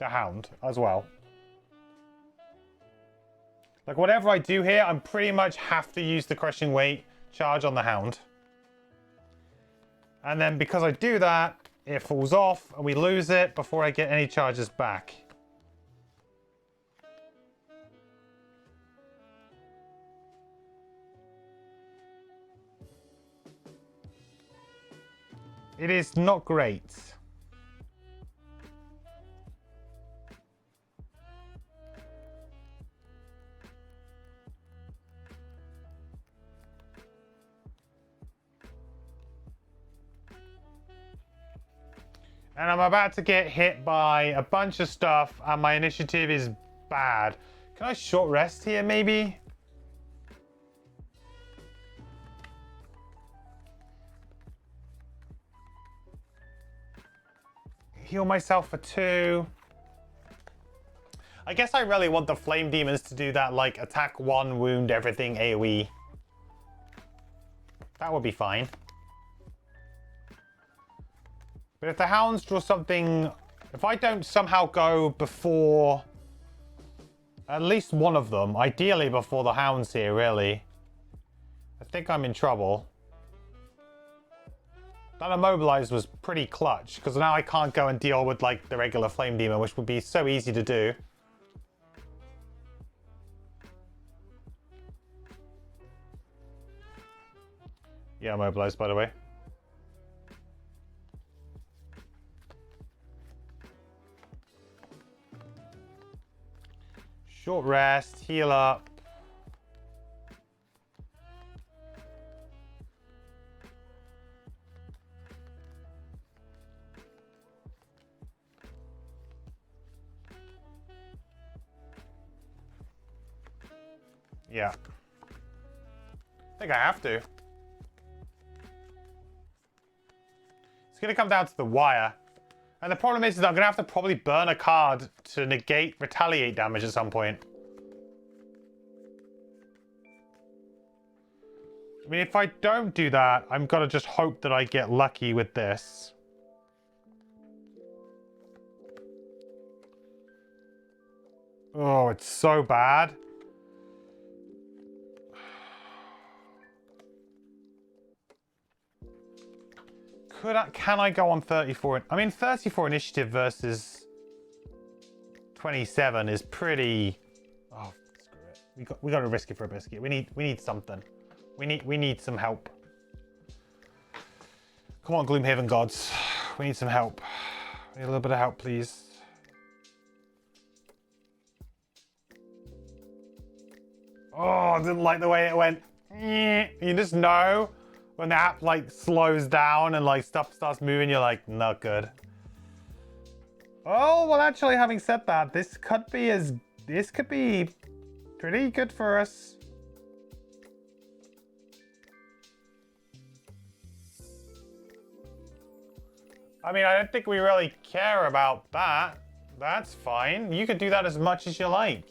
hound as well. Like whatever I do here, I'm pretty much have to use the crushing weight charge on the hound. And then because I do that, it falls off and we lose it before I get any charges back. It is not great. And I'm about to get hit by a bunch of stuff and my initiative is bad. Can I short rest here maybe? Heal myself for 2. I guess I really want the flame demons to do that like attack 1, wound everything AoE. That would be fine. But if the hounds draw something, if I don't somehow go before at least one of them, ideally before the hounds here, really, I think I'm in trouble. That immobilized was pretty clutch, because now I can't go and deal with like the regular flame demon, which would be so easy to do. Yeah, immobilized, by the way. Short rest, heal up. Yeah. I think I have to. It's going to come down to the wire. And the problem is that I'm going to have to probably burn a card to negate retaliate damage at some point. I mean, if I don't do that, I'm going to just hope that I get lucky with this. Oh, it's so bad. Can I go on 34? I mean, 34 initiative versus 27 is pretty. Oh, screw it. We got to risk it for a biscuit. We need something. We need some help. Come on, Gloomhaven gods. We need some help. We need a little bit of help, please. Oh, I didn't like the way it went. You just know when the app like slows down and like stuff starts moving, you're like, not good. Oh, well, actually, having said that, this could be pretty good for us. I mean, I don't think we really care about that. That's fine. You could do that as much as you like.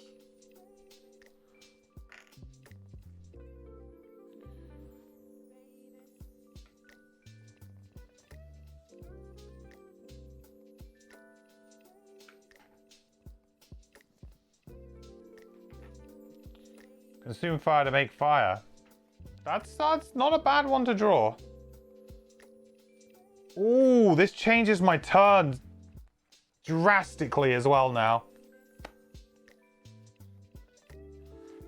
Consume fire to make fire. That's not a bad one to draw. Ooh, this changes my turn drastically as well now.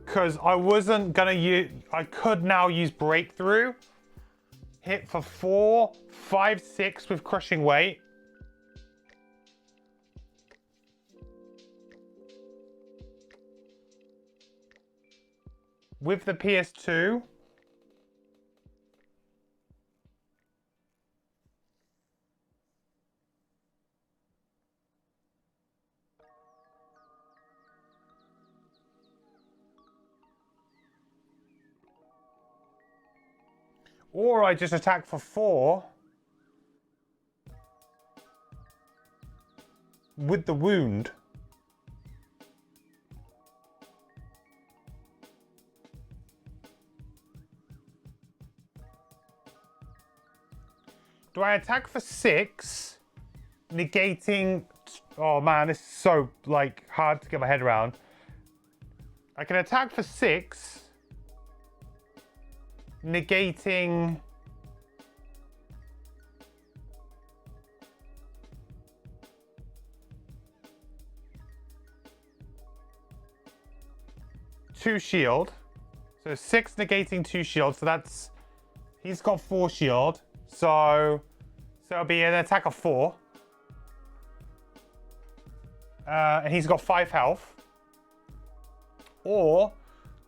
Because I wasn't gonna use, I could now use breakthrough. Hit for 4, 5, 6 with crushing weight. With the PS2. Or I just attack for 4 with the wound. Do I attack for 6, negating... Oh man, this is so like hard to get my head around. I can attack for 6, negating... two shield. So 6 negating 2 shield. So that's... He's got 4 shield. So it'll be an attack of 4. And he's got 5 health. Or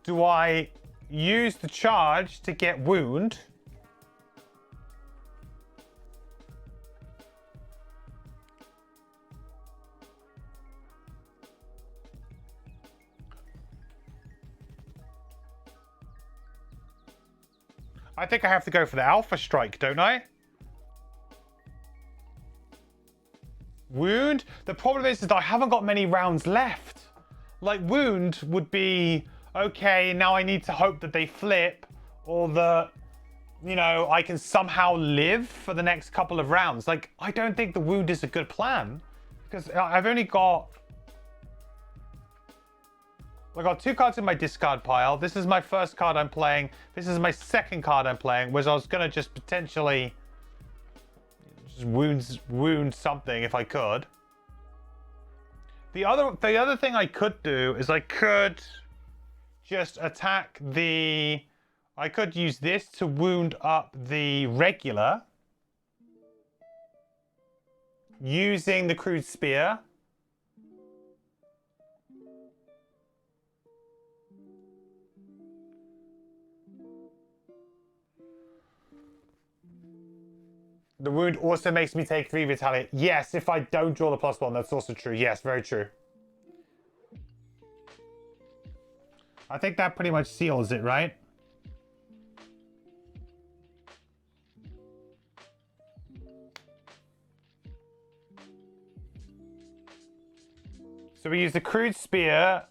do I use the charge to get wound? I think I have to go for the Alpha Strike, don't I? Wound? The problem is that I haven't got many rounds left. Like, wound would be, okay, now I need to hope that they flip, or that, you know, I can somehow live for the next couple of rounds. Like, I don't think the wound is a good plan, because I've only got... I got 2 cards in my discard pile. This is my first card I'm playing. This is my second card I'm playing, which I was going to just potentially just wound something if I could. The other thing I could do is I could just attack the... I could use this to wound up the regular using the crude spear. The wound also makes me take 3 vitality. Yes, if I don't draw the +1, that's also true. Yes, very true. I think that pretty much seals it, right? So we use the crude spear.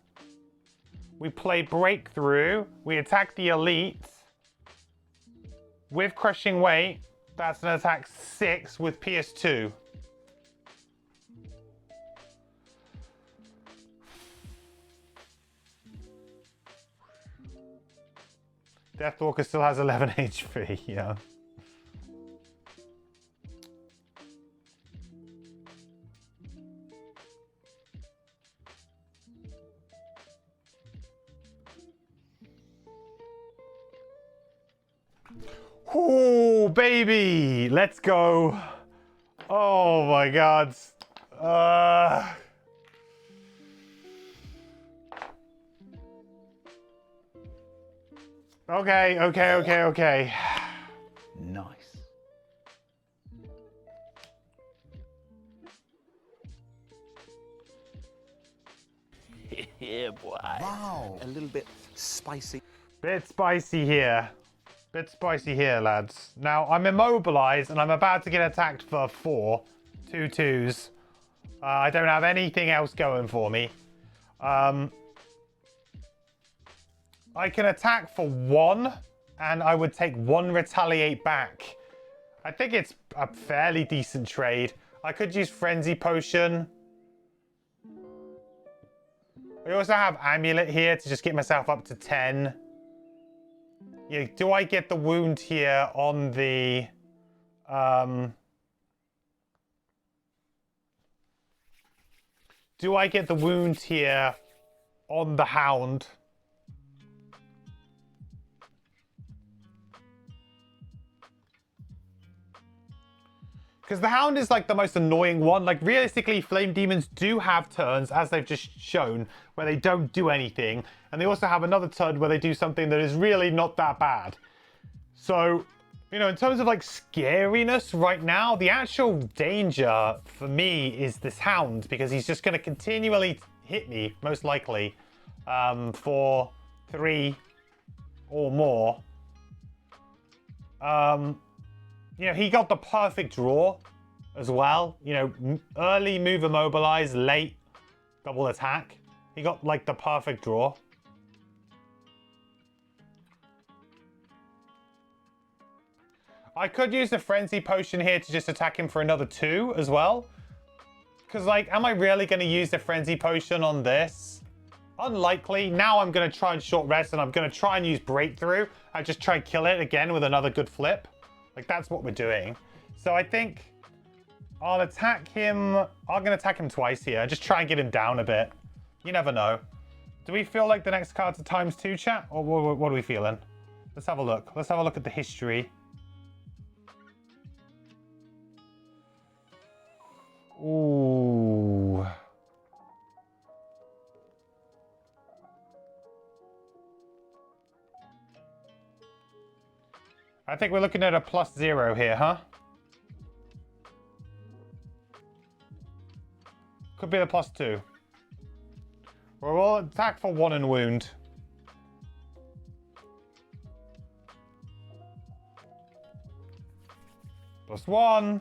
We play breakthrough. We attack the elite with crushing weight. That's an attack 6 with PS2. Deathwalker still has 11 HP, yeah. Oh, baby! Let's go. Oh my god. Okay. Nice. Yeah, boy. Wow. A little bit spicy. Bit spicy here. Bit spicy here, lads. Now, I'm immobilized and I'm about to get attacked for 4. 2 2s. I don't have anything else going for me. I can attack for 1 and I would take 1 retaliate back. I think it's a fairly decent trade. I could use Frenzy Potion. I also have Amulet here to just get myself up to 10. Yeah, do I get the wound here on the... do I get the wound here on the Hound? Because the Hound is like the most annoying one. Like realistically, Flame Demons do have turns, as they've just shown, where they don't do anything. And they also have another turn where they do something that is really not that bad. So, you know, in terms of like scariness right now, the actual danger for me is this Hound, because he's just going to continually hit me, most likely, for 3 or more. You know, he got the perfect draw as well. You know, early move immobilize, late double attack. He got like the perfect draw. I could use the Frenzy Potion here to just attack him for another 2 as well. Because, like, am I really going to use the Frenzy Potion on this? Unlikely. Now I'm going to try and short rest and I'm going to try and use Breakthrough. I just try and kill it again with another good flip. Like, that's what we're doing. So I think I'll attack him. I'm going to attack him twice here. Just try and get him down a bit. You never know. Do we feel like the next card's a ×2, chat? Or what are we feeling? Let's have a look. Let's have a look at the history. Ooh. I think we're looking at a +0 here, huh? Could be the +2. We'll attack for 1 and wound. +1.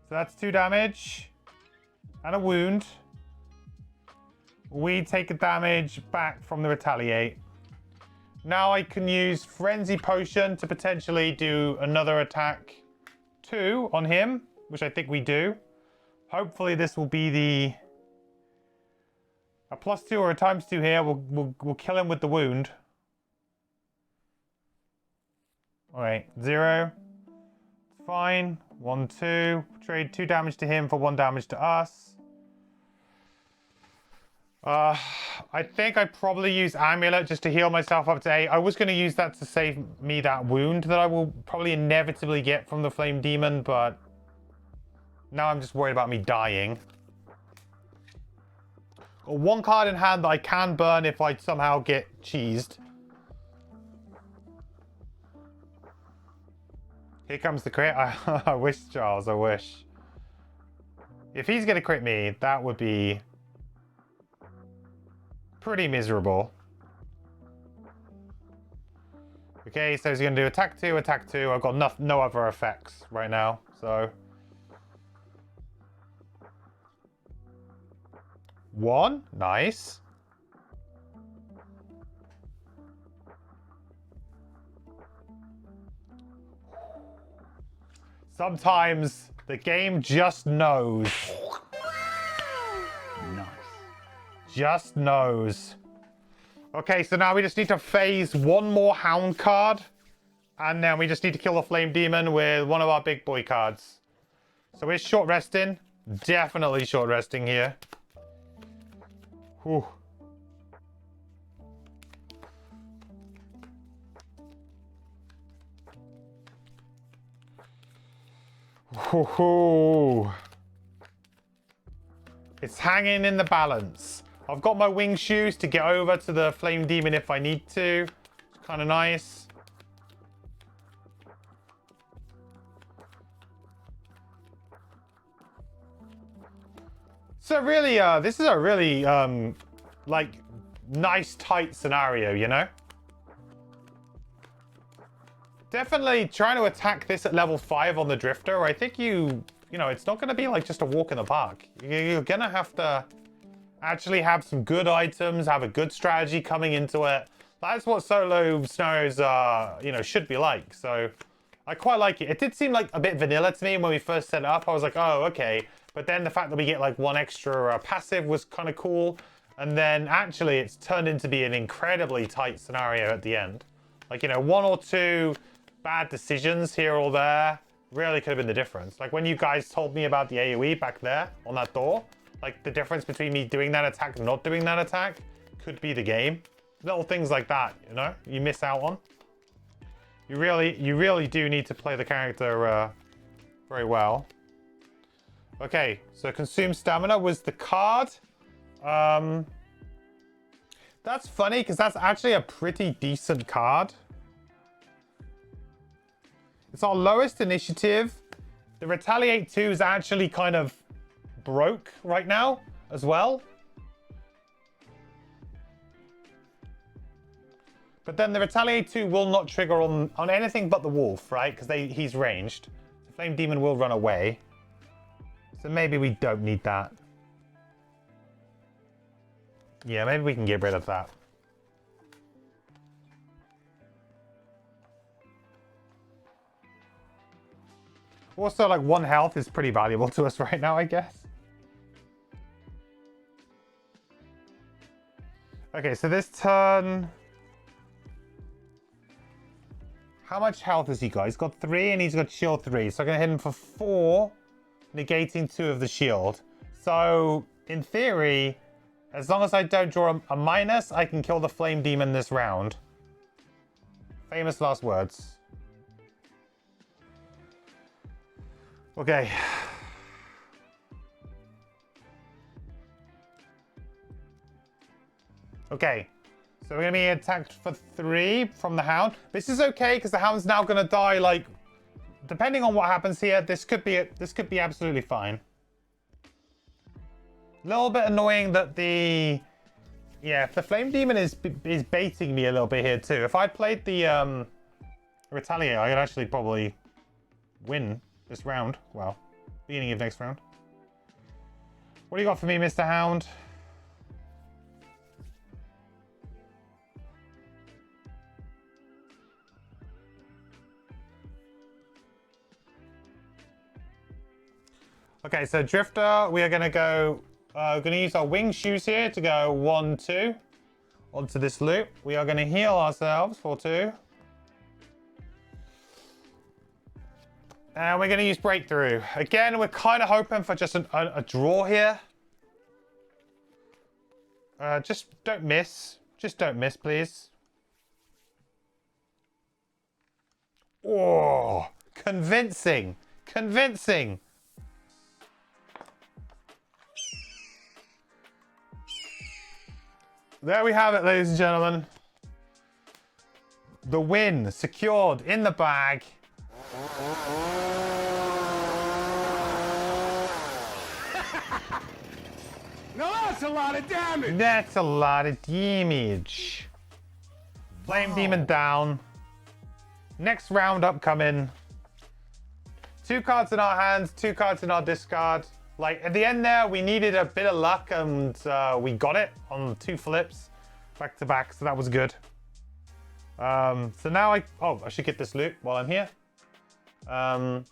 So that's 2 damage. And a wound. We take a damage back from the retaliate. Now I can use Frenzy Potion to potentially do another attack 2 on him, which I think we do. Hopefully this will be the... a +2 or a ×2 here. We'll kill him with the wound. Alright, 0. It's fine. 1, 2. Trade 2 damage to him for 1 damage to us. I think I probably use Amulet just to heal myself up to 8. I was going to use that to save me that wound that I will probably inevitably get from the Flame Demon, but now I'm just worried about me dying. Got 1 card in hand that I can burn if I somehow get cheesed. Here comes the crit. I wish, Charles, I wish. If he's going to crit me, that would be pretty miserable. Okay, so he's going to do attack 2, attack 2. I've got no other effects right now, so... 1, nice. Sometimes the game just knows. Nice. Just knows. Okay, so now we just need to phase 1 more Hound card. And then we just need to kill the Flame Demon with one of our big boy cards. So we're short resting. Definitely short resting here. Whew. Ooh. It's hanging in the balance. I've got my wing shoes to get over to the flame demon if I need to. It's kind of nice. So really, this is a really, like, nice, tight scenario, you know? Definitely trying to attack this at level 5 on the Drifter. I think you know, it's not going to be like just a walk in the park. You're going to have to actually have some good items, have a good strategy coming into it. That's what solo scenarios, you know, should be like. So I quite like it. It did seem like a bit vanilla to me when we first set it up. I was like, oh, okay. But then the fact that we get like one extra passive was kind of cool. And then actually it's turned into be an incredibly tight scenario at the end. Like, you know, 1 or 2 bad decisions here or there really could have been the difference. Like when you guys told me about the AoE back there on that door, like the difference between me doing that attack and not doing that attack could be the game. Little things like that, you know, you miss out on. You really do need to play the character very well. Okay, so consume stamina was the card. That's funny because that's actually a pretty decent card. It's our lowest initiative. The Retaliate 2 is actually kind of broke right now as well. But then the Retaliate 2 will not trigger on anything but the wolf, right? Because he's ranged. The Flame Demon will run away. So maybe we don't need that. Yeah, maybe we can get rid of that. Also, like 1 health is pretty valuable to us right now, I guess. Okay, so this turn... How much health has he got? He's got 3 and he's got shield 3. So I'm going to hit him for 4, negating 2 of the shield. So, in theory, as long as I don't draw a minus, I can kill the Flame Demon this round. Famous last words. Okay. Okay. So we're going to be attacked for 3 from the Hound. This is okay because the Hound's now going to die, like, depending on what happens here, this could be absolutely fine. A little bit annoying that the Flame Demon is baiting me a little bit here too. If I played the Retaliate, I could actually probably win this round. Well, beginning of next round. What do you got for me, Mr. Hound? Okay, so Drifter, we are going to go... we're going to use our wing shoes here to go 1, 2 onto this loop. We are going to heal ourselves for 2. And we're going to use Breakthrough. Again, we're kind of hoping for just a draw here. Just don't miss. Just don't miss, please. Oh, convincing. Convincing. There we have it, ladies and gentlemen. The win secured in the bag. Now that's a lot of damage! That's a lot of damage. Flame Demon down. Next round upcoming. 2 cards in our hands, 2 cards in our discard. Like, at the end there, we needed a bit of luck, and we got it on 2 flips back to back, so that was good. So now I should get this loot while I'm here. I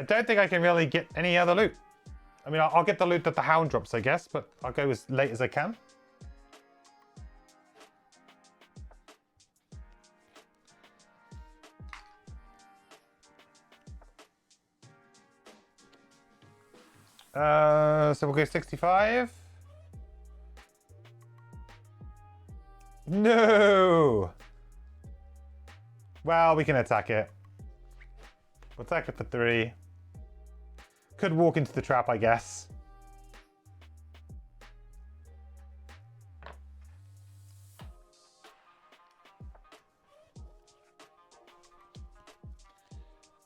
don't think I can really get any other loot. I mean, I'll get the loot that the Hound drops, I guess, but I'll go as late as I can. So we'll go 65. No! Well, we can attack it. We'll attack it for 3. Could walk into the trap, I guess.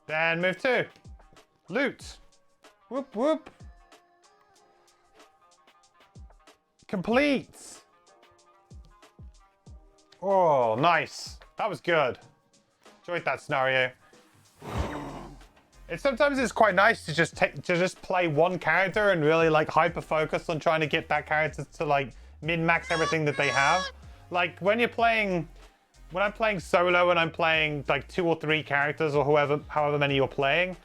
Then move 2. Loot. Whoop, whoop. Complete. Oh, nice. That was good. Enjoyed that scenario. Sometimes it's quite nice to just play one character and really like hyper focus on trying to get that character to like min-max everything that they have. Like when I'm playing solo and I'm playing like 2 or 3 characters or however many you're playing,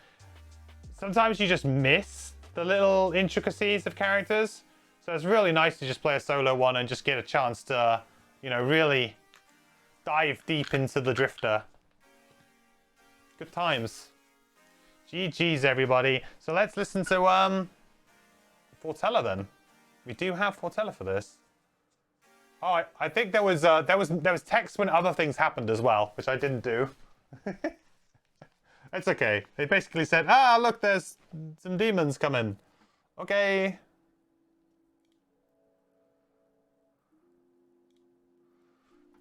sometimes you just miss the little intricacies of characters. So it's really nice to just play a solo one and just get a chance to, you know, really dive deep into the drifter. Good times. GG's, everybody. So let's listen to Fortella then. We do have Fortella for this. Oh, I think there was text when other things happened as well, which I didn't do. It's okay. They basically said, "Ah, look, there's some demons coming." Okay.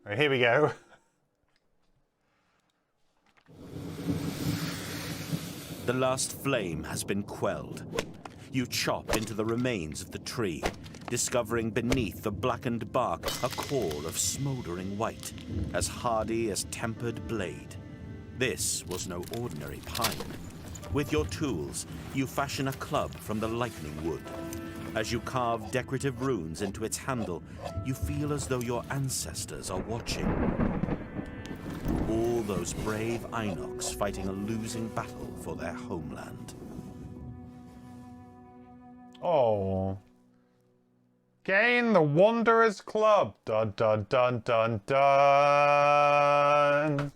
All right, here we go. The last flame has been quelled. You chop into the remains of the tree, discovering beneath the blackened bark a core of smoldering white, as hardy as tempered blade. This was no ordinary pine. With your tools, you fashion a club from the lightning wood. As you carve decorative runes into its handle, you feel as though your ancestors are watching. All those brave Inox fighting a losing battle for their homeland. Oh. Gain the Wanderer's Club. Dun dun dun dun dun.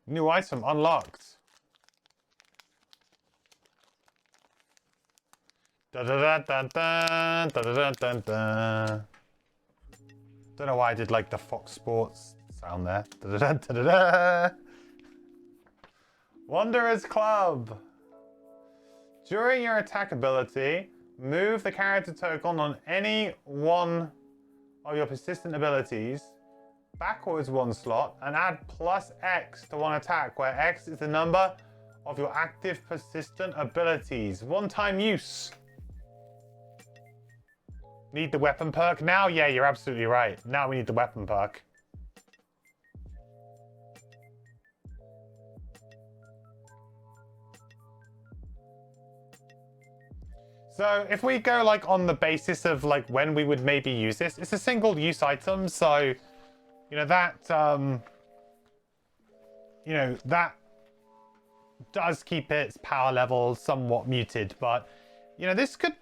New item unlocked. Dun dun dun dun dun dun dun dun dun. Don't know why I did like the Fox Sports sound there. Dun dun dun dun dun. Wanderer's Club. During your attack ability, move the character token on any one of your persistent abilities backwards 1 slot and add +X to one attack, where X is the number of your active persistent abilities. One-time use. Need the weapon perk now? Yeah, you're absolutely right. Now we need the weapon perk. So if we go like on the basis of like when we would maybe use this, it's a single use item. So, you know, that does keep its power level somewhat muted, but you know, this could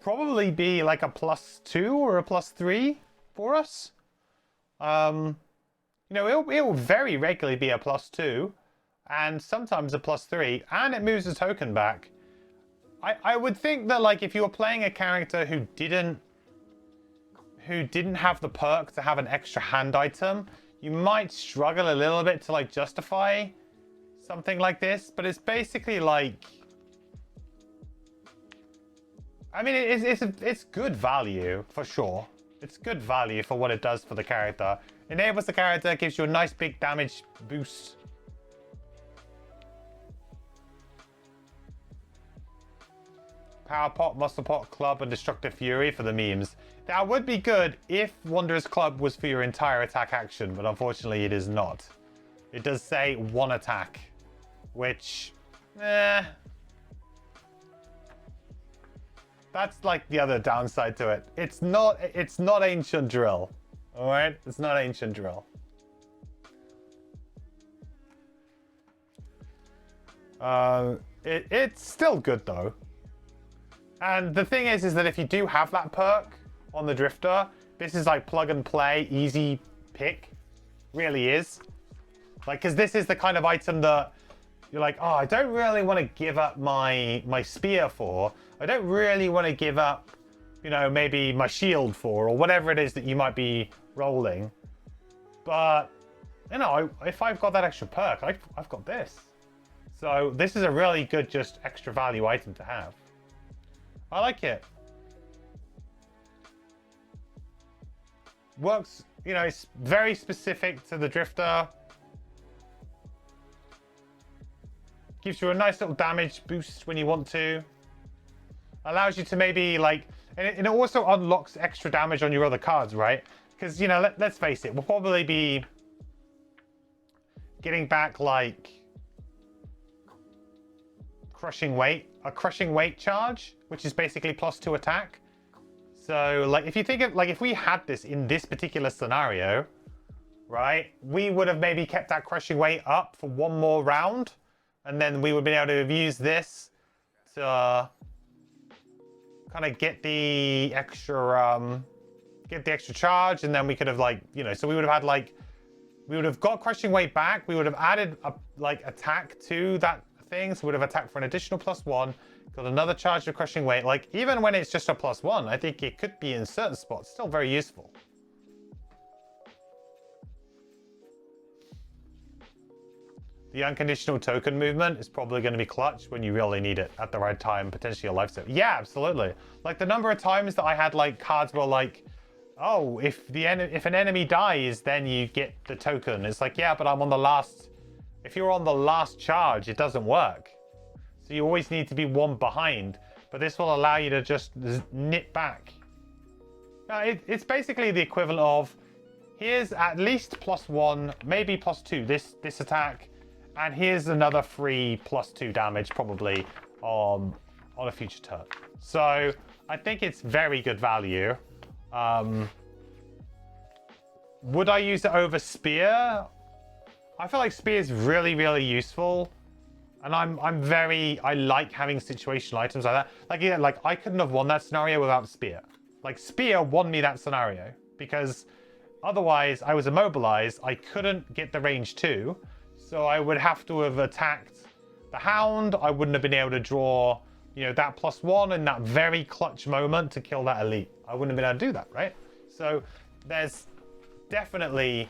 probably be like a +2 or a +3 for us. You know, it will very regularly be a +2 and sometimes a +3, and it moves the token back. I would think that like if you were playing a character who didn't have the perk to have an extra hand item, you might struggle a little bit to like justify something like this, but it's basically like, I mean, it's good value for sure. It's good value for what it does for the character. Enables the character, gives you a nice big damage boost. Power Pot, Muscle Pot, Club, and Destructive Fury for the memes. That would be good if Wanderer's Club was for your entire attack action, but unfortunately it is not. It does say 1 attack, which, that's like the other downside to it. It's not Ancient Drill, all right? It's not Ancient Drill. It's still good though. And the thing is that if you do have that perk on the Drifter, this is like plug and play, easy pick. Really is. Like, because this is the kind of item that you're like, oh, I don't really want to give up my spear for. I don't really want to give up, you know, maybe my shield for, or whatever it is that you might be rolling. But, you know, if I've got that extra perk, I've got this. So this is a really good, just extra value item to have. I like it. Works, you know, it's very specific to the Drifter. Gives you a nice little damage boost when you want to. Allows you to maybe like, and it also unlocks extra damage on your other cards, right? Because, you know, let's face it, we'll probably be getting back like a crushing weight charge, which is basically +2 attack. So like if you think of like if we had this in this particular scenario, right, we would have maybe kept that crushing weight up for one more round, and then we would be able to have used this to kind of get the extra charge, and then we could have like, you know, so we would have had like, we would have got crushing weight back, we would have added a like attack to that thing, so we would have attacked for an additional +1, got another charge of crushing weight. Like even when it's just a +1, I think it could be in certain spots still very useful. The unconditional token movement is probably going to be clutch when you really need it at the right time, potentially a lifesaver. Yeah, absolutely. Like the number of times that I had like cards were like, oh, if an enemy dies, then you get the token. It's like, yeah, but I'm on the last. If you're on the last charge, it doesn't work. So you always need to be one behind. But this will allow you to just nip back. It's basically the equivalent of, here's at least +1, maybe +2 this attack, and here's another free +2 damage probably on a future turn. So I think it's very good value. Would I use it over Spear? I feel like Spear is really, really useful. And I like having situational items like that. Like, yeah, like I couldn't have won that scenario without Spear. Like Spear won me that scenario because otherwise I was immobilized. I couldn't get the range 2. So I would have to have attacked the Hound. I wouldn't have been able to draw, you know, that +1 in that very clutch moment to kill that elite. I wouldn't have been able to do that, right? So there's definitely,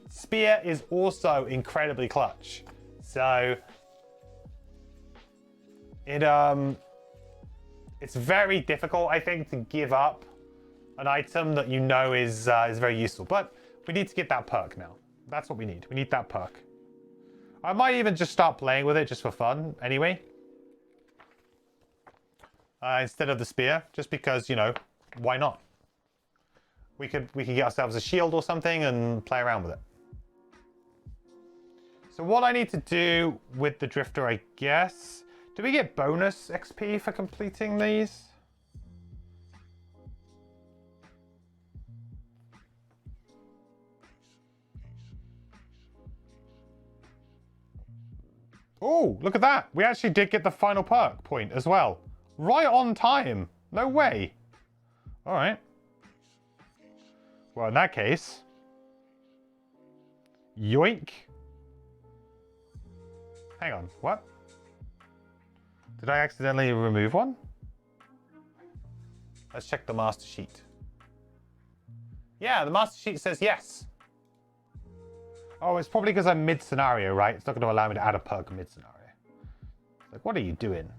Spear is also incredibly clutch. So it's very difficult, I think, to give up an item that you know is very useful. But we need to get that perk now. That's what we need. We need that perk. I might even just start playing with it just for fun anyway. Instead of the Spear, just because, you know, why not? We could get ourselves a shield or something and play around with it. So what I need to do with the Drifter, I guess. Do we get bonus XP for completing these? Oh, look at that. We actually did get the final perk point as well. Right on time. No way. All right. Well, in that case, yoink. Hang on, what? Did I accidentally remove one? Let's check the master sheet. Yeah, the master sheet says yes. Oh, it's probably because I'm mid-scenario, right? It's not going to allow me to add a perk mid-scenario. Like, what are you doing?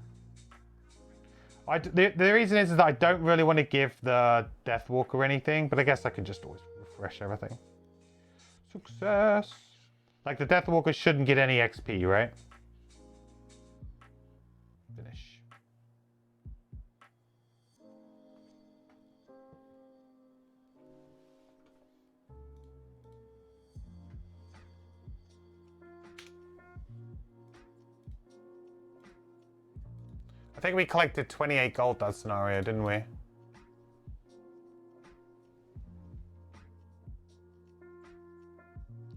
The reason is that I don't really want to give the Deathwalker anything, but I guess I can just always refresh everything. Success. Like, the Deathwalker shouldn't get any XP, right? Finish. I think we collected 28 gold that scenario, didn't we?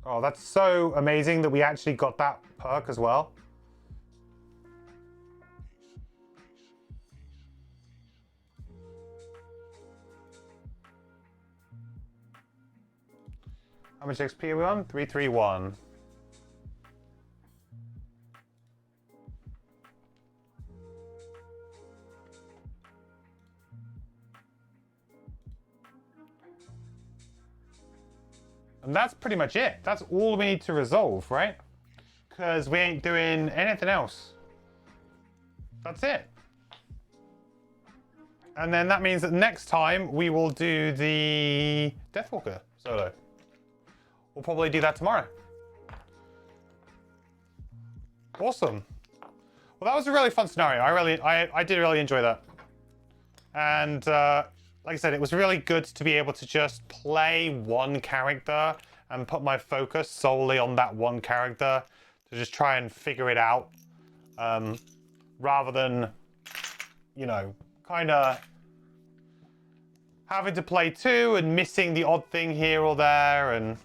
Oh, that's so amazing that we actually got that perk as well. How much XP are we on? 331. And that's pretty much it. That's all we need to resolve, right? because we ain't doing anything else. That's it. And then that means that next time we will do the Deathwalker solo. We'll probably do that tomorrow. Awesome. Well, that was a really fun scenario. I did really enjoy that. And like I said, it was really good to be able to just play one character and put my focus solely on that one character to just try and figure it out. Rather than, you know, kind of having to play two and missing the odd thing here or there, and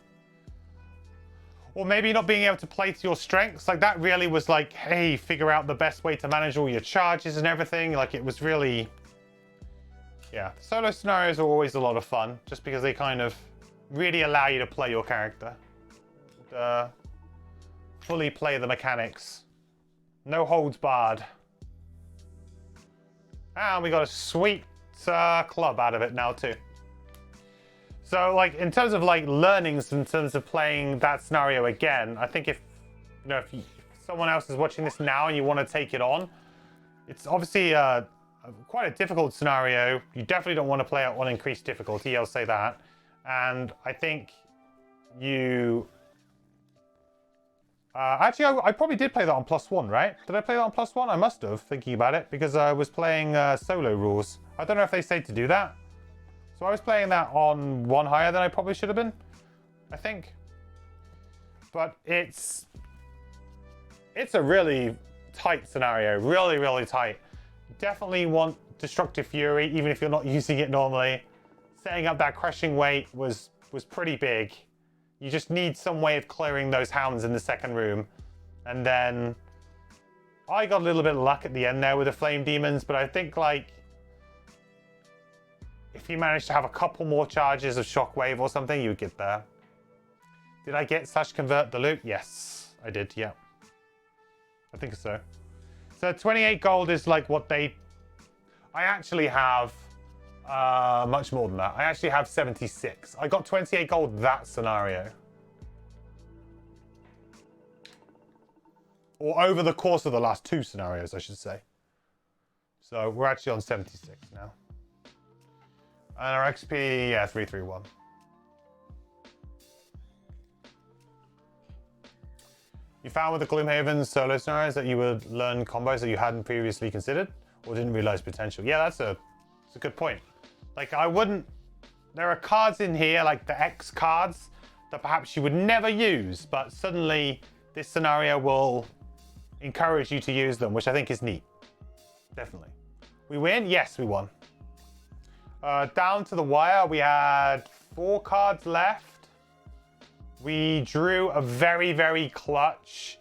or maybe not being able to play to your strengths. Like that really was like, hey, figure out the best way to manage all your charges and everything. Like it was really, yeah. Solo scenarios are always a lot of fun just because they kind of really allow you to play your character. Fully play the mechanics. No holds barred. And we got a sweet club out of it now too. So like in terms of like learnings in terms of playing that scenario again, I think if you know if someone else is watching this now and you want to take it on, it's obviously quite a difficult scenario. You definitely don't want to play it on increased difficulty, I'll say that. And I think you actually, I probably did play that on +1, right? Did I play that on +1? I must have, thinking about it, because I was playing solo rules. I don't know if they say to do that. So I was playing that on 1 higher than I probably should have been, I think. But it's a really tight scenario, really, really tight. Definitely want Destructive Fury, even if you're not using it normally. Setting up that Crushing Weight was pretty big. You just need some way of clearing those hounds in the second room. And then I got a little bit of luck at the end there with the Flame Demons, but I think like if you manage to have a couple more charges of Shockwave or something, you would get there. Did I get /convert the loot? Yes, I did, yeah. I think so. So 28 gold is like what they... I actually have much more than that. I actually have 76. I got 28 gold that scenario. Or over the course of the last 2 scenarios, I should say. So we're actually on 76 now. And our XP, yeah, 331. You found with the Gloomhaven solo scenarios that you would learn combos that you hadn't previously considered or didn't realize potential. Yeah, that's a good point. Like I wouldn't, there are cards in here like the X cards that perhaps you would never use, but suddenly this scenario will encourage you to use them, which I think is neat. Definitely. We win? Yes, we won. Down to the wire, we had 4 cards left. We drew a very, very clutch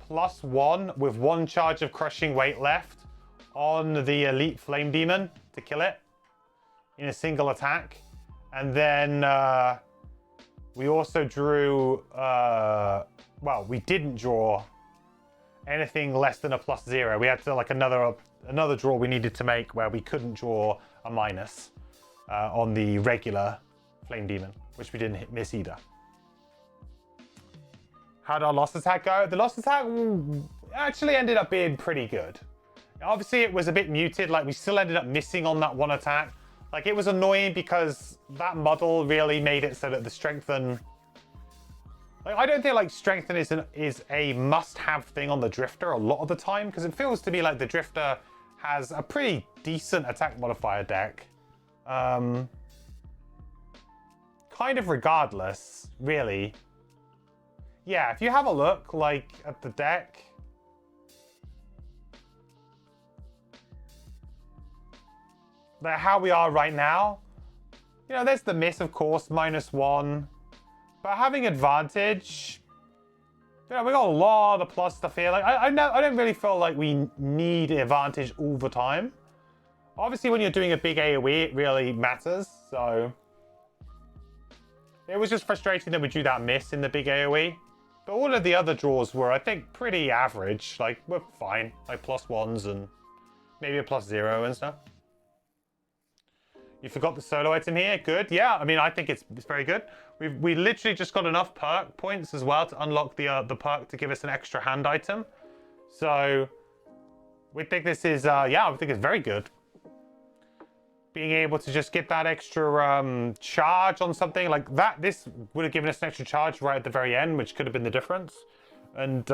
+1 with 1 charge of Crushing Weight left on the Elite Flame Demon to kill it in a single attack. And then we also drew, well, we didn't draw anything less than a +0. We had to like another draw we needed to make where we couldn't draw a minus on the regular Flame Demon, which we didn't miss either. How did our Lost Attack go? The Lost Attack actually ended up being pretty good. Obviously, it was a bit muted. Like, we still ended up missing on that 1 attack. Like, it was annoying because that model really made it so that the Strengthen... Like, I don't think, like, Strengthen is a must-have thing on the Drifter a lot of the time, because it feels to me like the Drifter has a pretty decent attack modifier deck. Kind of regardless, really. Yeah, if you have a look, like, at the deck... Like how we are right now, you know, there's the miss, of course, -1. But having advantage, you know, we got a lot of plus stuff here. Like, I don't really feel like we need advantage all the time. Obviously, when you're doing a big AoE, it really matters. So it was just frustrating that we drew that miss in the big AoE. But all of the other draws were, I think, pretty average. Like, we're fine. Like +1s and maybe a +0 and stuff. You forgot the solo item here. Good. Yeah, I mean, I think it's very good. We literally just got enough perk points as well to unlock the perk to give us an extra hand item. So we think this is, yeah, I think it's very good. Being able to just get that extra charge on something like that. This would have given us an extra charge right at the very end, which could have been the difference. And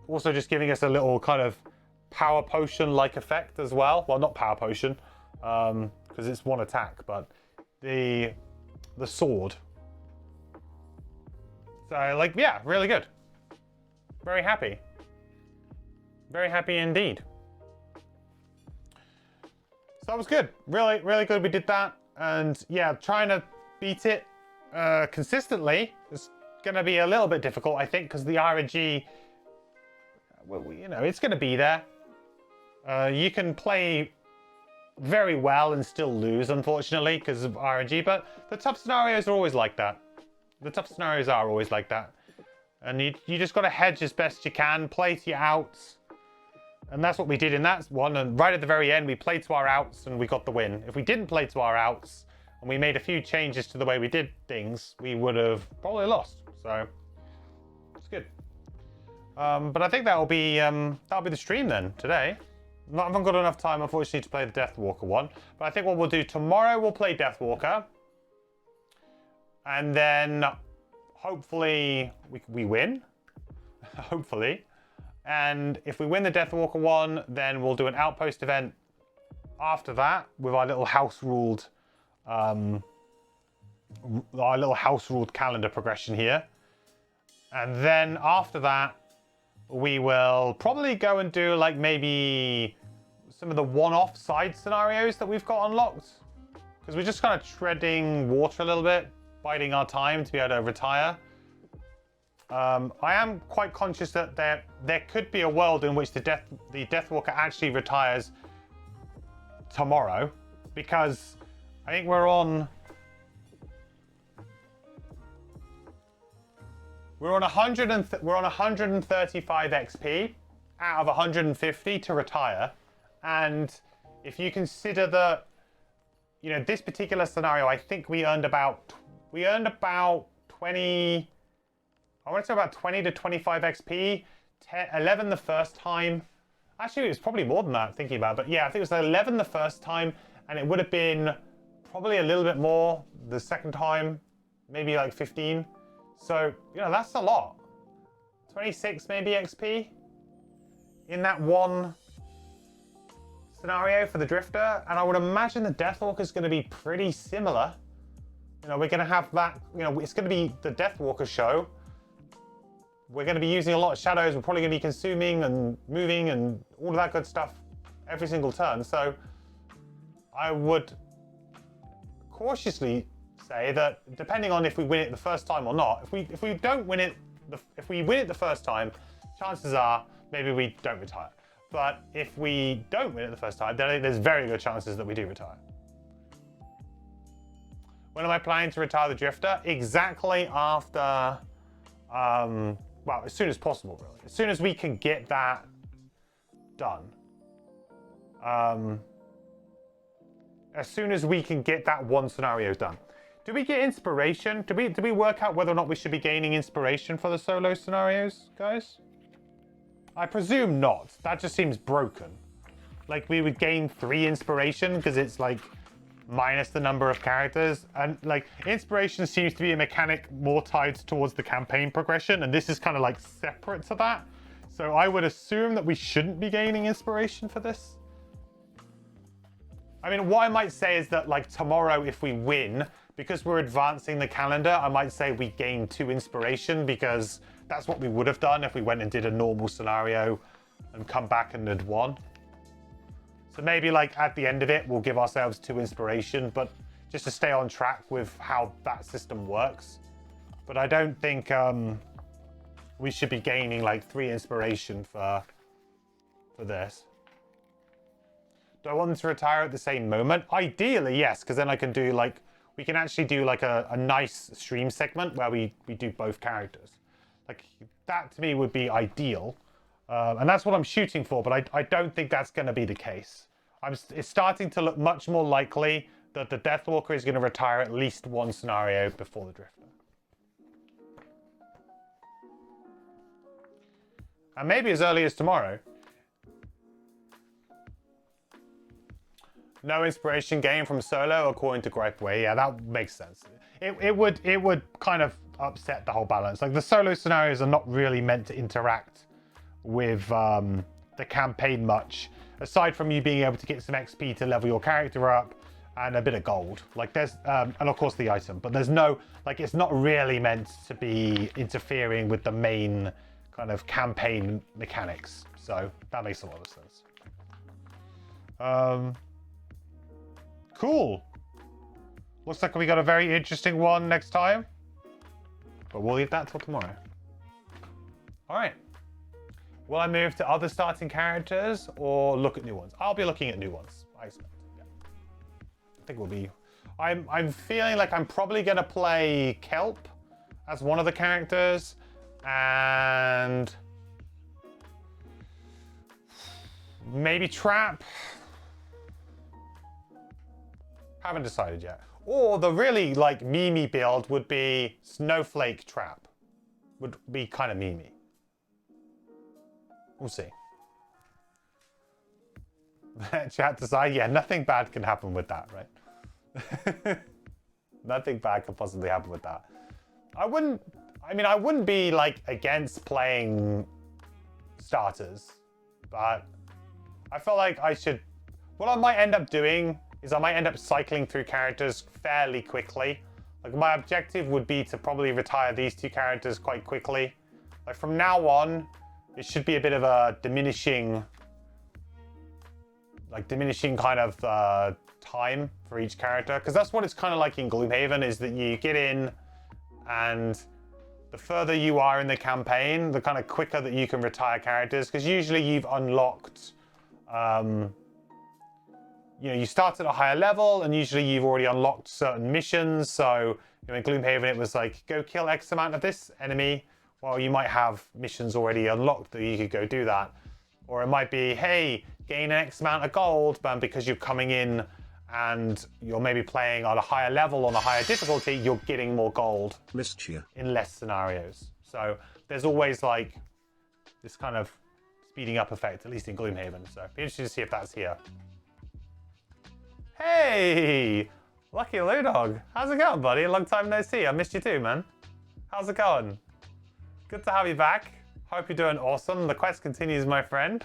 also just giving us a little kind of power potion-like effect as well. Well, not power potion, because it's one attack, but the sword. So, like, yeah, really good. Very happy. Very happy indeed. So that was good. Really, really good. We did that. And yeah, trying to beat it consistently is going to be a little bit difficult, I think, because the RNG, well, you know, it's going to be there. You can play very well and still lose, unfortunately, because of RNG, but the tough scenarios are always like that. The tough scenarios are always like that. And you just got to hedge as best you can, play to your outs. And that's what we did in that one. And right at the very end, we played to our outs and we got the win. If we didn't play to our outs and we made a few changes to the way we did things, we would have probably lost. So it's good. But I think that'll be the stream then today. I haven't got enough time, unfortunately, to play the Deathwalker one. But I think what we'll do tomorrow, we'll play Deathwalker. And then hopefully we win. Hopefully. And if we win the Deathwalker one, then we'll do an Outpost event after that with our little house-ruled calendar progression here. And then after that, we will probably go and do like maybe some of the one-off side scenarios that we've got unlocked. Because we're just kind of treading water a little bit, biding our time to be able to retire. I am quite conscious that there could be a world in which the Deathwalker actually retires tomorrow, because I think we're on 135 XP out of 150 to retire, and if you consider that, you know, this particular scenario, I think we earned about 20. I want to say about 20 to 25 XP, 11 the first time. Actually, it was probably more than that, thinking about it. But yeah, I think it was 11 the first time, and it would have been probably a little bit more the second time, maybe like 15. So, you know, that's a lot. 26 maybe XP in that one scenario for the Drifter. And I would imagine the Deathwalker is going to be pretty similar. You know, we're going to have that, you know, it's going to be the Deathwalker show. We're going to be using a lot of shadows. We're probably going to be consuming and moving and all of that good stuff every single turn. So I would cautiously say that depending on if we win it the first time or not, if we don't win it, if we win it the first time, chances are maybe we don't retire. But if we don't win it the first time, then there's very good chances that we do retire. When am I planning to retire the Drifter? Exactly after, well, as soon as possible, really. As soon as we can get that done. As soon as we can get that one scenario done. Do we get inspiration? Did we work out whether or not we should be gaining inspiration for the solo scenarios, guys? I presume not. That just seems broken. Like, we would gain 3 inspiration because it's like minus the number of characters, and like inspiration seems to be a mechanic more tied towards the campaign progression, and this is kind of like separate to that. So I would assume that we shouldn't be gaining inspiration for this. I mean, what I might say is that like tomorrow, if we win, because we're advancing the calendar, I might say we gain 2 inspiration, because that's what we would have done if we went and did a normal scenario and come back and had won. So maybe like at the end of it, we'll give ourselves 2 inspiration, but just to stay on track with how that system works. But I don't think we should be gaining like 3 inspiration for this. Do I want them to retire at the same moment? Ideally, yes, because then I can do like, we can actually do like a nice stream segment where we do both characters. Like that to me would be ideal. And that's what I'm shooting for, but I don't think that's going to be the case. It's starting to look much more likely that the Deathwalker is going to retire at least one scenario before the Drifter. And maybe as early as tomorrow. No inspiration gain from solo, according to Gripeway. Yeah, that makes sense. It would kind of upset the whole balance. Like, the solo scenarios are not really meant to interact with the campaign much, aside from you being able to get some XP to level your character up and a bit of gold. Like, there's and of course the item, but there's no, like, it's not really meant to be interfering with the main kind of campaign mechanics. So that makes a lot of sense. Cool. Looks like we got a very interesting one next time, but we'll leave that till tomorrow. All right. Will I move to other starting characters or look at new ones? I'll be looking at new ones, I expect. Yeah. I think we'll be... I'm feeling like I'm probably going to play Kelp as one of the characters, and maybe Trap. Haven't decided yet. Or the really, like, memey build would be Snowflake Trap. Would be kind of memey. We'll see. Chat decide. Yeah, nothing bad can happen with that, right? Nothing bad could possibly happen with that. I wouldn't be, like, against playing starters, but I feel like I should... What I might end up doing is I might end up cycling through characters fairly quickly. Like, my objective would be to probably retire these two characters quite quickly. Like, from now on, it should be a bit of a diminishing kind of time for each character. Because that's what it's kind of like in Gloomhaven, is that you get in, and the further you are in the campaign, the kind of quicker that you can retire characters. Because usually you've unlocked... you start at a higher level, and usually you've already unlocked certain missions. So, in Gloomhaven, it was like, go kill X amount of this enemy. Well, you might have missions already unlocked that you could go do that. Or it might be, hey, gain an X amount of gold, but because you're coming in and you're maybe playing on a higher level, on a higher difficulty, you're getting more gold in less scenarios. So there's always, like, this kind of speeding up effect, at least in Gloomhaven. So be interested to see if that's here. Hey! Lucky Lou Dog. How's it going, buddy? Long time no see. I missed you too, man. How's it going? Good to have you back. Hope you're doing awesome. The quest continues, my friend.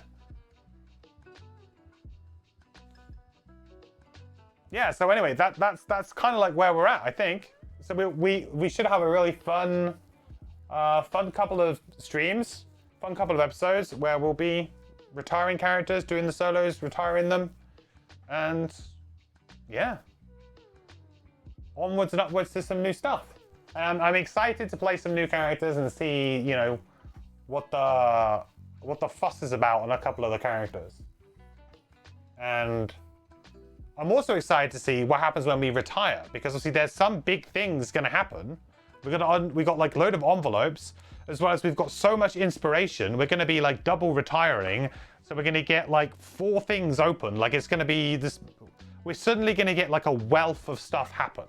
Yeah, so anyway, that's kind of like where we're at, I think. So we should have a really fun couple of streams, fun couple of episodes where we'll be retiring characters, doing the solos, retiring them, and yeah, onwards and upwards to some new stuff. I'm excited to play some new characters and see, what the fuss is about on a couple of the characters. And I'm also excited to see what happens when we retire, because obviously there's some big things going to happen. We got like load of envelopes, as well as we've got so much inspiration. We're going to be like double retiring, so we're going to get like 4 things open. Like, it's going to be this. We're suddenly going to get like a wealth of stuff happen.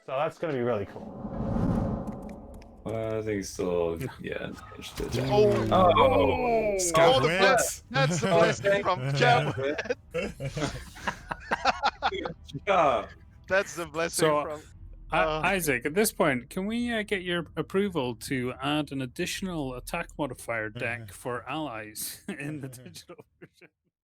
So that's going to be really cool. I think still, yeah. That's the blessing from Cab. That's the blessing from... Isaac, at this point, can we get your approval to add an additional attack modifier deck for allies in the digital version?